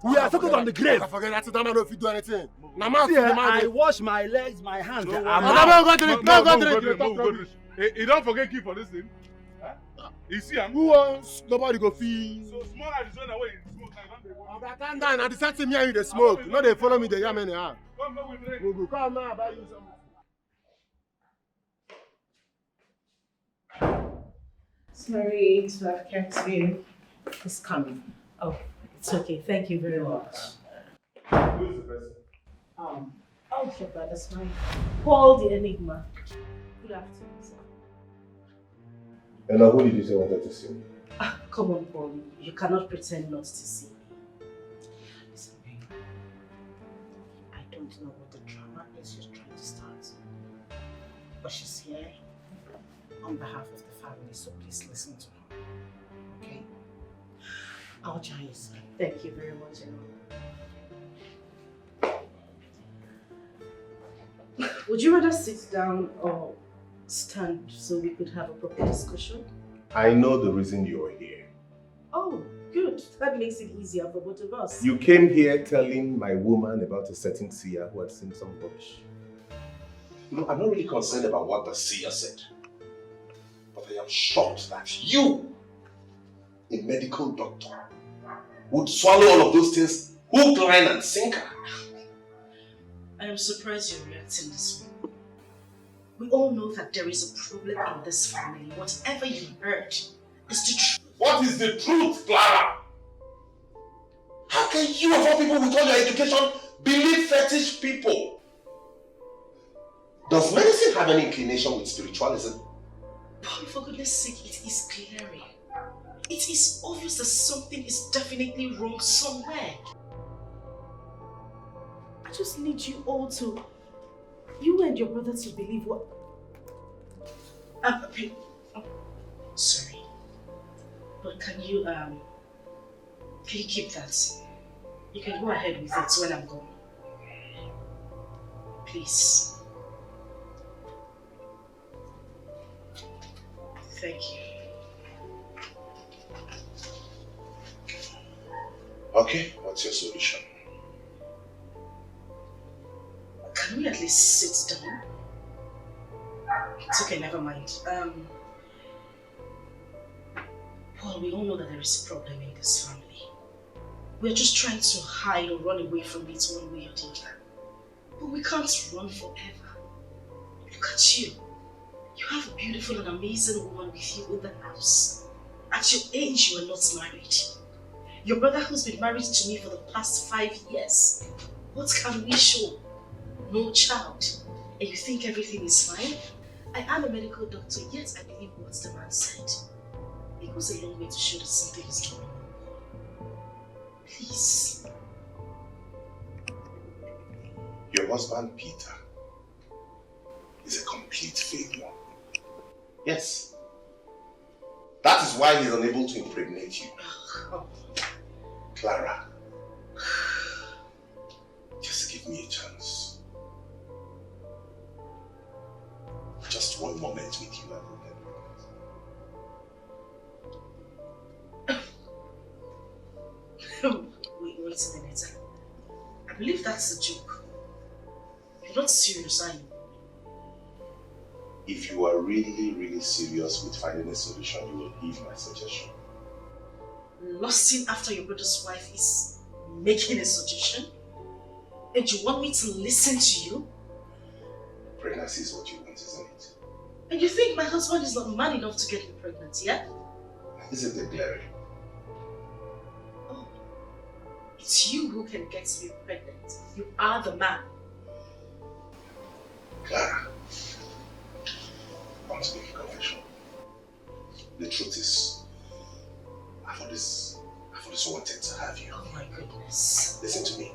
F: We are settled on the grave.
G: I forget that man if you do anything.
F: I wash my legs, my hands.
R: No, you don't forget key for this thing. You see,
G: who wants nobody go feel?
R: So small as the way you smoke,
G: calm down. At the same time, you the smoke. No, they follow me. They yam anyhow. Go. Come now, buy you some.
H: Sorry to have kept you. It's coming. Oh, it's okay. Thank you very much.
C: Who is the person?
H: Oh, sure, that's fine. Paul the Enigma. Good afternoon, sir.
C: And now who did you say wanted to see me?
H: Come on, Paul. You cannot pretend not to see me. Listen, I don't know what the drama is you're trying to start. But she's here on behalf of the family, so please listen to her. Okay? I'll join you soon. Thank you very much, Would you rather sit down or stand so we could have a proper discussion?
C: I know the reason you're here.
H: Oh, good. That makes it easier for both of us.
C: You came here telling my woman about a certain seer who had seen some rubbish. You know, I'm not really concerned about what the seer said. But I am shocked that you, a medical doctor, would swallow all of those things hook, line and sinker.
B: I am surprised you're reacting this way. We all know that there is a problem in this family. Whatever you heard is the truth.
C: What is the truth, Clara? How can you, of all people with all your education, believe fetish people? Does medicine have any inclination with spiritualism?
B: Paul, for goodness sake, it is glaring. It is obvious that something is definitely wrong somewhere. I just need you all to, you and your brother to believe what... sorry. But can you keep that? You can go ahead with it when I'm gone. Please. Thank you.
C: Okay, what's your solution?
B: Can we at least sit down? It's okay, never mind. Paul, we all know that there is a problem in this family. We're just trying to hide or run away from it one way or the other. But we can't run forever. Look at you. You have a beautiful and amazing woman with you in the house. At your age, you are not married. Your brother who's been married to me for the past 5 years. What can we show? No child. And you think everything is fine? I am a medical doctor, yet I believe what the man said. It goes a long way to show that something is going on. Please.
C: Your husband, Peter, is a complete failure. Yes. That is why he's unable to impregnate you. Clara, just give me a chance. Just one moment with you and
B: Wait a minute. I believe that's a joke. You're not serious, are you?
C: If you are really, really serious with finding a solution, you will heed my suggestion.
B: Lusting after your brother's wife is making a suggestion? And you want me to listen to you?
C: Pregnancy is what you want, isn't it?
B: And you think my husband is not man enough to get me pregnant, yeah?
C: Isn't it glaring?
B: Oh, it's you who can get me pregnant. You are the man.
C: Clara, I want to make a confession. The truth is, I've always wanted to have you.
B: Oh my goodness.
C: Listen to me.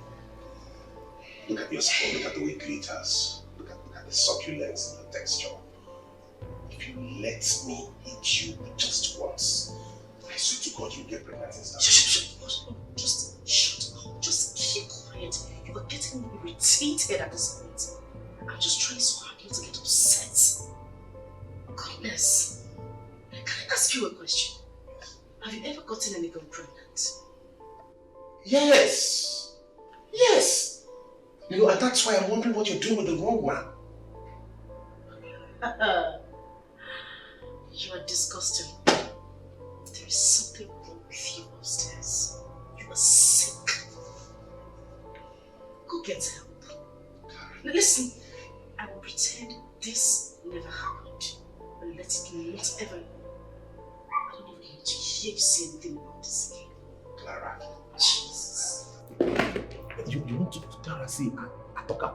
C: Look at your skin, look at the way it glitters. Look at the succulence and the texture. If you let me eat you just once, I swear to God you'll get pregnant instantly.
B: Just shut up. Just keep quiet. You are getting me irritated at this point. I'm just trying so hard not to get upset. Goodness. Can I ask you a question? Have you ever gotten any girl pregnant?
C: Yes! Yes! You know, and that's why I'm wondering what you're doing with the wrong man.
B: You are disgusting. There is something wrong with you upstairs. You are sick. Go get help. Now listen, I will pretend this never happened. But let it not ever. I don't even need to hear you say anything about this again.
C: Clara.
B: Jesus.
Q: You want to Clara say Atoka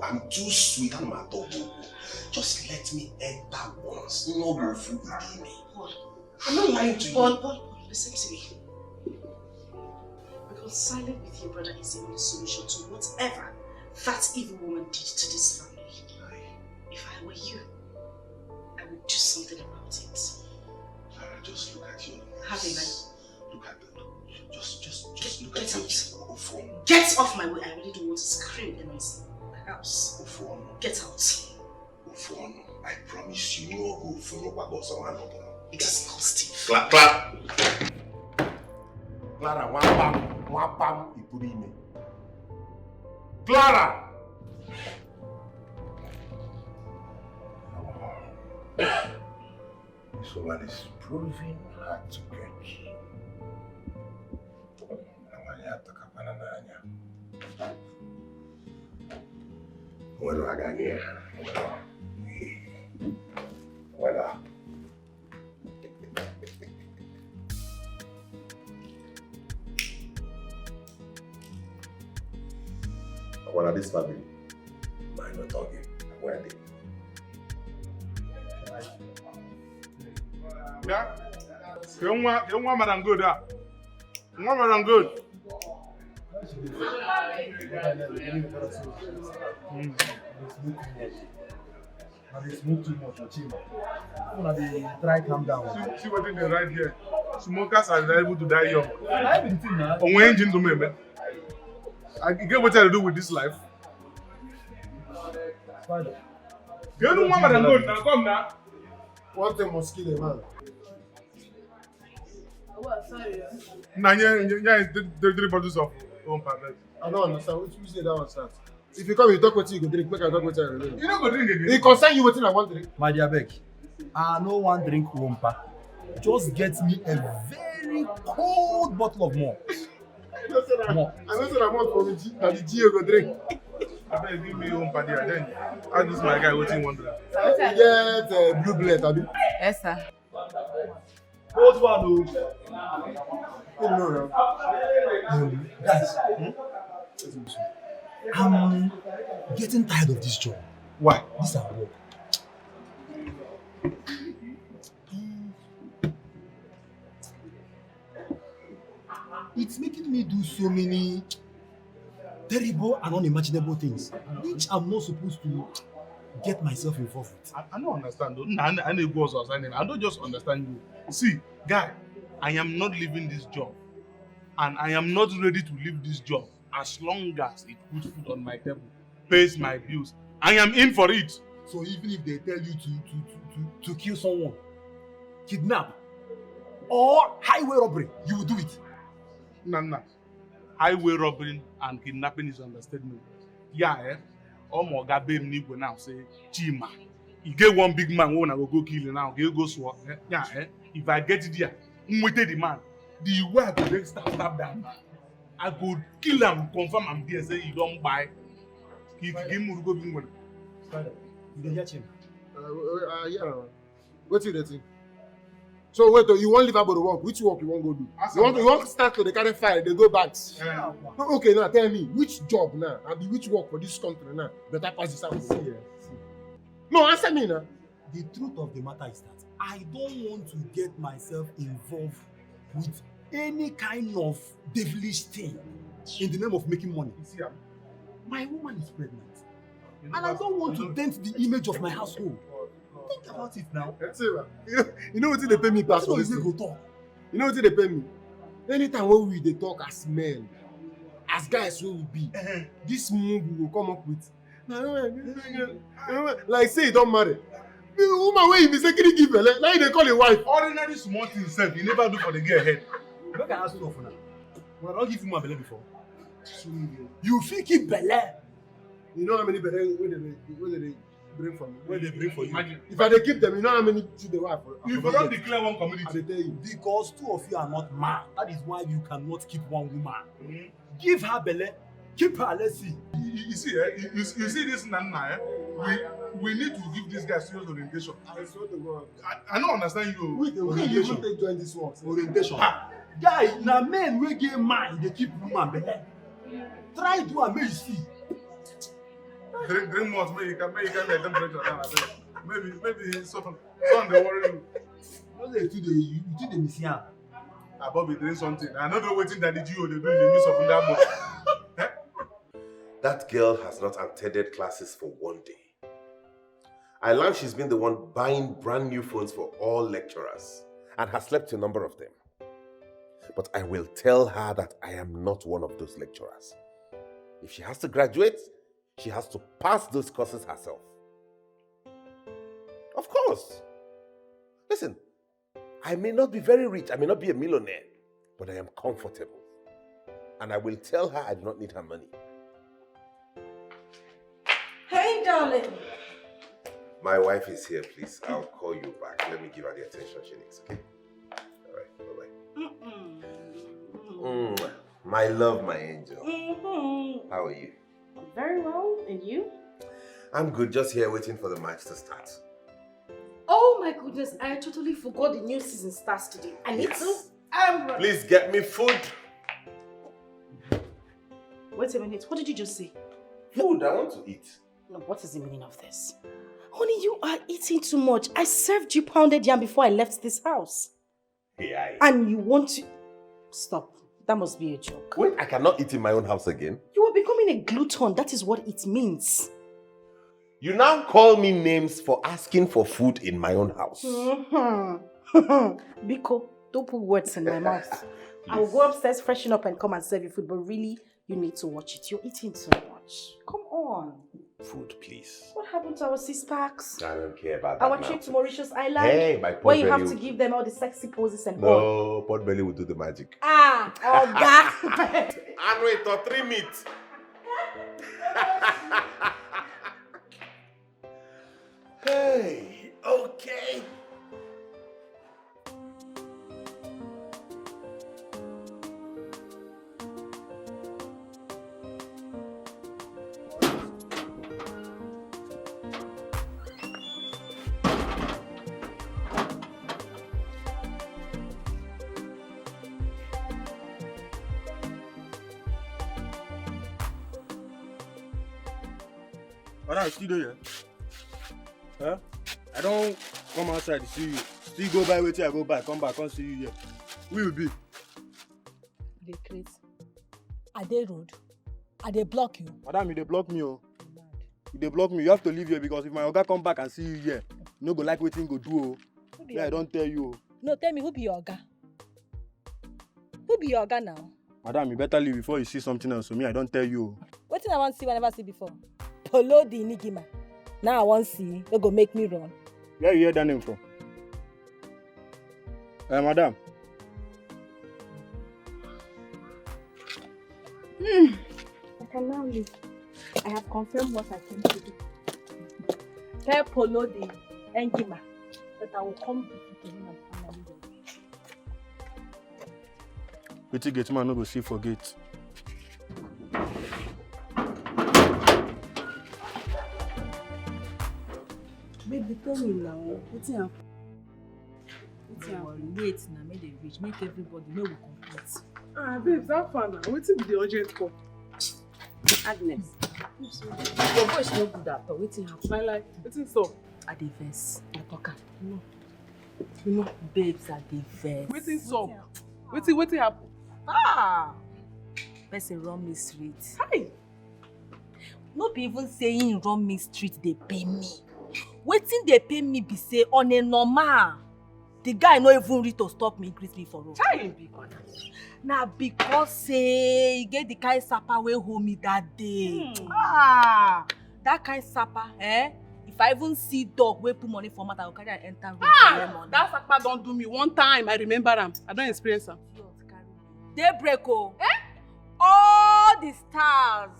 C: I'm too sweet. Just let me enter once. No go food with me.
B: Paul,
C: I'm not lying to you.
B: Paul, listen to me. Reconciling with your brother is the only solution to whatever that evil woman did to this family. If I were you, I would do something about it.
C: Clara, just look at your
B: Having like
C: look at the just look at your phone.
B: Get off my way. I really don't want to scream in my house. Get out.
C: I promise you, no go for no go someone.
B: Disgusting.
C: Clara.
Q: Clara, one pam, ipurime. Clara!
C: This woman is proving hard to get. Well, I got here. Well, well, this family, mine not talking. Where they?
D: Yeah? You want Madam Good, ah? You want Madam Good?
F: They smoke too much, they try calm down.
D: See what they right here. Smokers are liable to die young.
F: I been thinking now.
D: On when engine to me, man. I get what I do with this life.
F: Spider.
D: You don't want Madam Good, now come now.
G: One thing must kill a man.
I: What? Sorry.
D: Now, yeah, 3 bottles of one per
G: I don't understand. Which say that one start? If you come, you talk what you go drink. Make I talk what I remember.
D: You don't go drink again.
G: It concern you what I want to drink.
F: My dear Beck, I no one drink Wompa. Just get me a very cold bottle of more.
G: I know say I want for the G. Now the G you go drink.
D: I better give me one per day. Then I this my guy waiting one drink.
G: You get blue blood, abi?
I: Yes, sir.
F: Cold one,
G: No.
F: Guys, I'm getting tired of this job.
D: Why?
F: This is our work. It's making me do so many terrible and unimaginable things, which I'm not supposed to get myself involved with.
D: I don't understand though. I know go outside. I don't just understand you. See, guy, I am not leaving this job. And I am not ready to leave this job as long as it puts food on my table, pays my bills. I am in for it.
F: So even if they tell you to kill someone, kidnap, or highway robbery, you will do it.
D: Nah. Highway robbery and kidnapping is understatement. Yeah, Omoga babe Nigo now say, Chima, you get one big man who will go kill you now, you go swat. Yeah, if I get it here, the man, the way I go stab that man, I go kill him, confirm I'm there, say you don't buy. If you give me go bring money.
G: You hear him? Yeah. What's the thing? So wait, you won't leave about the work. Which work you won't go do? You want to start to the carry file, they go back. Yeah. No, okay, now tell me, which job now? I mean, which work for this country now? Better pass this out. See. No, answer me now.
F: The truth of the matter is that I don't want to get myself involved with any kind of devilish thing in the name of making money. My woman is pregnant. And I don't want to dent the image of my household. Think about it now.
G: You know what they pay me pass for this? You know what they pay me? Anytime when they talk as men, as guys who will be, this movie will come up with like say you don't marry. The woman wey you be secretly give belle, now they call a wife.
D: Ordinary small things self, you never do for the girl head.
F: Make I ask you for now. When I don't give you my belle before. You fit keep belle.
G: You know how many belle wey they bring for me?
F: Where they bring for you?
G: If I dey keep them, you know how many should they wife?
D: If you don't declare one community,
F: I tell you. Because two of you are not man. That is why you cannot keep one woman. Give her belle, keep her, let's see.
D: You see, you see this Nana, we need to give this guy serious orientation.
G: I swear to God.
D: I don't understand you.
G: We even take join this one.
F: Orientation. Guy, na men wey get mind dey keep woman belle. Try do am make you see.
D: Drink more, maybe you can make temperature down. Maybe something they worry you.
F: No dey you dey miss am.
D: Bobby drink something. I know the waiting that the GO they do in the midst of that book.
C: That girl has not attended classes for one day. I learned she's been the one buying brand new phones for all lecturers and has slept a number of them. But I will tell her that I am not one of those lecturers. If she has to graduate, she has to pass those courses herself. Of course. Listen, I may not be very rich, I may not be a millionaire, but I am comfortable. And I will tell her I do not need her money.
S: Hey, darling.
C: My wife is here, please. I'll call you back. Let me give her the attention she needs, okay? All right, bye-bye. My love, my angel. How are you?
S: Very well. And you?
C: I'm good, just here waiting for the match to start.
S: Oh my goodness, I totally forgot the new season starts today. I need to.
C: Please get me food.
B: Wait a minute, what did you just say?
C: Food, I want to eat.
B: No, what is the meaning of this? Honey, you are eating too much. I served you pounded yam before I left this house.
C: Yeah.
B: And you want to... Stop. That must be a joke.
C: Wait, I cannot eat in my own house again?
B: You are becoming a glutton. That is what it means.
C: You now call me names for asking for food in my own house.
B: Biko, don't put words in my mouth. I will go upstairs, freshen up and come and serve you food. But really, you need to watch it. You're eating too much. Come on.
C: Food, please.
B: What happened to our six-packs?
C: I don't care about that
B: Our
C: now.
B: trip to Mauritius Island?
C: Hey, my pot
B: where you
C: belly
B: have to give them all the sexy poses and all.
C: No, pot belly will do the magic.
B: Ah, oh God.
C: And wait for 3 meat. Hey, okay.
J: Madam, still there? Huh? I don't come outside to see you. Still go by, wait till I go back. Come back, come see you here. Who will be?
U: They crazy. Are they rude? Are they block you?
J: Madam, you they block me, oh. You they block me. You have to leave here because if my oga come back and see you here, you no go like wetin go do, oh. Yeah, I don't tell you, oh.
U: No, tell me, who be your oga? Who be your oga now?
J: Madam, you better leave before you see something else. So me, I don't tell you.
U: What thing I want to see when I never see before? Polo the Nigima. Now I want to see. They go make me run.
J: Where you hear that name from? Madam.
U: I can now leave.
T: I have confirmed what I came to do. Tell Polo the Engima that I will come to him and finally do.
J: Wetin get man no go see forget.
T: Baby, tell me now, wetin happen? Wait now, make they reach, make everybody know we complete.
I: Ah, babes, that fun now. Wetin be the urgent call?
T: Agnes, your voice no good at all. Wetin happen?
I: Like, wetin so?
T: I dey vex. I talk am.
I: No.
T: You know, babes, I dey vex.
I: Wetin so? Wetin happen?
T: Ah! Person run me street.
I: Hi!
T: No be even saying run me street dey pay me. Wetin dey pay me be say on a normal, the guy no even reach to stop me, greet me for road.
I: Hi!
T: Na because say e get the kind sapa wey hold me that day. Ah! That kind sapa, if I even see dog wey put money for mouth, I go carry am enter room for money.
I: That sapa don do me one time. I remember am. I don experience am.
T: Daybreak o. All the stars,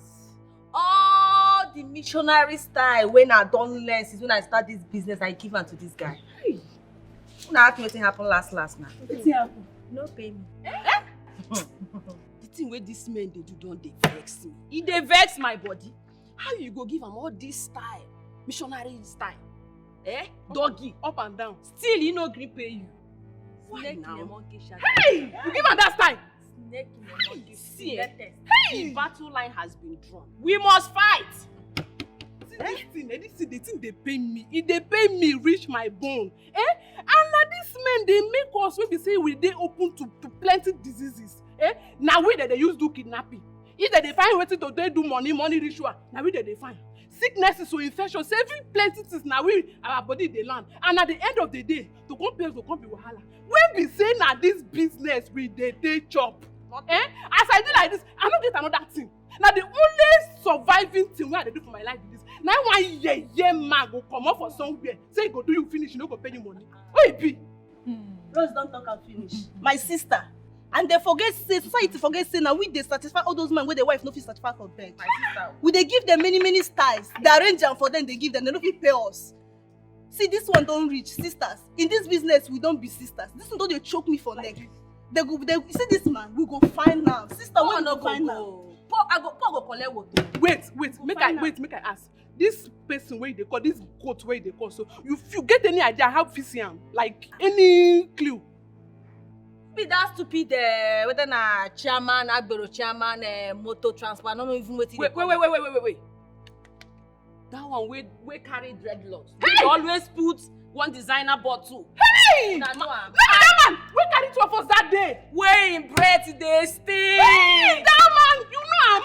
T: all the missionary style when I don learn since when I start this business, I give am to this guy. Una ask me wetin happen last now.
I: Wetin happen?
T: No pay me.
N: The thing wey this man dey do don dey vex me. E dey vex my body. How you go give am all this style, missionary style? Doggy,
I: up and down.
N: Still he no gree pay you.
T: Why now?
N: Hey! You give am that style?
T: Snake in the monkey.
N: See,
T: Hey!
N: the battle line has been drawn. We must fight.
I: This thing dey pain me. E dey pain me reach my bone. And na this men dey make us wey be say we dey open to plenty diseases. Na we dey use do kidnapping. If they find wetin to do money ritual, na we dey find. Sicknesses or infections, every plenty things na we our body dey land. And at the end of the day, to come pay to come be wahala. When we say na this business we dey take chop. As I do like this, I no get another thing. Na the only surviving thing wey I dey do for my life be this. Na one year man go comot for somewhere, say he go do you finish, you no go pay you money. Who e be?
B: Rose don talk am finish. My sister. And they forget say, society forget say na we dey satisfy all those men wey their wife no fit satisfy for bed. My sister. We dey give them many styles. They arrange am for them, they give them, they no fit pay us. See, this one don reach, sisters. In this business, we don't be sisters. This one don dey choke me for neck. They see this man, we go find now. Sister, we no find now.
T: Paul go collect water.
I: Wait, make I ask. This person wey they call, this goat wey they call, so you get any idea how to see am? Like any clue?
T: Be that stupid whether na chairman, agbero chairman, motor transport, I don't know even what it
I: Wait.
N: That one wey carry dreadlocks. Hey! Always put one designer bottle.
I: Hey!
N: That man
I: wey carry two of us that day.
N: Wey in breath dey stink.
I: Hey! That man, you know am?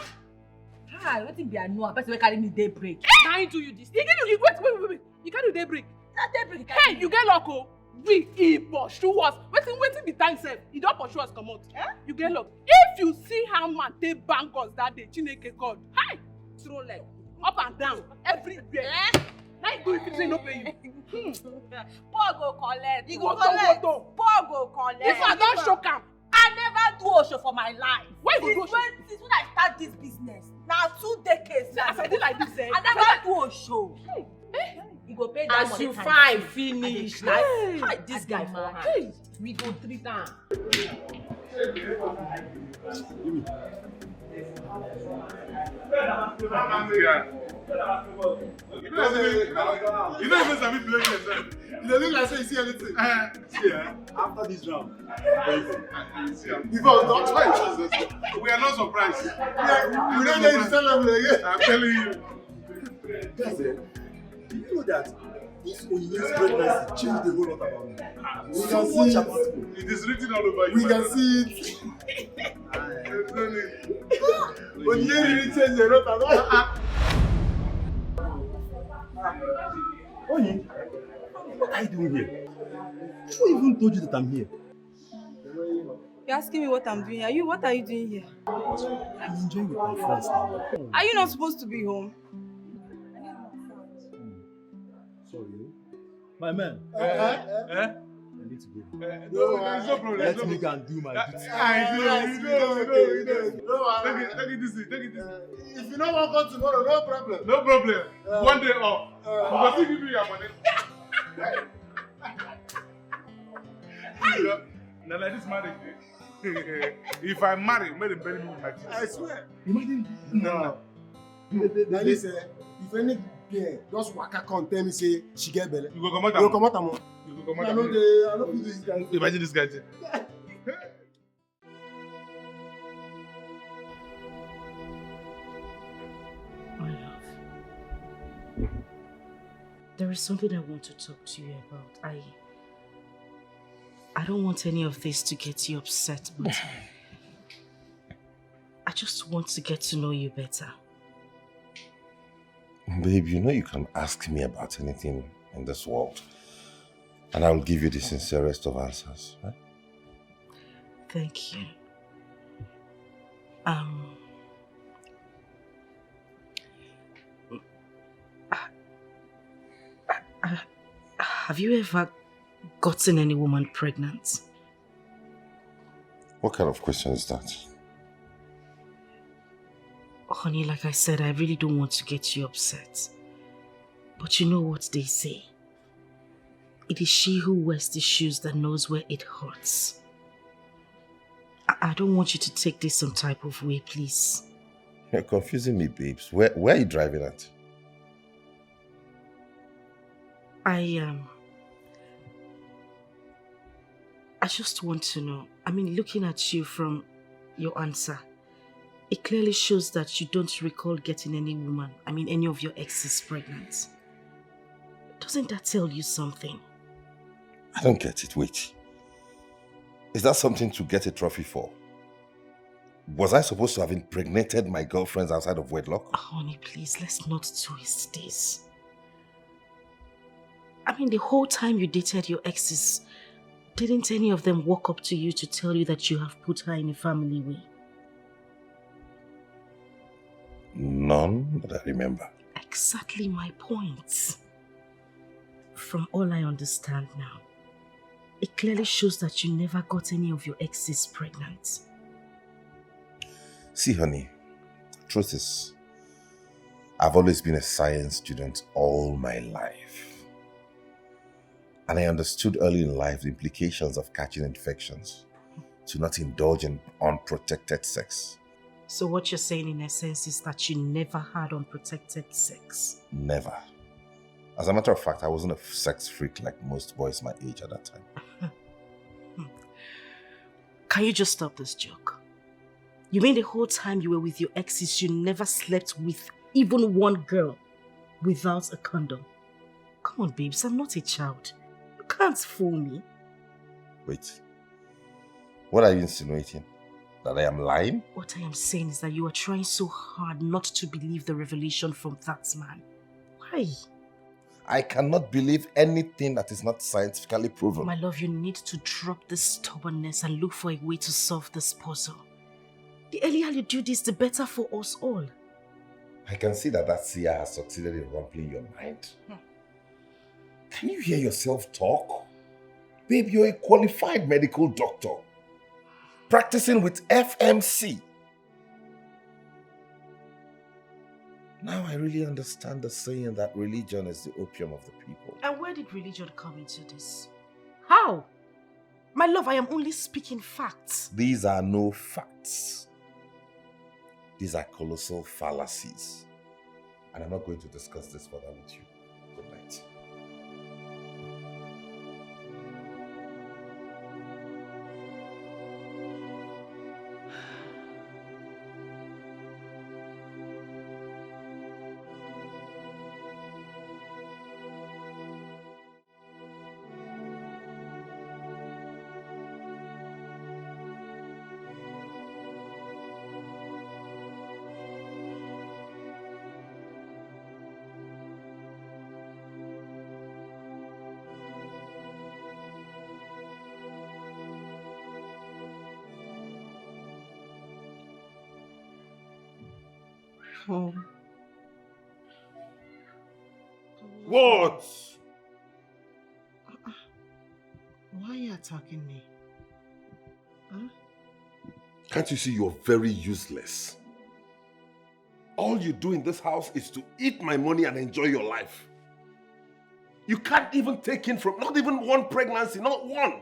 T: Hi, wetin be I know? Person wey carry me daybreak.
N: Na him do you this.
I: Wait. You carry daybreak.
T: That daybreak.
I: Hey, you get luck oh. He pursue us. Wetin be time sef? He don pursue us comot. You get luck. If you see how man take bang us that day, Chineke God. Hi!
N: Throw leg.
I: Up and down, everywhere. Now you go if you say no pay you.
T: Paul go collect.
B: He go collect.
T: Paul go collect.
I: This one don shock am.
T: I never do Osho for my life.
I: Why you go do Osho?
T: Since when I start this business, now 2 decades.
I: As I did like this,
T: I never do Osho. You go pay that
N: As
T: money.
N: you fine finish. Like this guy for hand.
T: Hey. We go 3 times.
G: You don't even sabi blame yourself. You don't look like say you see anything. See, after this round, before don't try to we are not surprised. We don't need to tell them again. I'm telling you. Guys, do you know that this Onyinye's pregnancy changed the whole lot about me? We can see it. It is written all over you. We can see it. Onyinye really changed the lot about me. Onyi, what are you doing here? Who even told you that I'm here?
S: You're asking me what I'm doing here. What are you doing here?
G: I'm enjoying with my friends now.
S: Are you not supposed to be home?
G: Sorry. My man.
F: need to go.
J: No, there's no problem.
F: Let me go and do my duty.
J: Take it easy.
G: If you don't want to go tomorrow, no problem.
J: No problem. One day off. We'll still give you your money. Now like this marriage. If I marry, may they bury me with my teeth.
G: I swear.
J: Imagine. No.
G: Now listen, if any girl just waka come tell me say she get belle,
J: You go come out.
G: you go come out am.
J: You go come out.
G: I know this guy.
J: Imagine this guy.
B: My love, there is something I want to talk to you about. I don't want any of this to get you upset, but I just want to get to know you better.
C: Babe, you know you can ask me about anything in this world, and I will give you the sincerest of answers, right?
B: Thank you. Have you ever gotten any woman pregnant?
C: What kind of question is that?
B: Honey, like I said, I really don't want to get you upset. But you know what they say. It is she who wears the shoes that knows where it hurts. I don't want you to take this some type of way, please.
C: You're confusing me, babes. Where are you driving at?
B: I just want to know. I mean, looking at you from your answer, it clearly shows that you don't recall getting any woman, any of your exes pregnant. Doesn't that tell you something?
C: I don't get it. Wait. Is that something to get a trophy for? Was I supposed to have impregnated my girlfriends outside of wedlock?
B: Honey, please, let's not twist this. The whole time you dated your exes, didn't any of them walk up to you to tell you that you have put her in a family way?
C: None that I remember.
B: Exactly my point. From all I understand now, it clearly shows that you never got any of your exes pregnant.
C: See, honey, truth is, I've always been a science student all my life. And I understood early in life the implications of catching infections, to not indulge in unprotected sex.
B: So what you're saying in essence is that you never had unprotected sex?
C: Never. As a matter of fact, I wasn't a sex freak like most boys my age at that time.
B: Can you just stop this joke? You mean the whole time you were with your exes, you never slept with even one girl without a condom? Come on, babes, I'm not a child. You can't fool me.
C: Wait. What are you insinuating? That I am lying?
B: What I am saying is that you are trying so hard not to believe the revelation from that man. Why?
C: I cannot believe anything that is not scientifically proven.
B: My love, you need to drop this stubbornness and look for a way to solve this puzzle. The earlier you do this, the better for us all.
C: I can see that seer has succeeded in rumpling your mind. Can you hear yourself talk? Babe, you're a qualified medical doctor, practicing with FMC. Now I really understand the saying that religion is the opium of the people.
B: And where did religion come into this? How? My love, I am only speaking facts.
C: These are no facts. These are colossal fallacies. And I'm not going to discuss this further with you. Good night. What?
O: Why
H: Why are you attacking me? Huh?
C: Can't you see you're very useless? All you do in this house is to eat my money and enjoy your life. You can't even take in from, not even one pregnancy, not one.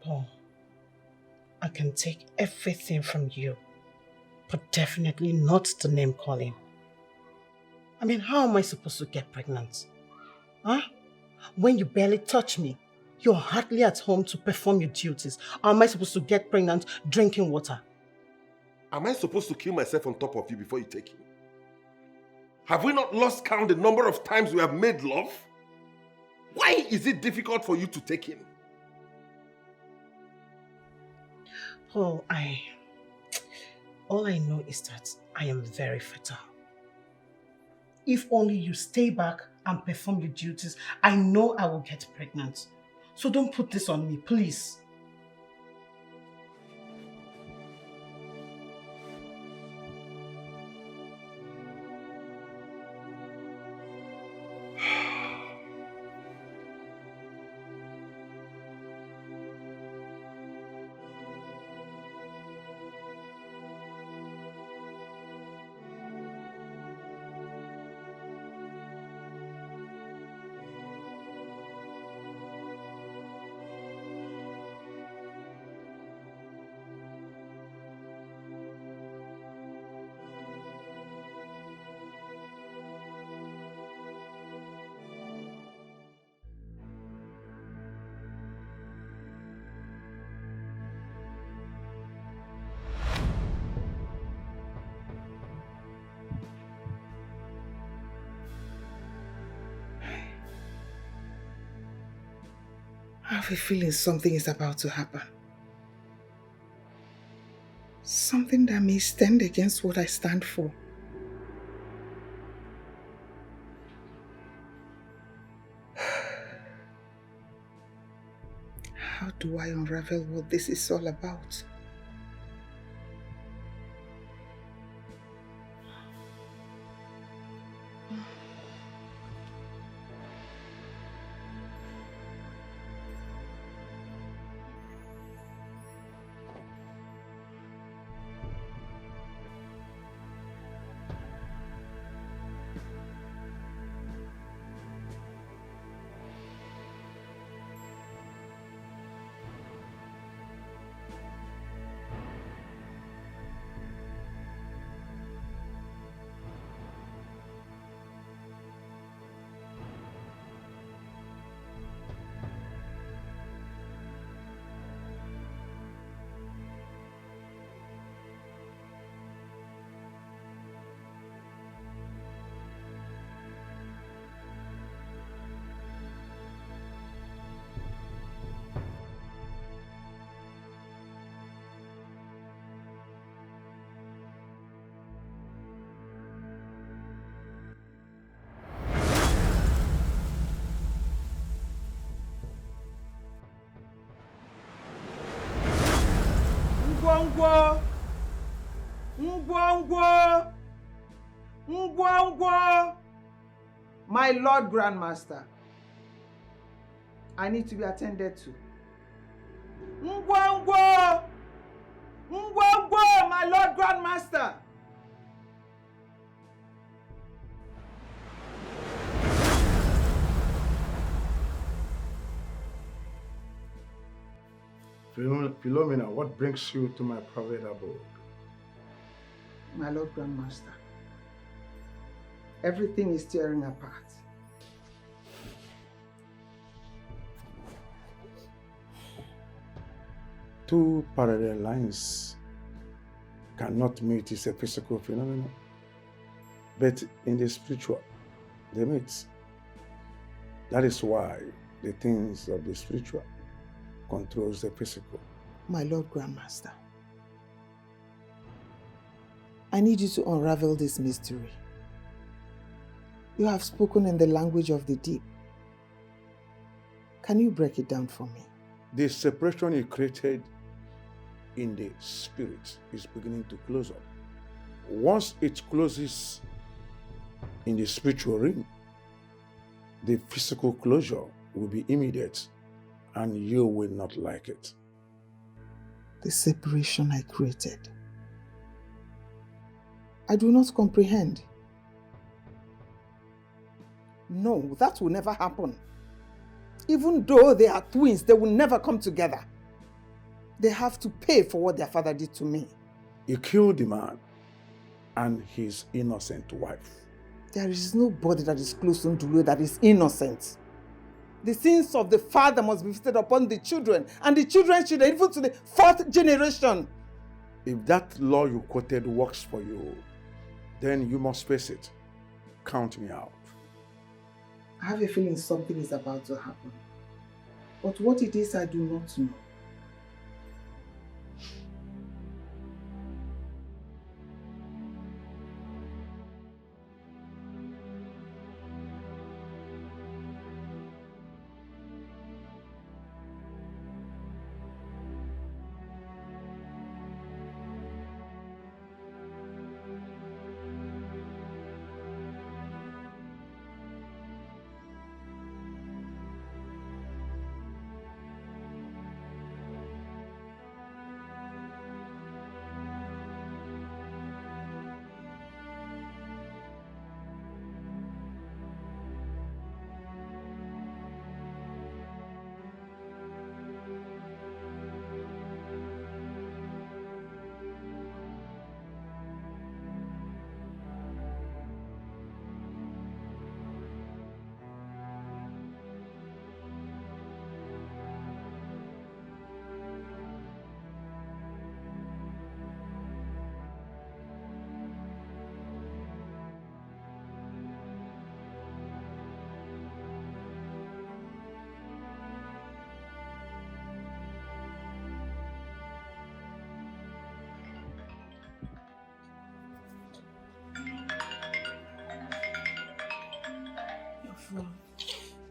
H: Paul, I can take everything from you, but definitely not the name calling. I mean, how am I supposed to get pregnant? Huh? When you barely touch me, you're hardly at home to perform your duties. How am I supposed to get pregnant drinking water?
C: Am I supposed to kill myself on top of you before you take him? Have we not lost count the number of times we have made love? Why is it difficult for you to take him?
H: Paul, all I know is that I am very fertile. If only you stay back and perform your duties, I know I will get pregnant. So don't put this on me, please. I have a feeling something is about to happen. Something that may stand against what I stand for. How do I unravel what this is all about?
O: Ngwo, ngwo, ngwo. My Lord Grandmaster, I need to be attended to. Ngwo, my Lord Grandmaster.
K: Philomena, what brings you to my private abode?
O: My Lord Grandmaster, everything is tearing apart.
K: Two parallel lines cannot meet is a physical phenomenon, but in the spiritual, they meet. That is why the things of the spiritual controls the physical.
O: My Lord Grandmaster, I need you to unravel this mystery. You have spoken in the language of the deep. Can you break it down for me?
K: The separation you created in the spirit is beginning to close up. Once it closes in the spiritual realm, the physical closure will be immediate and you will not like it.
O: The separation I created. I do not comprehend. No, that will never happen. Even though they are twins, they will never come together. They have to pay for what their father did to me.
K: You killed the man and his innocent wife.
O: There is nobody that is close to Ndulu that is innocent. The sins of the father must be visited upon the children, and the children's children, even to the 4th generation.
K: If that law you quoted works for you, then you must face it. Count me out.
O: I have a feeling something is about to happen. But what it is, I do not know.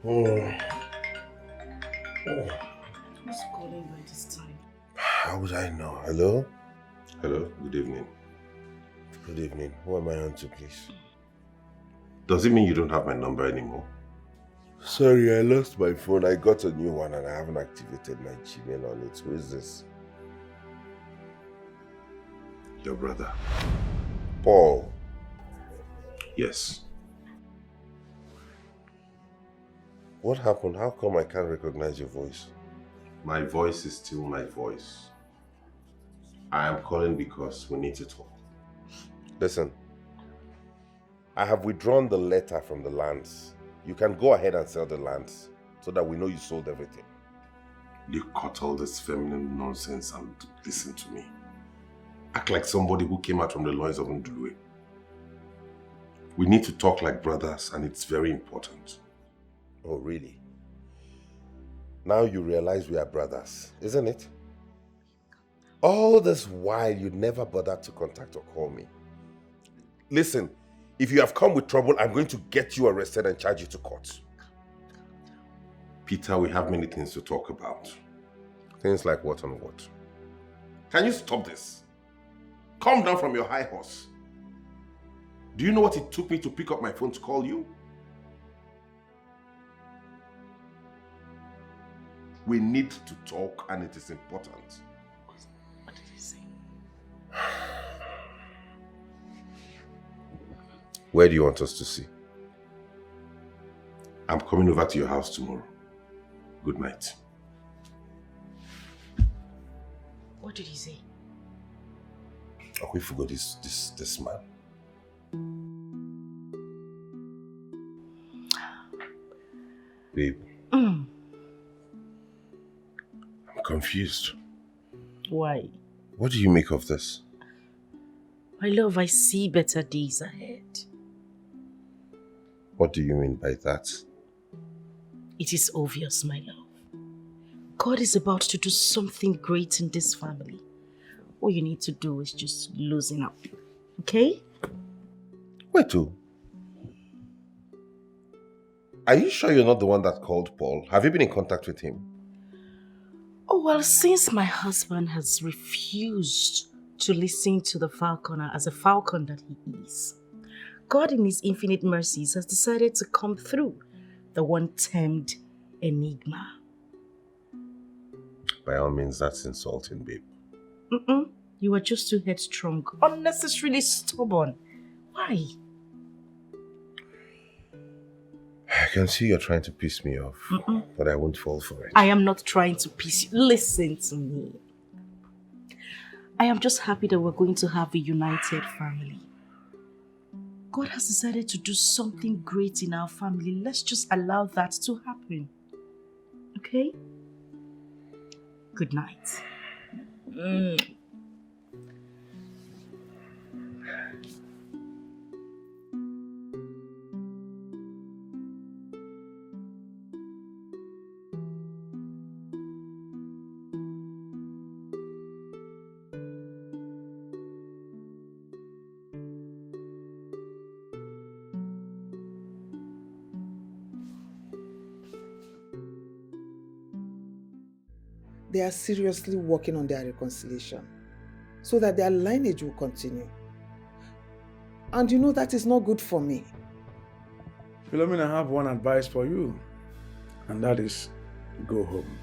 C: Oh.
B: Who's calling by this time?
C: How would I know? Hello? Hello, good evening. Good evening. Who am I on to, please? Does it mean you don't have my number anymore? Sorry, I lost my phone. I got a new one and I haven't activated my Gmail on it. Who is this? Your brother. Paul. Yes. What happened? How come I can't recognize your voice? My voice is still my voice. I am calling because we need to talk. Listen, I have withdrawn the letter from the lands. You can go ahead and sell the lands so that we know you sold everything. You cut all this feminine nonsense and listen to me. Act like somebody who came out from the loins of Ndulue. We need to talk like brothers and it's very important. Oh, really? Now you realize we are brothers, isn't it? All this while you never bothered to contact or call me. Listen, if you have come with trouble, I'm going to get you arrested and charge you to court. Peter, we have many things to talk about. Things like what and what? Can you stop this? Calm down from your high horse. Do you know what it took me to pick up my phone to call you? We need to talk and it is important.
B: What did he say?
C: Where do you want us to see? I'm coming over to your house tomorrow. Good night.
B: What did he say?
C: Oh, we forgot this man. Babe. I'm confused.
B: Why?
C: What do you make of this?
B: My love, I see better days ahead.
C: What do you mean by that?
B: It is obvious, my love. God is about to do something great in this family. All you need to do is just loosen up, okay?
C: Wait, are you sure you're not the one that called Paul? Have you been in contact with him?
B: Oh, well, since my husband has refused to listen to the falconer as a falcon that he is, God in his infinite mercies has decided to come through, the one termed enigma.
C: By all means, that's insulting, babe.
B: You were just too headstrong, unnecessarily stubborn. Why?
C: I can see you're trying to piss me off, but I won't fall for it.
B: I am not trying to piss you. Listen to me. I am just happy that we're going to have a united family. God has decided to do something great in our family. Let's just allow that to happen. Okay? Good night.
O: They are seriously working on their reconciliation so that their lineage will continue. And you know that is not good for me.
K: Philomene, I have one advice for you, and that is go home.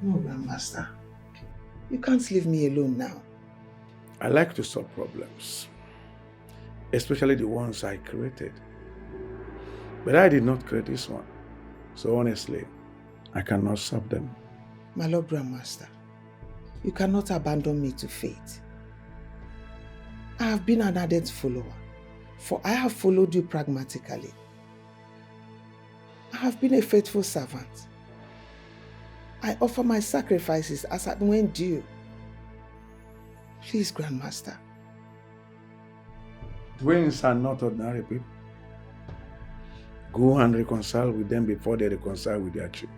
O: No, Grandmaster. You can't leave me alone now.
K: I like to solve problems, especially the ones I created. But I did not create this one, so honestly, I cannot solve them.
O: My Lord Grandmaster, you cannot abandon me to fate. I have been an ardent follower, for I have followed you pragmatically. I have been a faithful servant. I offer my sacrifices as at when due. Please, Grandmaster.
K: Twins are not ordinary people. Go and reconcile with them before they reconcile with their chi.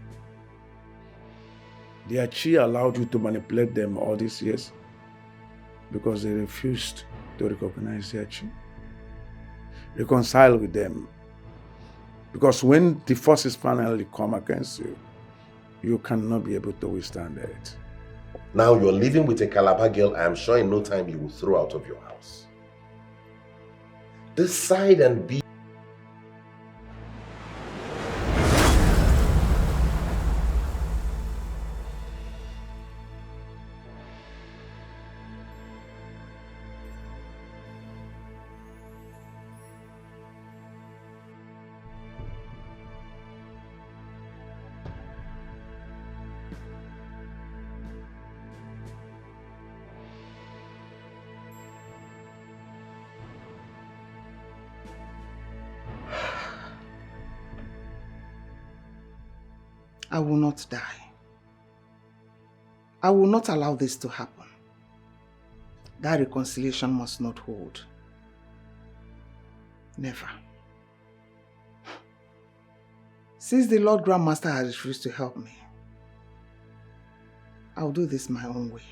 K: Their chi allowed you to manipulate them all these years because they refused to recognize their chi. Reconcile with them, because when the forces finally come against you, you cannot be able to withstand it.
C: Now you're living with a Calabar girl I am sure in no time you will throw out of your house. Decide and be.
O: I will not die. I will not allow this to happen. That reconciliation must not hold. Never. Since the Lord Grandmaster has refused to help me, I'll do this my own way.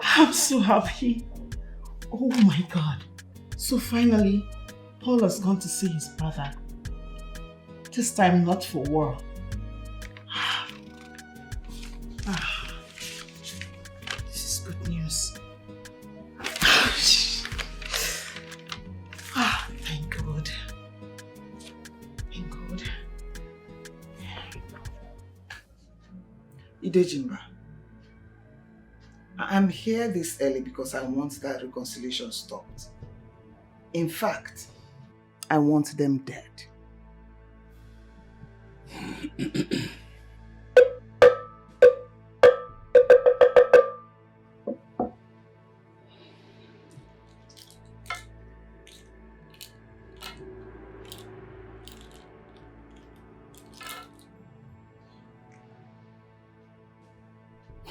B: I'm so happy. Oh my God. So finally, Paul has gone to see his brother. This time not for war. This is good news. Thank God.
O: Idejimba, I'm here this early because I want that reconciliation stopped. In fact, I want them dead.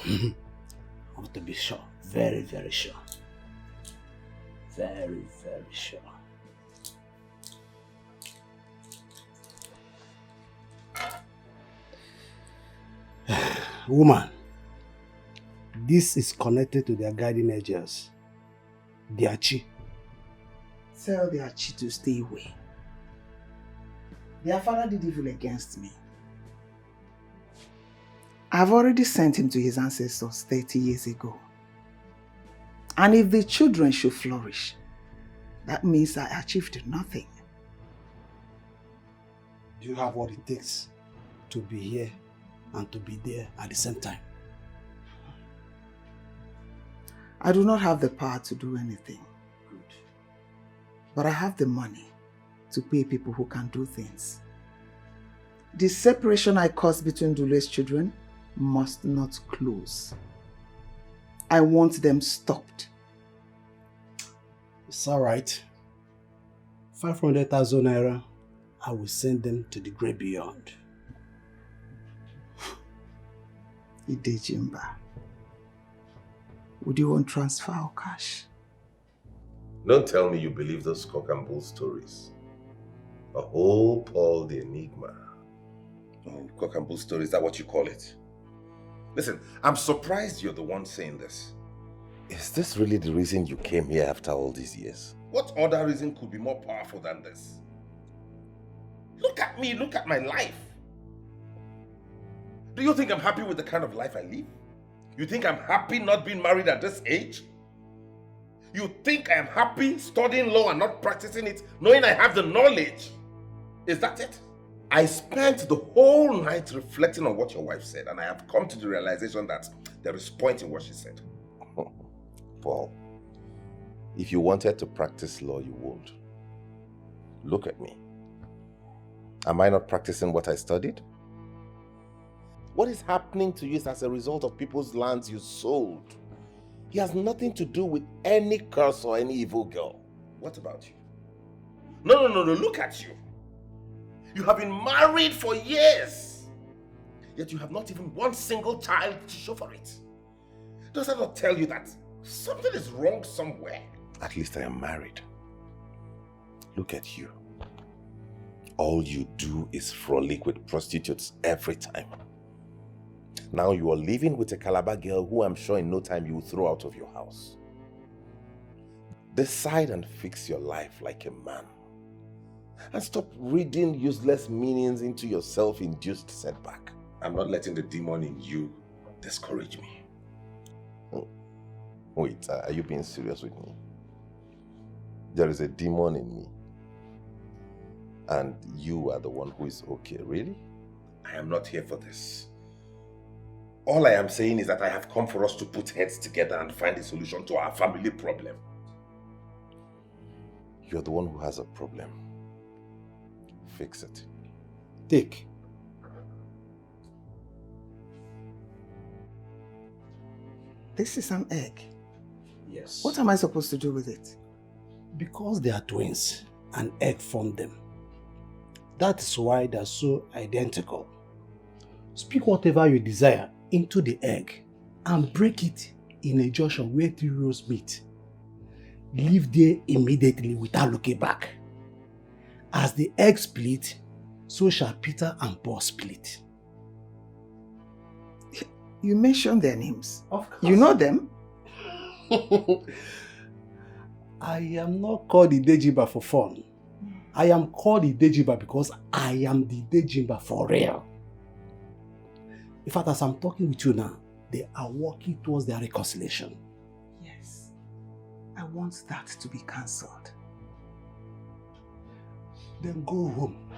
Q: I want to be sure. Very, very sure. Very, very sure. Woman, this is connected to their guardian angels. Their chi.
O: Tell their chi to stay away. Their father did evil against me. I've already sent him to his ancestors 30 years ago. And if the children should flourish, that means I achieved nothing.
Q: Do you have what it takes to be here and to be there at the same time?
O: I do not have the power to do anything. Good. But I have the money to pay people who can do things. The separation I caused between Dule's children must not close. I want them stopped.
Q: It's all right. 500,000 naira, I will send them to the great beyond.
O: Idejimba, would you want transfer or cash?
C: Don't tell me you believe those cock and bull stories. A whole Paul the Enigma. Oh, cock and bull story, is that what you call it? Listen, I'm surprised you're the one saying this. Is this really the reason you came here after all these years? What other reason could be more powerful than this? Look at me, look at my life. Do you think I'm happy with the kind of life I live? You think I'm happy not being married at this age? You think I'm happy studying law and not practicing it, knowing I have the knowledge? Is that it? I spent the whole night reflecting on what your wife said, and I have come to the realization that there is point in what she said. Paul, if you wanted to practice law, you would. Look at me. Am I not practicing what I studied? What is happening to you is as a result of people's lands you sold. It has nothing to do with any curse or any evil girl. What about you? No, look at you. You have been married for years, yet you have not even one single child to show for it. Does that not tell you that something is wrong somewhere? At least I am married. Look at you. All you do is frolic with prostitutes every time. Now you are living with a Calabar girl who I'm sure in no time you will throw out of your house. Decide and fix your life like a man. And stop reading useless meanings into your self-induced setback. I'm not letting the demon in you discourage me. Wait, are you being serious with me? There is a demon in me. And you are the one who is okay, really? I am not here for this. All I am saying is that I have come for us to put heads together and find a solution to our family problem. You're the one who has a problem. Fix it.
Q: Take.
O: This is an egg.
Q: Yes.
O: What am I supposed to do with it?
Q: Because they are twins, an egg formed them. That is why they are so identical. Speak whatever you desire into the egg and break it in a junction where 3 rows meet. Leave there immediately without looking back. As the egg split, so shall Peter and Paul split.
O: You mentioned their names.
Q: Of course.
O: You know them?
Q: I am not called Idejimba for fun. I am called Idejimba because I am the Idejimba for real. In fact, as I'm talking with you now, they are working towards their reconciliation.
O: Yes. I want that to be cancelled.
Q: Then go home.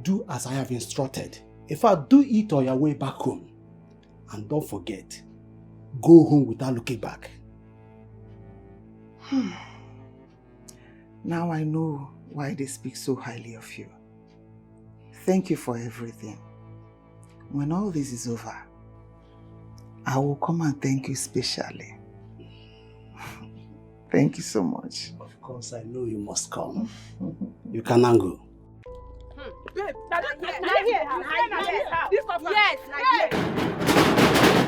Q: Do as I have instructed. In fact, do it on your way back home.
F: And don't forget, go home without looking back.
O: Now I know why they speak so highly of you. Thank you for everything. When all this is over, I will come and thank you specially. Thank you so much.
F: Of course, I know you must come. You can now go.
I: Babe, this of yes,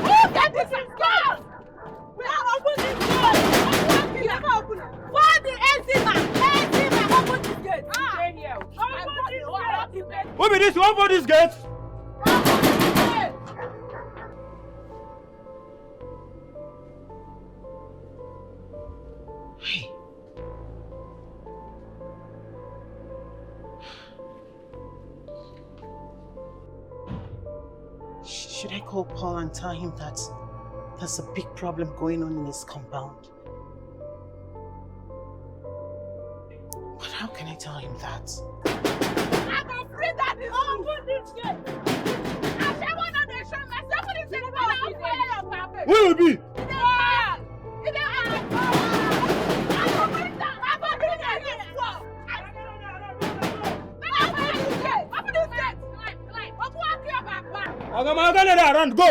I: who get this is God? We are open this gate. You never open it. Why the eczema? Open this gate. Stay here.
J: Who be this? You open this gate?
B: Hey. Should I call Paul and tell him that there's a big problem going on in his compound? But how can I tell him that?
I: I'm afraid that is open this gate. I say one of the show myself in the
J: Who will be? I'm gonna run, go!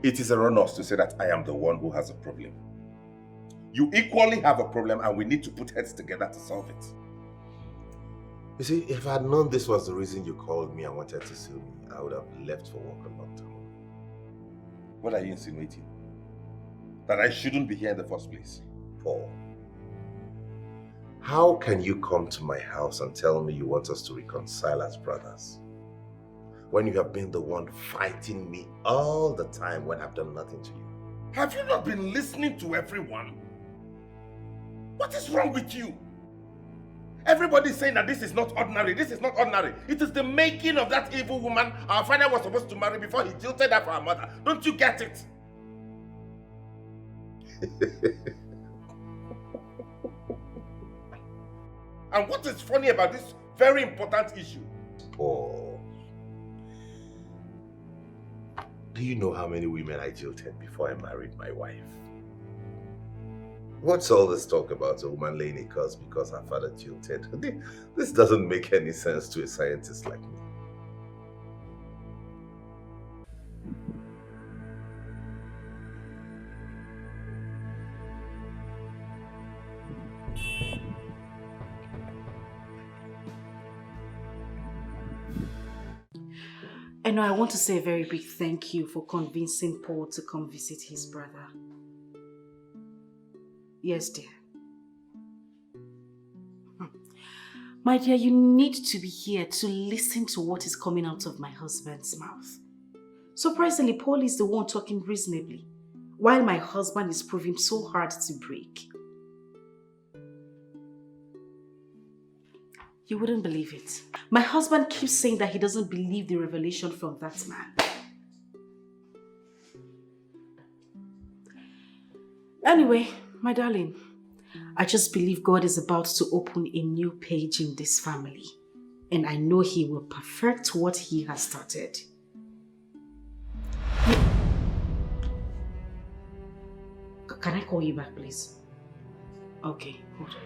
C: It is erroneous to say that I am the one who has a problem. You equally have a problem and we need to put heads together to solve it. You see, if I had known this was the reason you called me and wanted to sue me, I would have left for work a long time ago. What are you insinuating? That I shouldn't be here in the first place? Paul, how can you come to my house and tell me you want us to reconcile as brothers when you have been the one fighting me all the time when I've done nothing to you? Have you not been listening to everyone? What is wrong with you? Everybody's saying that this is not ordinary, this is not ordinary. It is the making of that evil woman our father was supposed to marry before he jilted her for her mother. Don't you get it? And what is funny about this very important issue? Oh, do you know how many women I jilted before I married my wife? What's all this talk about a woman laying a curse because her father jilted? This doesn't make any sense to a scientist like me.
B: And I want to say a very big thank you for convincing Paul to come visit his brother. Yes, dear. My dear, you need to be here to listen to what is coming out of my husband's mouth. Surprisingly, Paul is the one talking reasonably, while my husband is proving so hard to break. You wouldn't believe it. My husband keeps saying that he doesn't believe the revelation from that man. Anyway, my darling, I just believe God is about to open a new page in this family. And I know He will perfect what He has started. Can I call you back, please? Okay, hold on.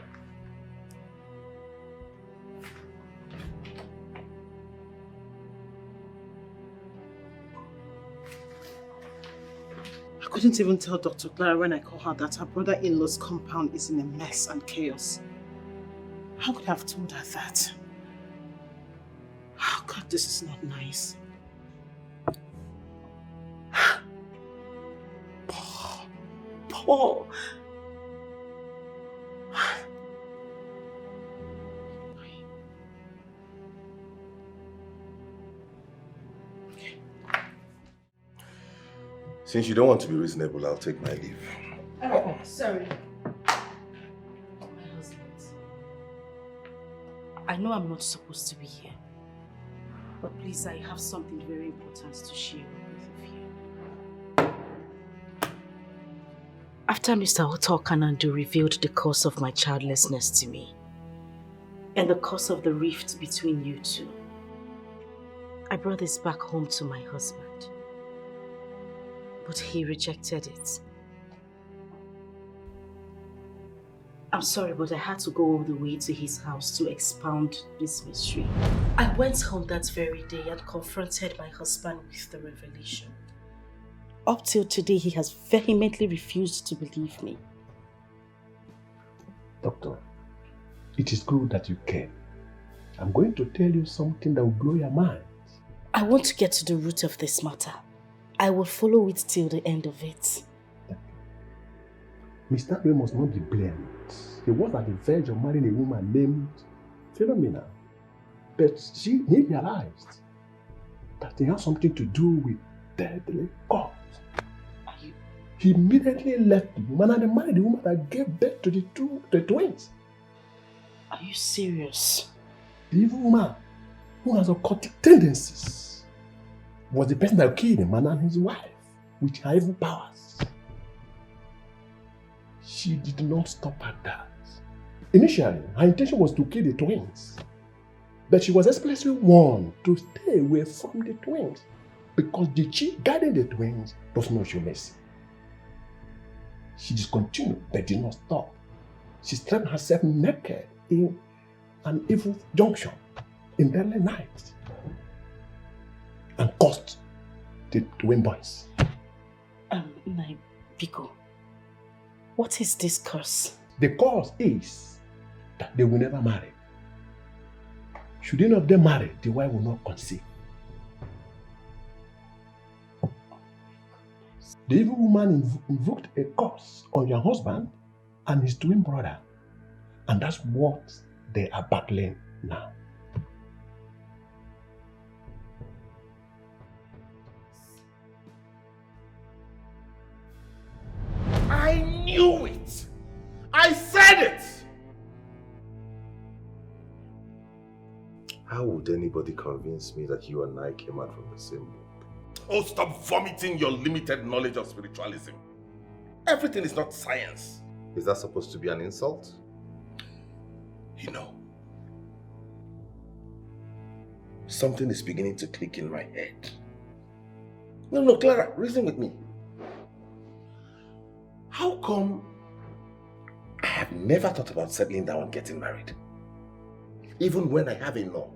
H: I couldn't even tell Dr. Clara when I called her that her brother-in-law's compound is in a mess and chaos. How could I have told her that? Oh God, this is not nice. Paul.
C: Since you don't want to be reasonable, I'll take my leave.
B: Oh, sorry. My husband. I know I'm not supposed to be here. But please, I have something very important to share with both of you. After Mr. Hotel Kanandu revealed the cause of my childlessness to me, and the cause of the rift between you two, I brought this back home to my husband. But he rejected it. I'm sorry, but I had to go all the way to his house to expound this mystery. I went home that very day and confronted my husband with the revelation. Up till today, he has vehemently refused to believe me.
Q: Doctor, it is good that you care. I'm going to tell you something that will blow your mind.
B: I want to get to the root of this matter. I will follow it till the end of it.
Q: Mr. Ray must not be blamed. He was at the verge of marrying a woman named Philmond. But he realized that it had something to do with deadly cause. He immediately left the woman and married the woman that gave birth to the twins.
B: Are you serious?
Q: The evil woman who has occultic tendencies was the person that killed the man and his wife with her evil powers. She did not stop at that. Initially, her intention was to kill the twins, but she was explicitly warned to stay away from the twins because the chief guarding the twins does not show mercy. She discontinued but did not stop. She stripped herself naked in an evil junction in the early night and caused the twin boys.
B: Biko, what is this curse?
Q: The cause is that they will never marry. Should any of them marry, the wife will not conceive. The evil woman invoked a curse on your husband and his twin brother, and that's what they are battling now.
C: I knew it! I said it!
A: How would anybody convince me that you and I came out from the same book?
C: Oh, stop vomiting your limited knowledge of spiritualism. Everything is not science.
A: Is that supposed to be an insult?
C: You know, something is beginning to click in my head. No, Clara, reason with me. How come I have never thought about settling down and getting married? Even when I have a no.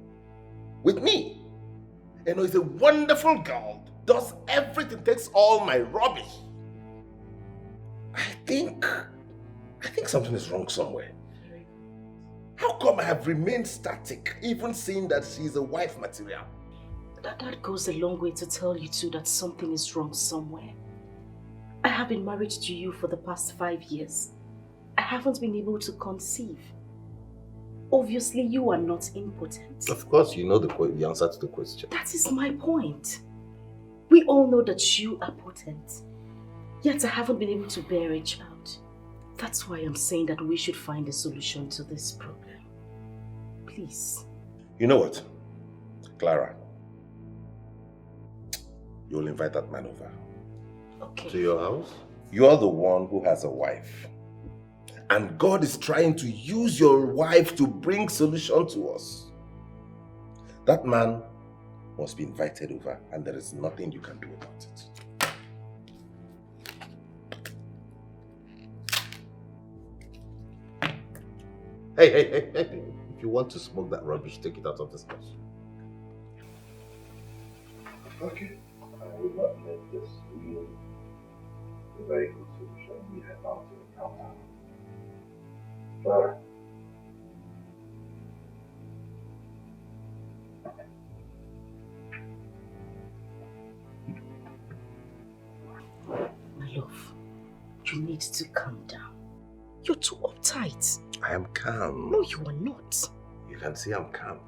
C: With me. Eno is a wonderful girl, does everything, takes all my rubbish. I think something is wrong somewhere. How come I have remained static, even seeing that she is a wife material?
B: That goes a long way to tell you too that something is wrong somewhere. I have been married to you for the past 5 years. I haven't been able to conceive. Obviously, you are not impotent.
C: Of course, you know the answer to the question.
B: That is my point. We all know that you are potent. Yet I haven't been able to bear a child. That's why I'm saying that we should find a solution to this problem. Please.
C: You know what, Clara? You'll invite that man over.
B: Okay.
C: To your house. You're the one who has a wife. And God is trying to use your wife to bring solution to us. That man must be invited over, and there is nothing you can do about it. Hey. If you want to smoke that rubbish, take it out of this house. Okay. I will not let this be a very good solution we have out to encounter. Clara.
B: My love, you need to calm down. You're too uptight.
C: I am calm.
B: No, you are not.
C: You can see I'm calm.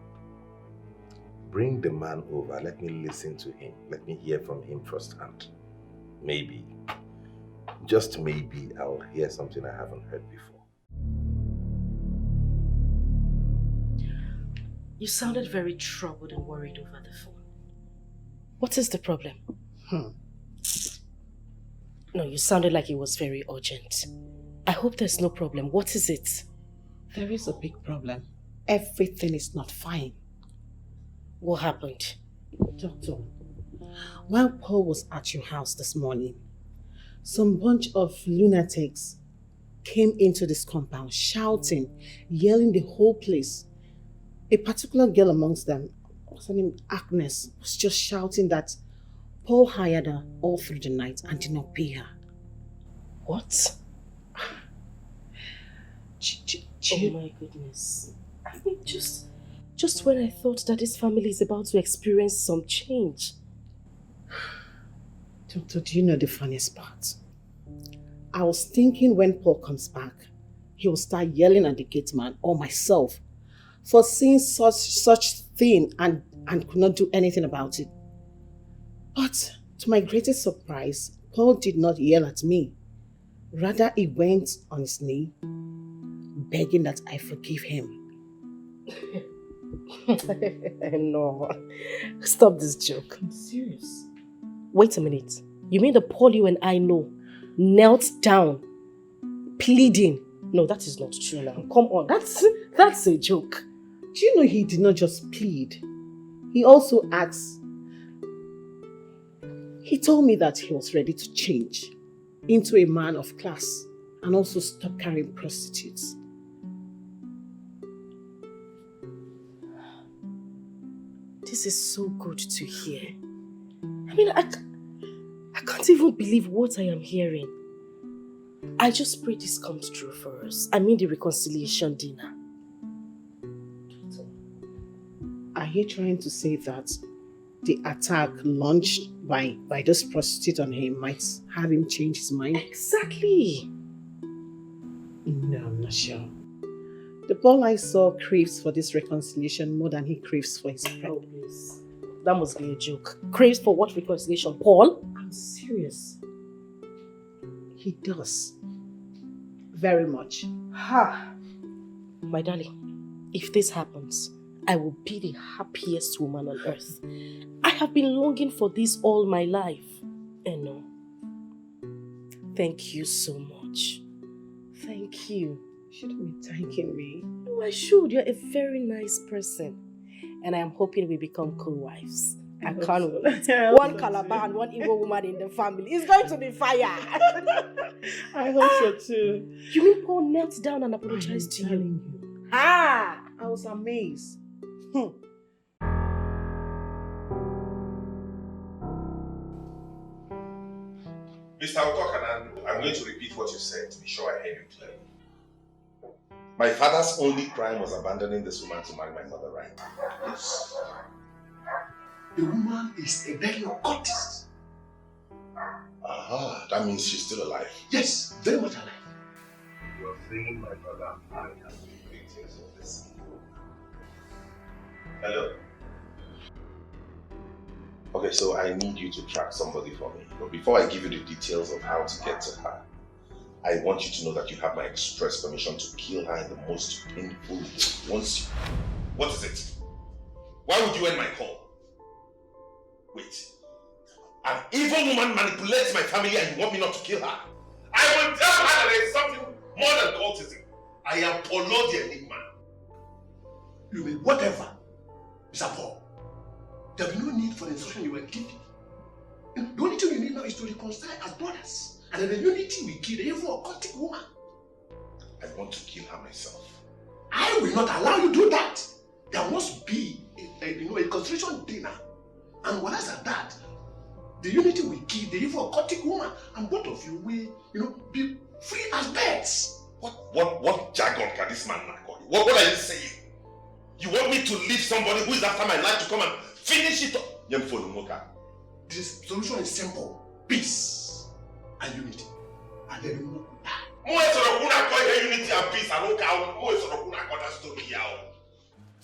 C: Bring the man over. Let me listen to him. Let me hear from him firsthand. Maybe, just maybe, I'll hear something I haven't heard before.
B: You sounded very troubled and worried over the phone. What is the problem? No, you sounded like it was very urgent. I hope there's no problem. What is it?
H: There is a big problem. Everything is not fine.
B: What happened?
H: Doctor, while Paul was at your house this morning, some bunch of lunatics came into this compound shouting, yelling the whole place. A particular girl amongst them, what's her name, Agnes, was just shouting that Paul hired her all through the night and did not pay her.
B: What? Oh my goodness. I mean, just when I thought that this family is about to experience some change.
H: Doctor, do you know the funniest part? I was thinking when Paul comes back, he will start yelling at the gate man or myself for seeing such thing and could not do anything about it. But to my greatest surprise, Paul did not yell at me. Rather, he went on his knee, begging that I forgive him.
B: No. Stop this joke.
H: I'm serious.
B: Wait a minute. You mean the Paul you and I know knelt down, pleading? No, that is not true now. Come on. That's a joke.
H: Do you know he did not just plead? He also asked. He told me that he was ready to change into a man of class and also stop carrying prostitutes.
B: This is so good to hear. I mean, I can't even believe what I am hearing. I just pray this comes true for us. I mean the reconciliation dinner.
H: Are you trying to say that the attack launched by this prostitute on him might have him change his mind?
B: Exactly.
H: No, I'm not sure. The Paul I saw craves for this reconciliation more than he craves for his pride.
B: Oh, please. That must be a joke. Craves for what reconciliation? Paul?
H: I'm serious. He does. Very much.
B: Ha! My darling, if this happens, I will be the happiest woman on earth. I have been longing for this all my life. And no. Thank you so much. Thank you.
H: You shouldn't be thanking me.
B: No, I should. You're a very nice person. And I am hoping we become co-wives. I can't wait. One Calabar and one Igbo woman in the family. It's going to be fire.
H: I hope so too.
B: You mean Paul knelt down and apologized to you?
H: Ah! I was amazed.
C: Mr. Otokanando, I'm going to repeat what you said to be sure I heard you clearly. My father's only crime was abandoning this woman to marry my mother, right?
Q: Yes. The woman is a very occultist.
C: Aha, that means she's still alive.
Q: Yes, very much alive.
C: You're saying my brother and I have been victims of this evil Hello. Okay, so I need you to track somebody for me. But before I give you the details of how to get to her, I want you to know that you have my express permission to kill her in the most painful way. Once you... What is it? Why would you end my call? Wait. An evil woman manipulates my family and you want me not to kill her? I will tell her that there is something more than cultism. I am Polo the Enigma.
Q: You mean whatever, Mr. Paul? There will be no need for the instruction you were giving. The only thing you need now is to reconcile as brothers. And then the unity will kill the evil occultic woman.
C: I want to kill her myself.
Q: I will not allow you to do that. There must be a constitution dinner. And once at that, the unity will kill the evil occultic woman. And both of you will, be free as birds.
C: What jargon can this man not call you? What are you saying? You want me to leave somebody who is after my life to come and finish it up?
Q: The solution is simple. Peace and unity. And then we will not die.
C: Unity and peace.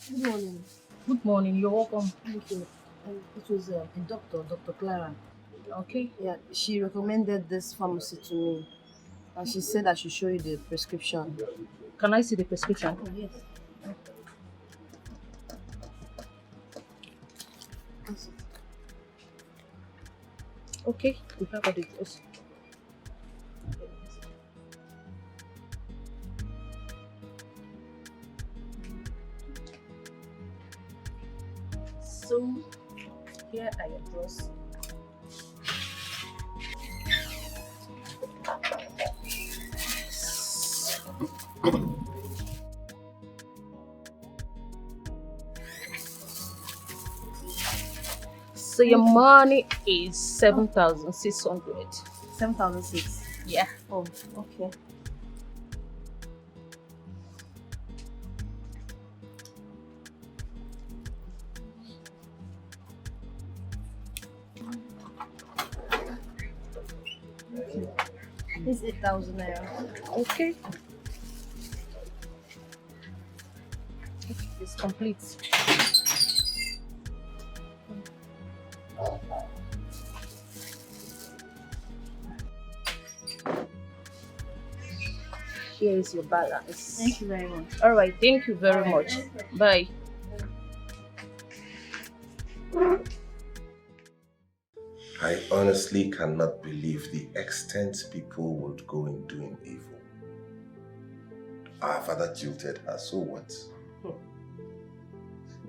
U: Good morning. Good morning. You're welcome. Thank you. It was a doctor, Dr. Clara. Okay?
L: Yeah, she recommended this pharmacy to me. And she said I should show you the prescription.
U: Can I see the prescription?
L: Oh, yes.
U: Okay, we have the details. So, here are your drugs. So your money is 7,600.
L: 7,600.
U: Yeah.
L: Oh, okay. It's 8,000 naira.
U: Okay. It's complete. Here is your balance.
L: Thank you very much.
U: All right, thank you very much. Bye.
C: I honestly cannot believe the extent people would go in doing evil. Our father jilted her, so what?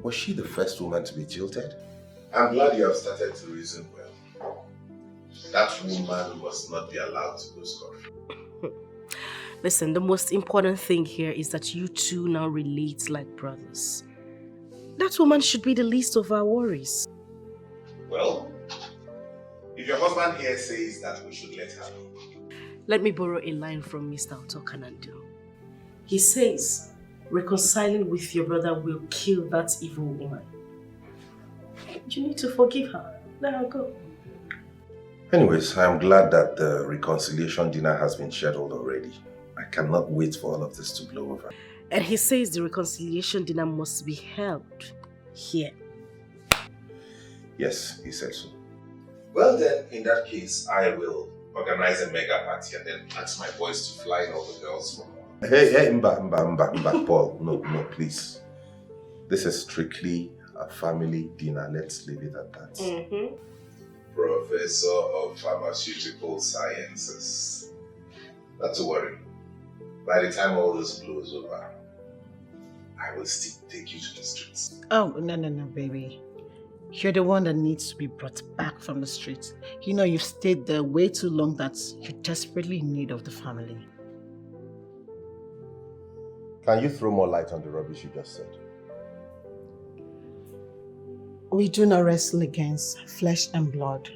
C: Was she the first woman to be jilted? I'm glad you have started to reason well. That woman must not be allowed to go scot-free.
B: Listen, the most important thing here is that you two now relate like brothers. That woman should be the least of our worries.
C: Well, if your husband here says that we should let her be.
B: Let me borrow a line from Mr. Otokanando. He says, reconciling with your brother will kill that evil woman. You need to forgive her. Let her go.
C: Anyways, I'm glad that the reconciliation dinner has been scheduled already. I cannot wait for all of this to blow over.
B: And he says the reconciliation dinner must be held here.
C: Yes, he said so. Well then, in that case, I will organize a mega party and then ask my boys to fly in all the girls from... Hey, Mba, Paul, no, please. This is strictly a family dinner. Let's leave it at that. Professor of Pharmaceutical Sciences. Not to worry. By the time all this blows over, I will still take you to the streets.
H: Oh, no, baby. You're the one that needs to be brought back from the streets. You know, you've stayed there way too long that you're desperately in need of the family.
C: Can you throw more light on the rubbish you just said?
H: We do not wrestle against flesh and blood,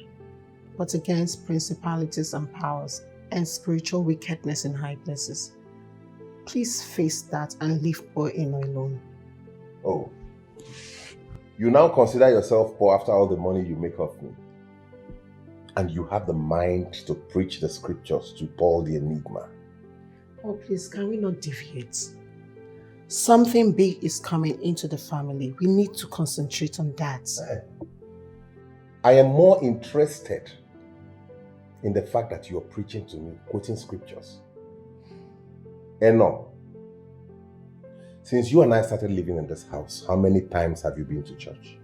H: but against principalities and powers and spiritual wickedness in high places. Please face that and leave poor Ino alone.
C: Oh. You now consider yourself poor after all the money you make off me. And you have the mind to preach the scriptures to Paul the Enigma.
H: Oh, please, can we not deviate? Something big is coming into the family. We need to concentrate on that.
C: I am more interested in the fact that you're preaching to me, quoting scriptures. No. Since you and I started living in this house, how many times have you been to church?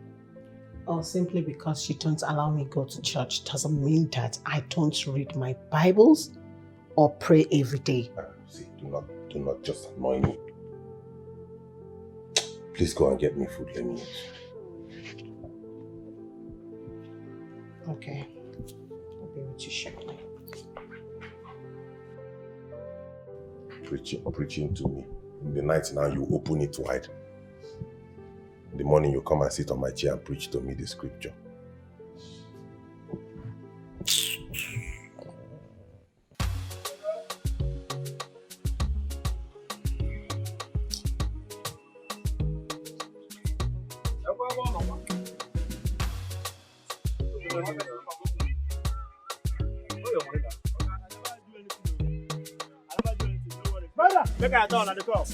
H: Or simply because you don't allow me to go to church doesn't mean that I don't read my Bibles or pray every day.
C: See, do not just annoy me. Please go and get me food. Let me eat.
H: Okay. I'll be with you shortly.
C: Preaching to me. In the night now, you open it wide. In the morning, you come and sit on my chair and preach to me the scripture.
J: Make I turn at the call.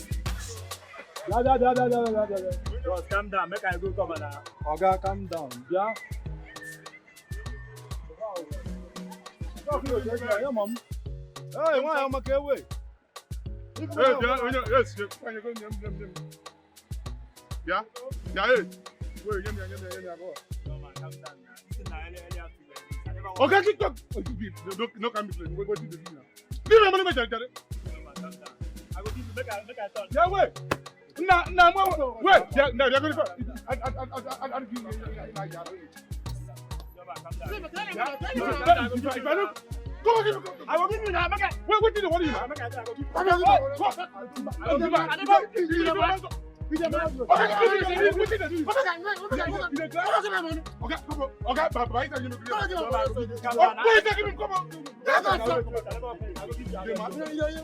J: Bros, calm down. Make I go come and Oga, calm down. Yeah. Hey, mom. Hey, why am I okay away? Yes. Yeah. Yeah. Hey. Wait, go. No man, calm down. Okay, keep talk. No, come please. What do you do now? Give me money, my child. No man, calm down. I will give you. Make I turn. Yeah, wait. No, wait. Yeah, no, they're going to go. I'll give you. I will give you now. What do you want?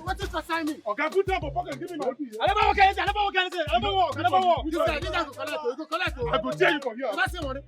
J: What is assign me? Okay, put down for pocket. Give me my money. I never walk. You collect. I go tell you from here. That's the money.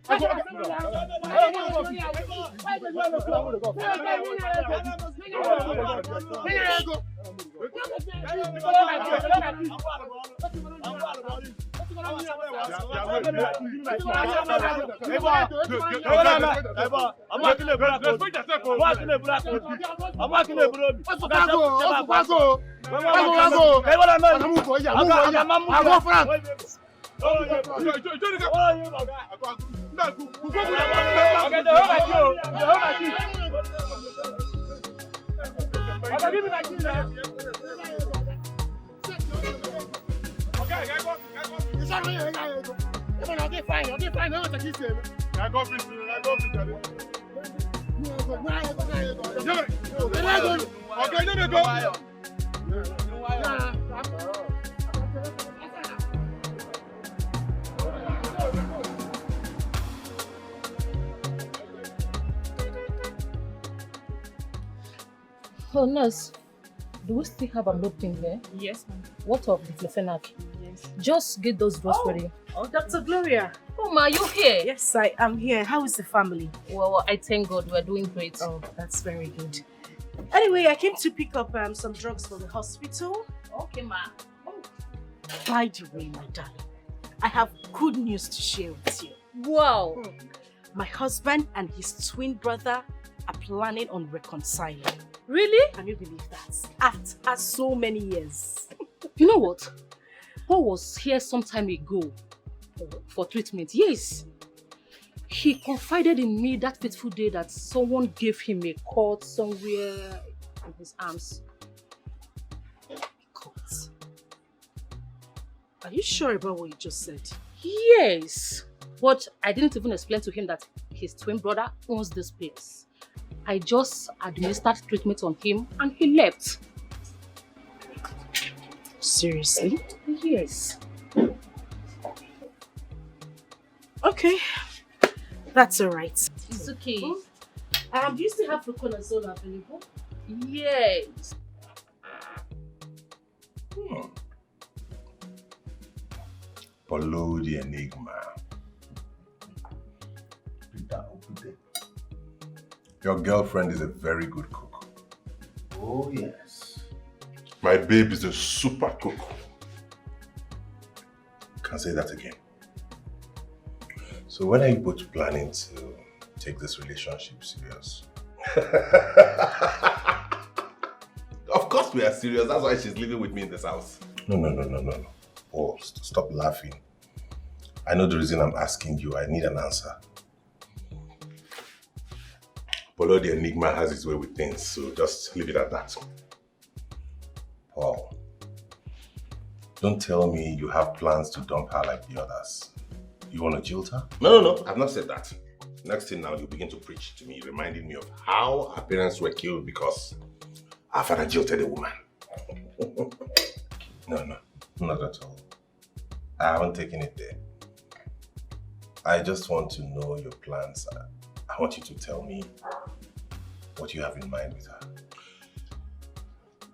U: Oh, nurse, do we still have a loop in there?
B: Yes, ma'am.
U: What of the Flefenac?
B: Yes.
U: Just get those drugs ready.
B: Oh, Dr. Gloria.
U: Oh, ma, you here?
B: Yes, I am here. How is the family?
U: Well, I thank God we're doing great.
B: Oh, that's very good. Anyway, I came to pick up some drugs for the hospital.
U: Okay, ma.
B: Oh, by the way, my darling, I have good news to share with you.
U: Wow.
B: My husband and his twin brother are planning on reconciling.
U: Really?
B: Can you believe that? After so many years.
U: You know what? Paul was here some time ago for treatment. Yes. He confided in me that fateful day that someone gave him a cut somewhere in his arms.
B: Cut? Are you sure about what you just said?
U: Yes. But I didn't even explain to him that his twin brother owns this place. I just administered treatment on him and he left.
B: Seriously?
U: Yes.
B: Okay. That's alright.
U: It's okay.
B: Do you still have fluconazole available?
U: Yes.
C: Follow the enigma. Your girlfriend is a very good cook.
A: Oh, yes.
C: My babe is a super cook. can say that again. So when are you both planning to take this relationship serious? Of course we are serious. That's why she's living with me in this house. No. Oh, stop laughing. I know the reason I'm asking you. I need an answer. Polo the Enigma has its way with things, so just leave it at that. Paul, don't tell me you have plans to dump her like the others. You want to jilt her? No, I've not said that. Next thing now, you begin to preach to me, reminding me of how our parents were killed because our father jilted a woman. No, not at all. I haven't taken it there. I just want to know your plans. I want you to tell me what you have in mind with her.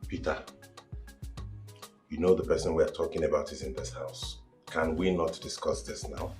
C: Peter, you know the person we're talking about is in this house. Can we not discuss this now?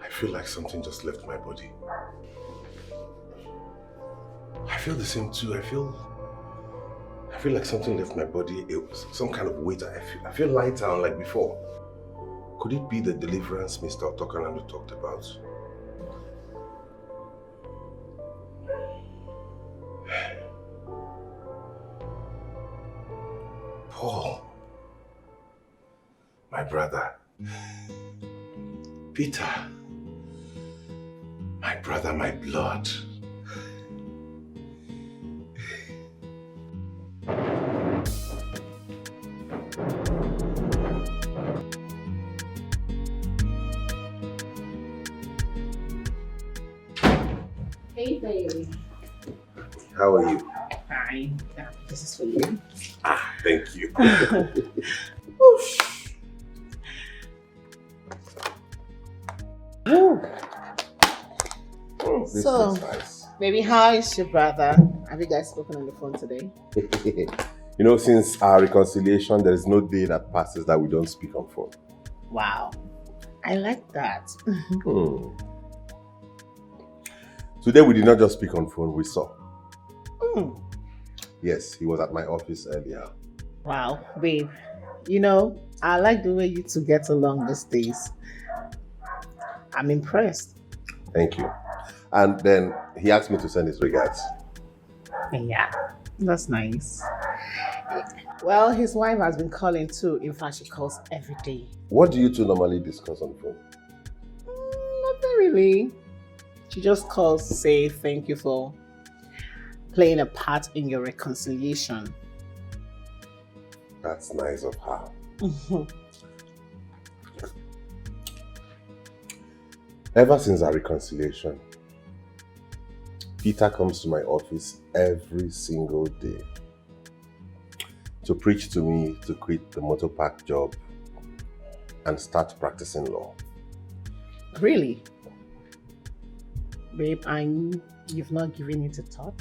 C: I feel like something just left my body. I feel the same too. I feel like something left my body. It was some kind of weight. I feel lighter unlike before. Could it be the deliverance Mr. Otokanando talked about? Paul, my brother, Peter, my brother, my blood.
H: Hey, baby.
C: How are you?
H: Fine. This is for you.
C: Ah, thank you. This
H: So,
C: is nice.
H: baby, how is your brother? Have you guys spoken on the phone today?
C: You know, since our reconciliation, there is no day that passes that we don't speak on phone.
H: Wow. I like that.
C: Today we did not just speak on phone, we saw.
H: Mm.
C: Yes, he was at my office earlier.
H: Wow, babe. You know, I like the way you two get along these days. I'm impressed.
C: Thank you. And then he asked me to send his regards.
H: Yeah, that's nice. Well, his wife has been calling too. In fact, she calls every day.
C: What do you two normally discuss on phone?
H: Nothing really. She just calls to say thank you for playing a part in your reconciliation.
C: That's nice of her. Ever since our reconciliation, Peter comes to my office every single day to preach to me to quit the motor park job and start practicing law.
H: Really? Babe, you've not given it a thought?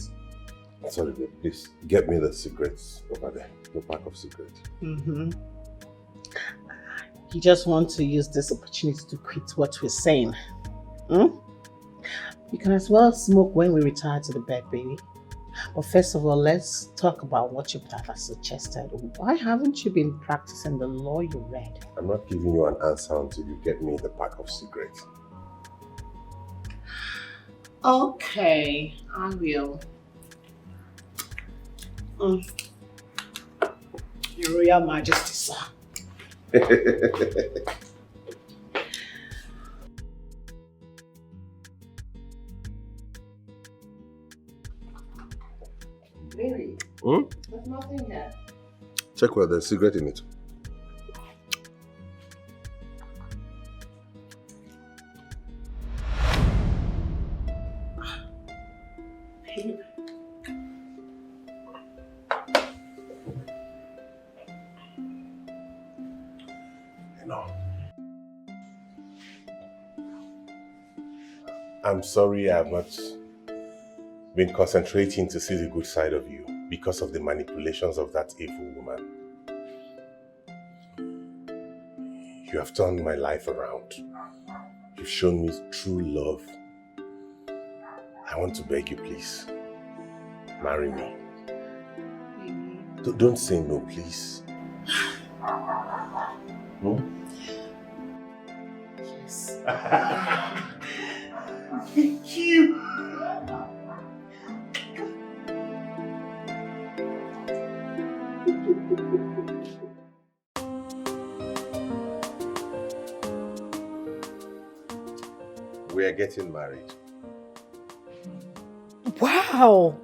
C: Sorry, babe, please get me the cigarettes over there, the pack of cigarettes.
H: You just want to use this opportunity to quit what we're saying. You can as well smoke when we retire to the bed, baby. But first of all, let's talk about what your brother suggested. Why haven't you been practicing the law you read?
C: I'm not giving you an answer until you get me the pack of cigarettes.
H: Okay, I will. Your Royal Majesty, sir. Really? There's nothing here.
C: Check whether there's a cigarette in it. I'm sorry I have not been concentrating to see the good side of you because of the manipulations of that evil woman. You have turned my life around. You've shown me true love. I want to beg you, please. Marry me. Don't say no, please.
H: Yes.
C: Thank you. We are getting married.
H: Wow!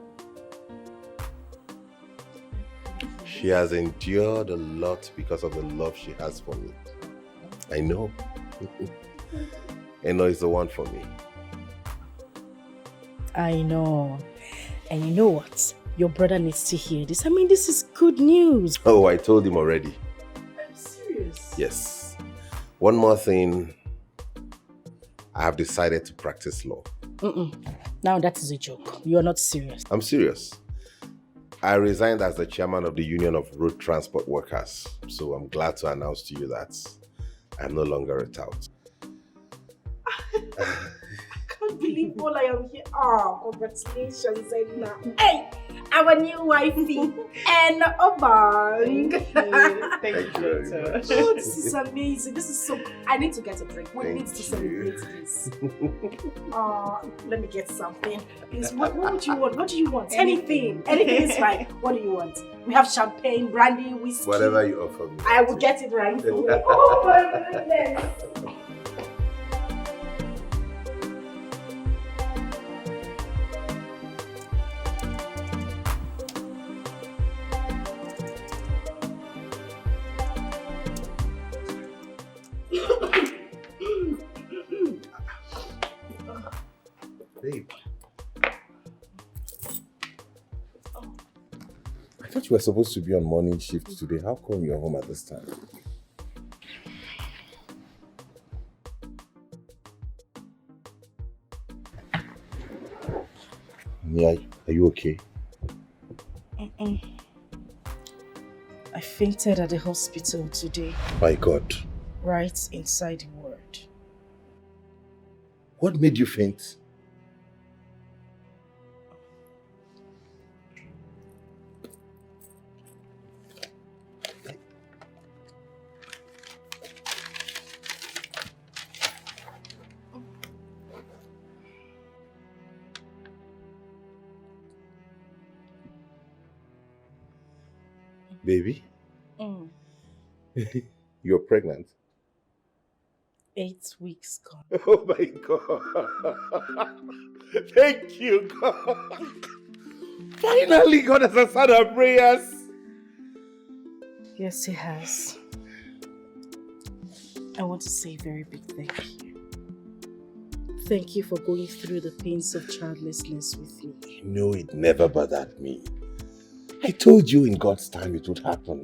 C: She has endured a lot because of the love she has for me. I know. Eno is the one for me.
B: I know. And you know what? Your brother needs to hear this. I mean, this is good news.
C: Oh, I told him already.
B: I'm serious.
C: Yes. One more thing. I have decided to practice law.
B: Now that is a joke. You are not serious.
C: I'm serious. I resigned as the chairman of the Union of Road Transport Workers. So I'm glad to announce to you that I'm no longer a tout.
T: I can't believe all I am here. Oh, congratulations, Edna. Hey, our new wifey, and Obang.
C: Thank you very much.
T: Oh, this is amazing. This is so. I need to get a drink. We need to celebrate this. Let me get something. Please, what would you want? What do you want? Anything. Anything is fine. What do you want? We have champagne, brandy, whiskey.
C: Whatever you offer me.
T: I will get it right away. Oh my goodness.
C: Babe. I thought you were supposed to be on morning shift today. How come you're home at this time? Yeah, are you okay?
B: I fainted at the hospital today.
C: My God.
B: Right inside the ward.
C: What made you faint? Baby? You're pregnant?
B: 8 weeks gone.
C: Oh my God. Thank you, God. Finally, God has answered our prayers.
B: Yes, he has. I want to say a very big thank you. Thank you for going through the pains of childlessness with me.
C: You know it never bothered me. I told you in God's time it would happen.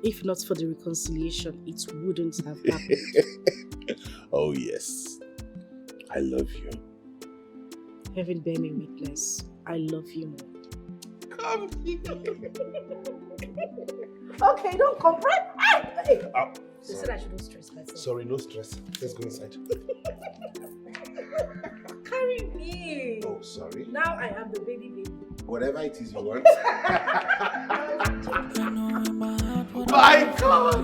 B: If not for the reconciliation, it wouldn't have happened.
C: Oh yes. I love you.
B: Heaven bear me witness. I love you more.
C: Come here.
T: Okay, don't complain. Hey.
C: Oh,
T: They said I shouldn't stress myself.
C: sorry, no stress. Let's go inside.
T: Carry me.
C: Oh, sorry.
T: Now I am the baby.
C: whatever it is you want. My God!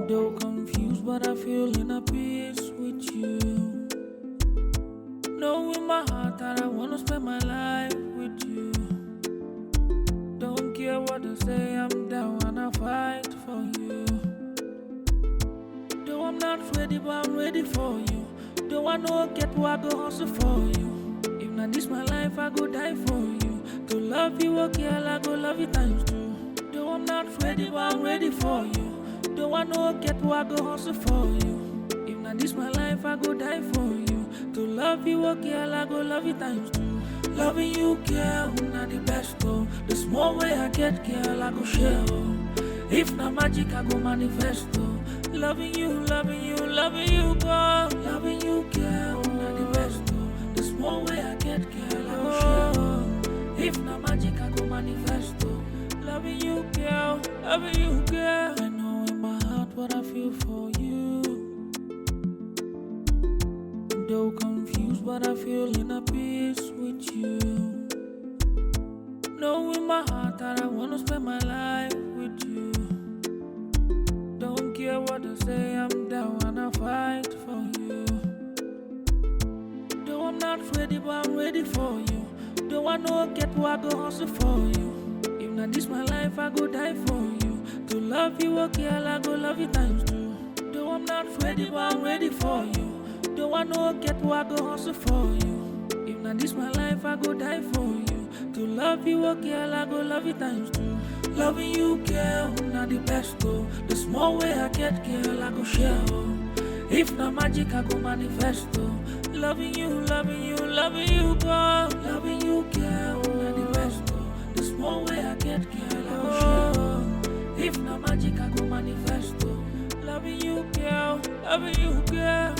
M: Though confused, but I feel in a peace with you. Know in my heart that I wanna spend my life with you. Don't care what they say, I'm down and I fight for you. Though I'm not ready, but I'm ready for you. Though I know get what I go hustle for you. If not this my life, I go die for you. To love you, okay, I go love you times two. Though I'm not ready, but I'm ready for you. Though I know get what I go hustle for you. If not this my life, I go die for you. To love you, okay, I go love you times two. Loving you, girl, not the best though. The small way I get, girl, I go share. Oh. If not magic, I go manifest though. Loving you, loving you, loving you, girl. Loving you, girl, not the best though. The small way I get, girl, I go share. Oh. If not magic, I go manifest though. Loving you, girl, loving you, girl. I know in my heart what I feel for you. Though confused, but I feel in a peace with you. Know in my heart that I wanna spend my life with you. Don't care what they say, I'm down and I fight for you. Though I'm not ready, but I'm ready for you. Though I know get what I go hustle for you. If not this my life, I go die for you. To love you, okay, I go love you times two. Though I'm not ready, but I'm ready for you. Though I know get what I go hustle for you. If not this my life, I go die for you. To love you, okay, I go love you times two. Loving you, girl, not the best though. The small way I get, girl, I go share. Oh. If not magic, I go manifest though. Loving you, loving you, loving you, girl. Loving you, girl, not the best though. The small way I get, girl, I go share. Oh. If not magic, I go manifest though. Loving you, girl, loving you, girl.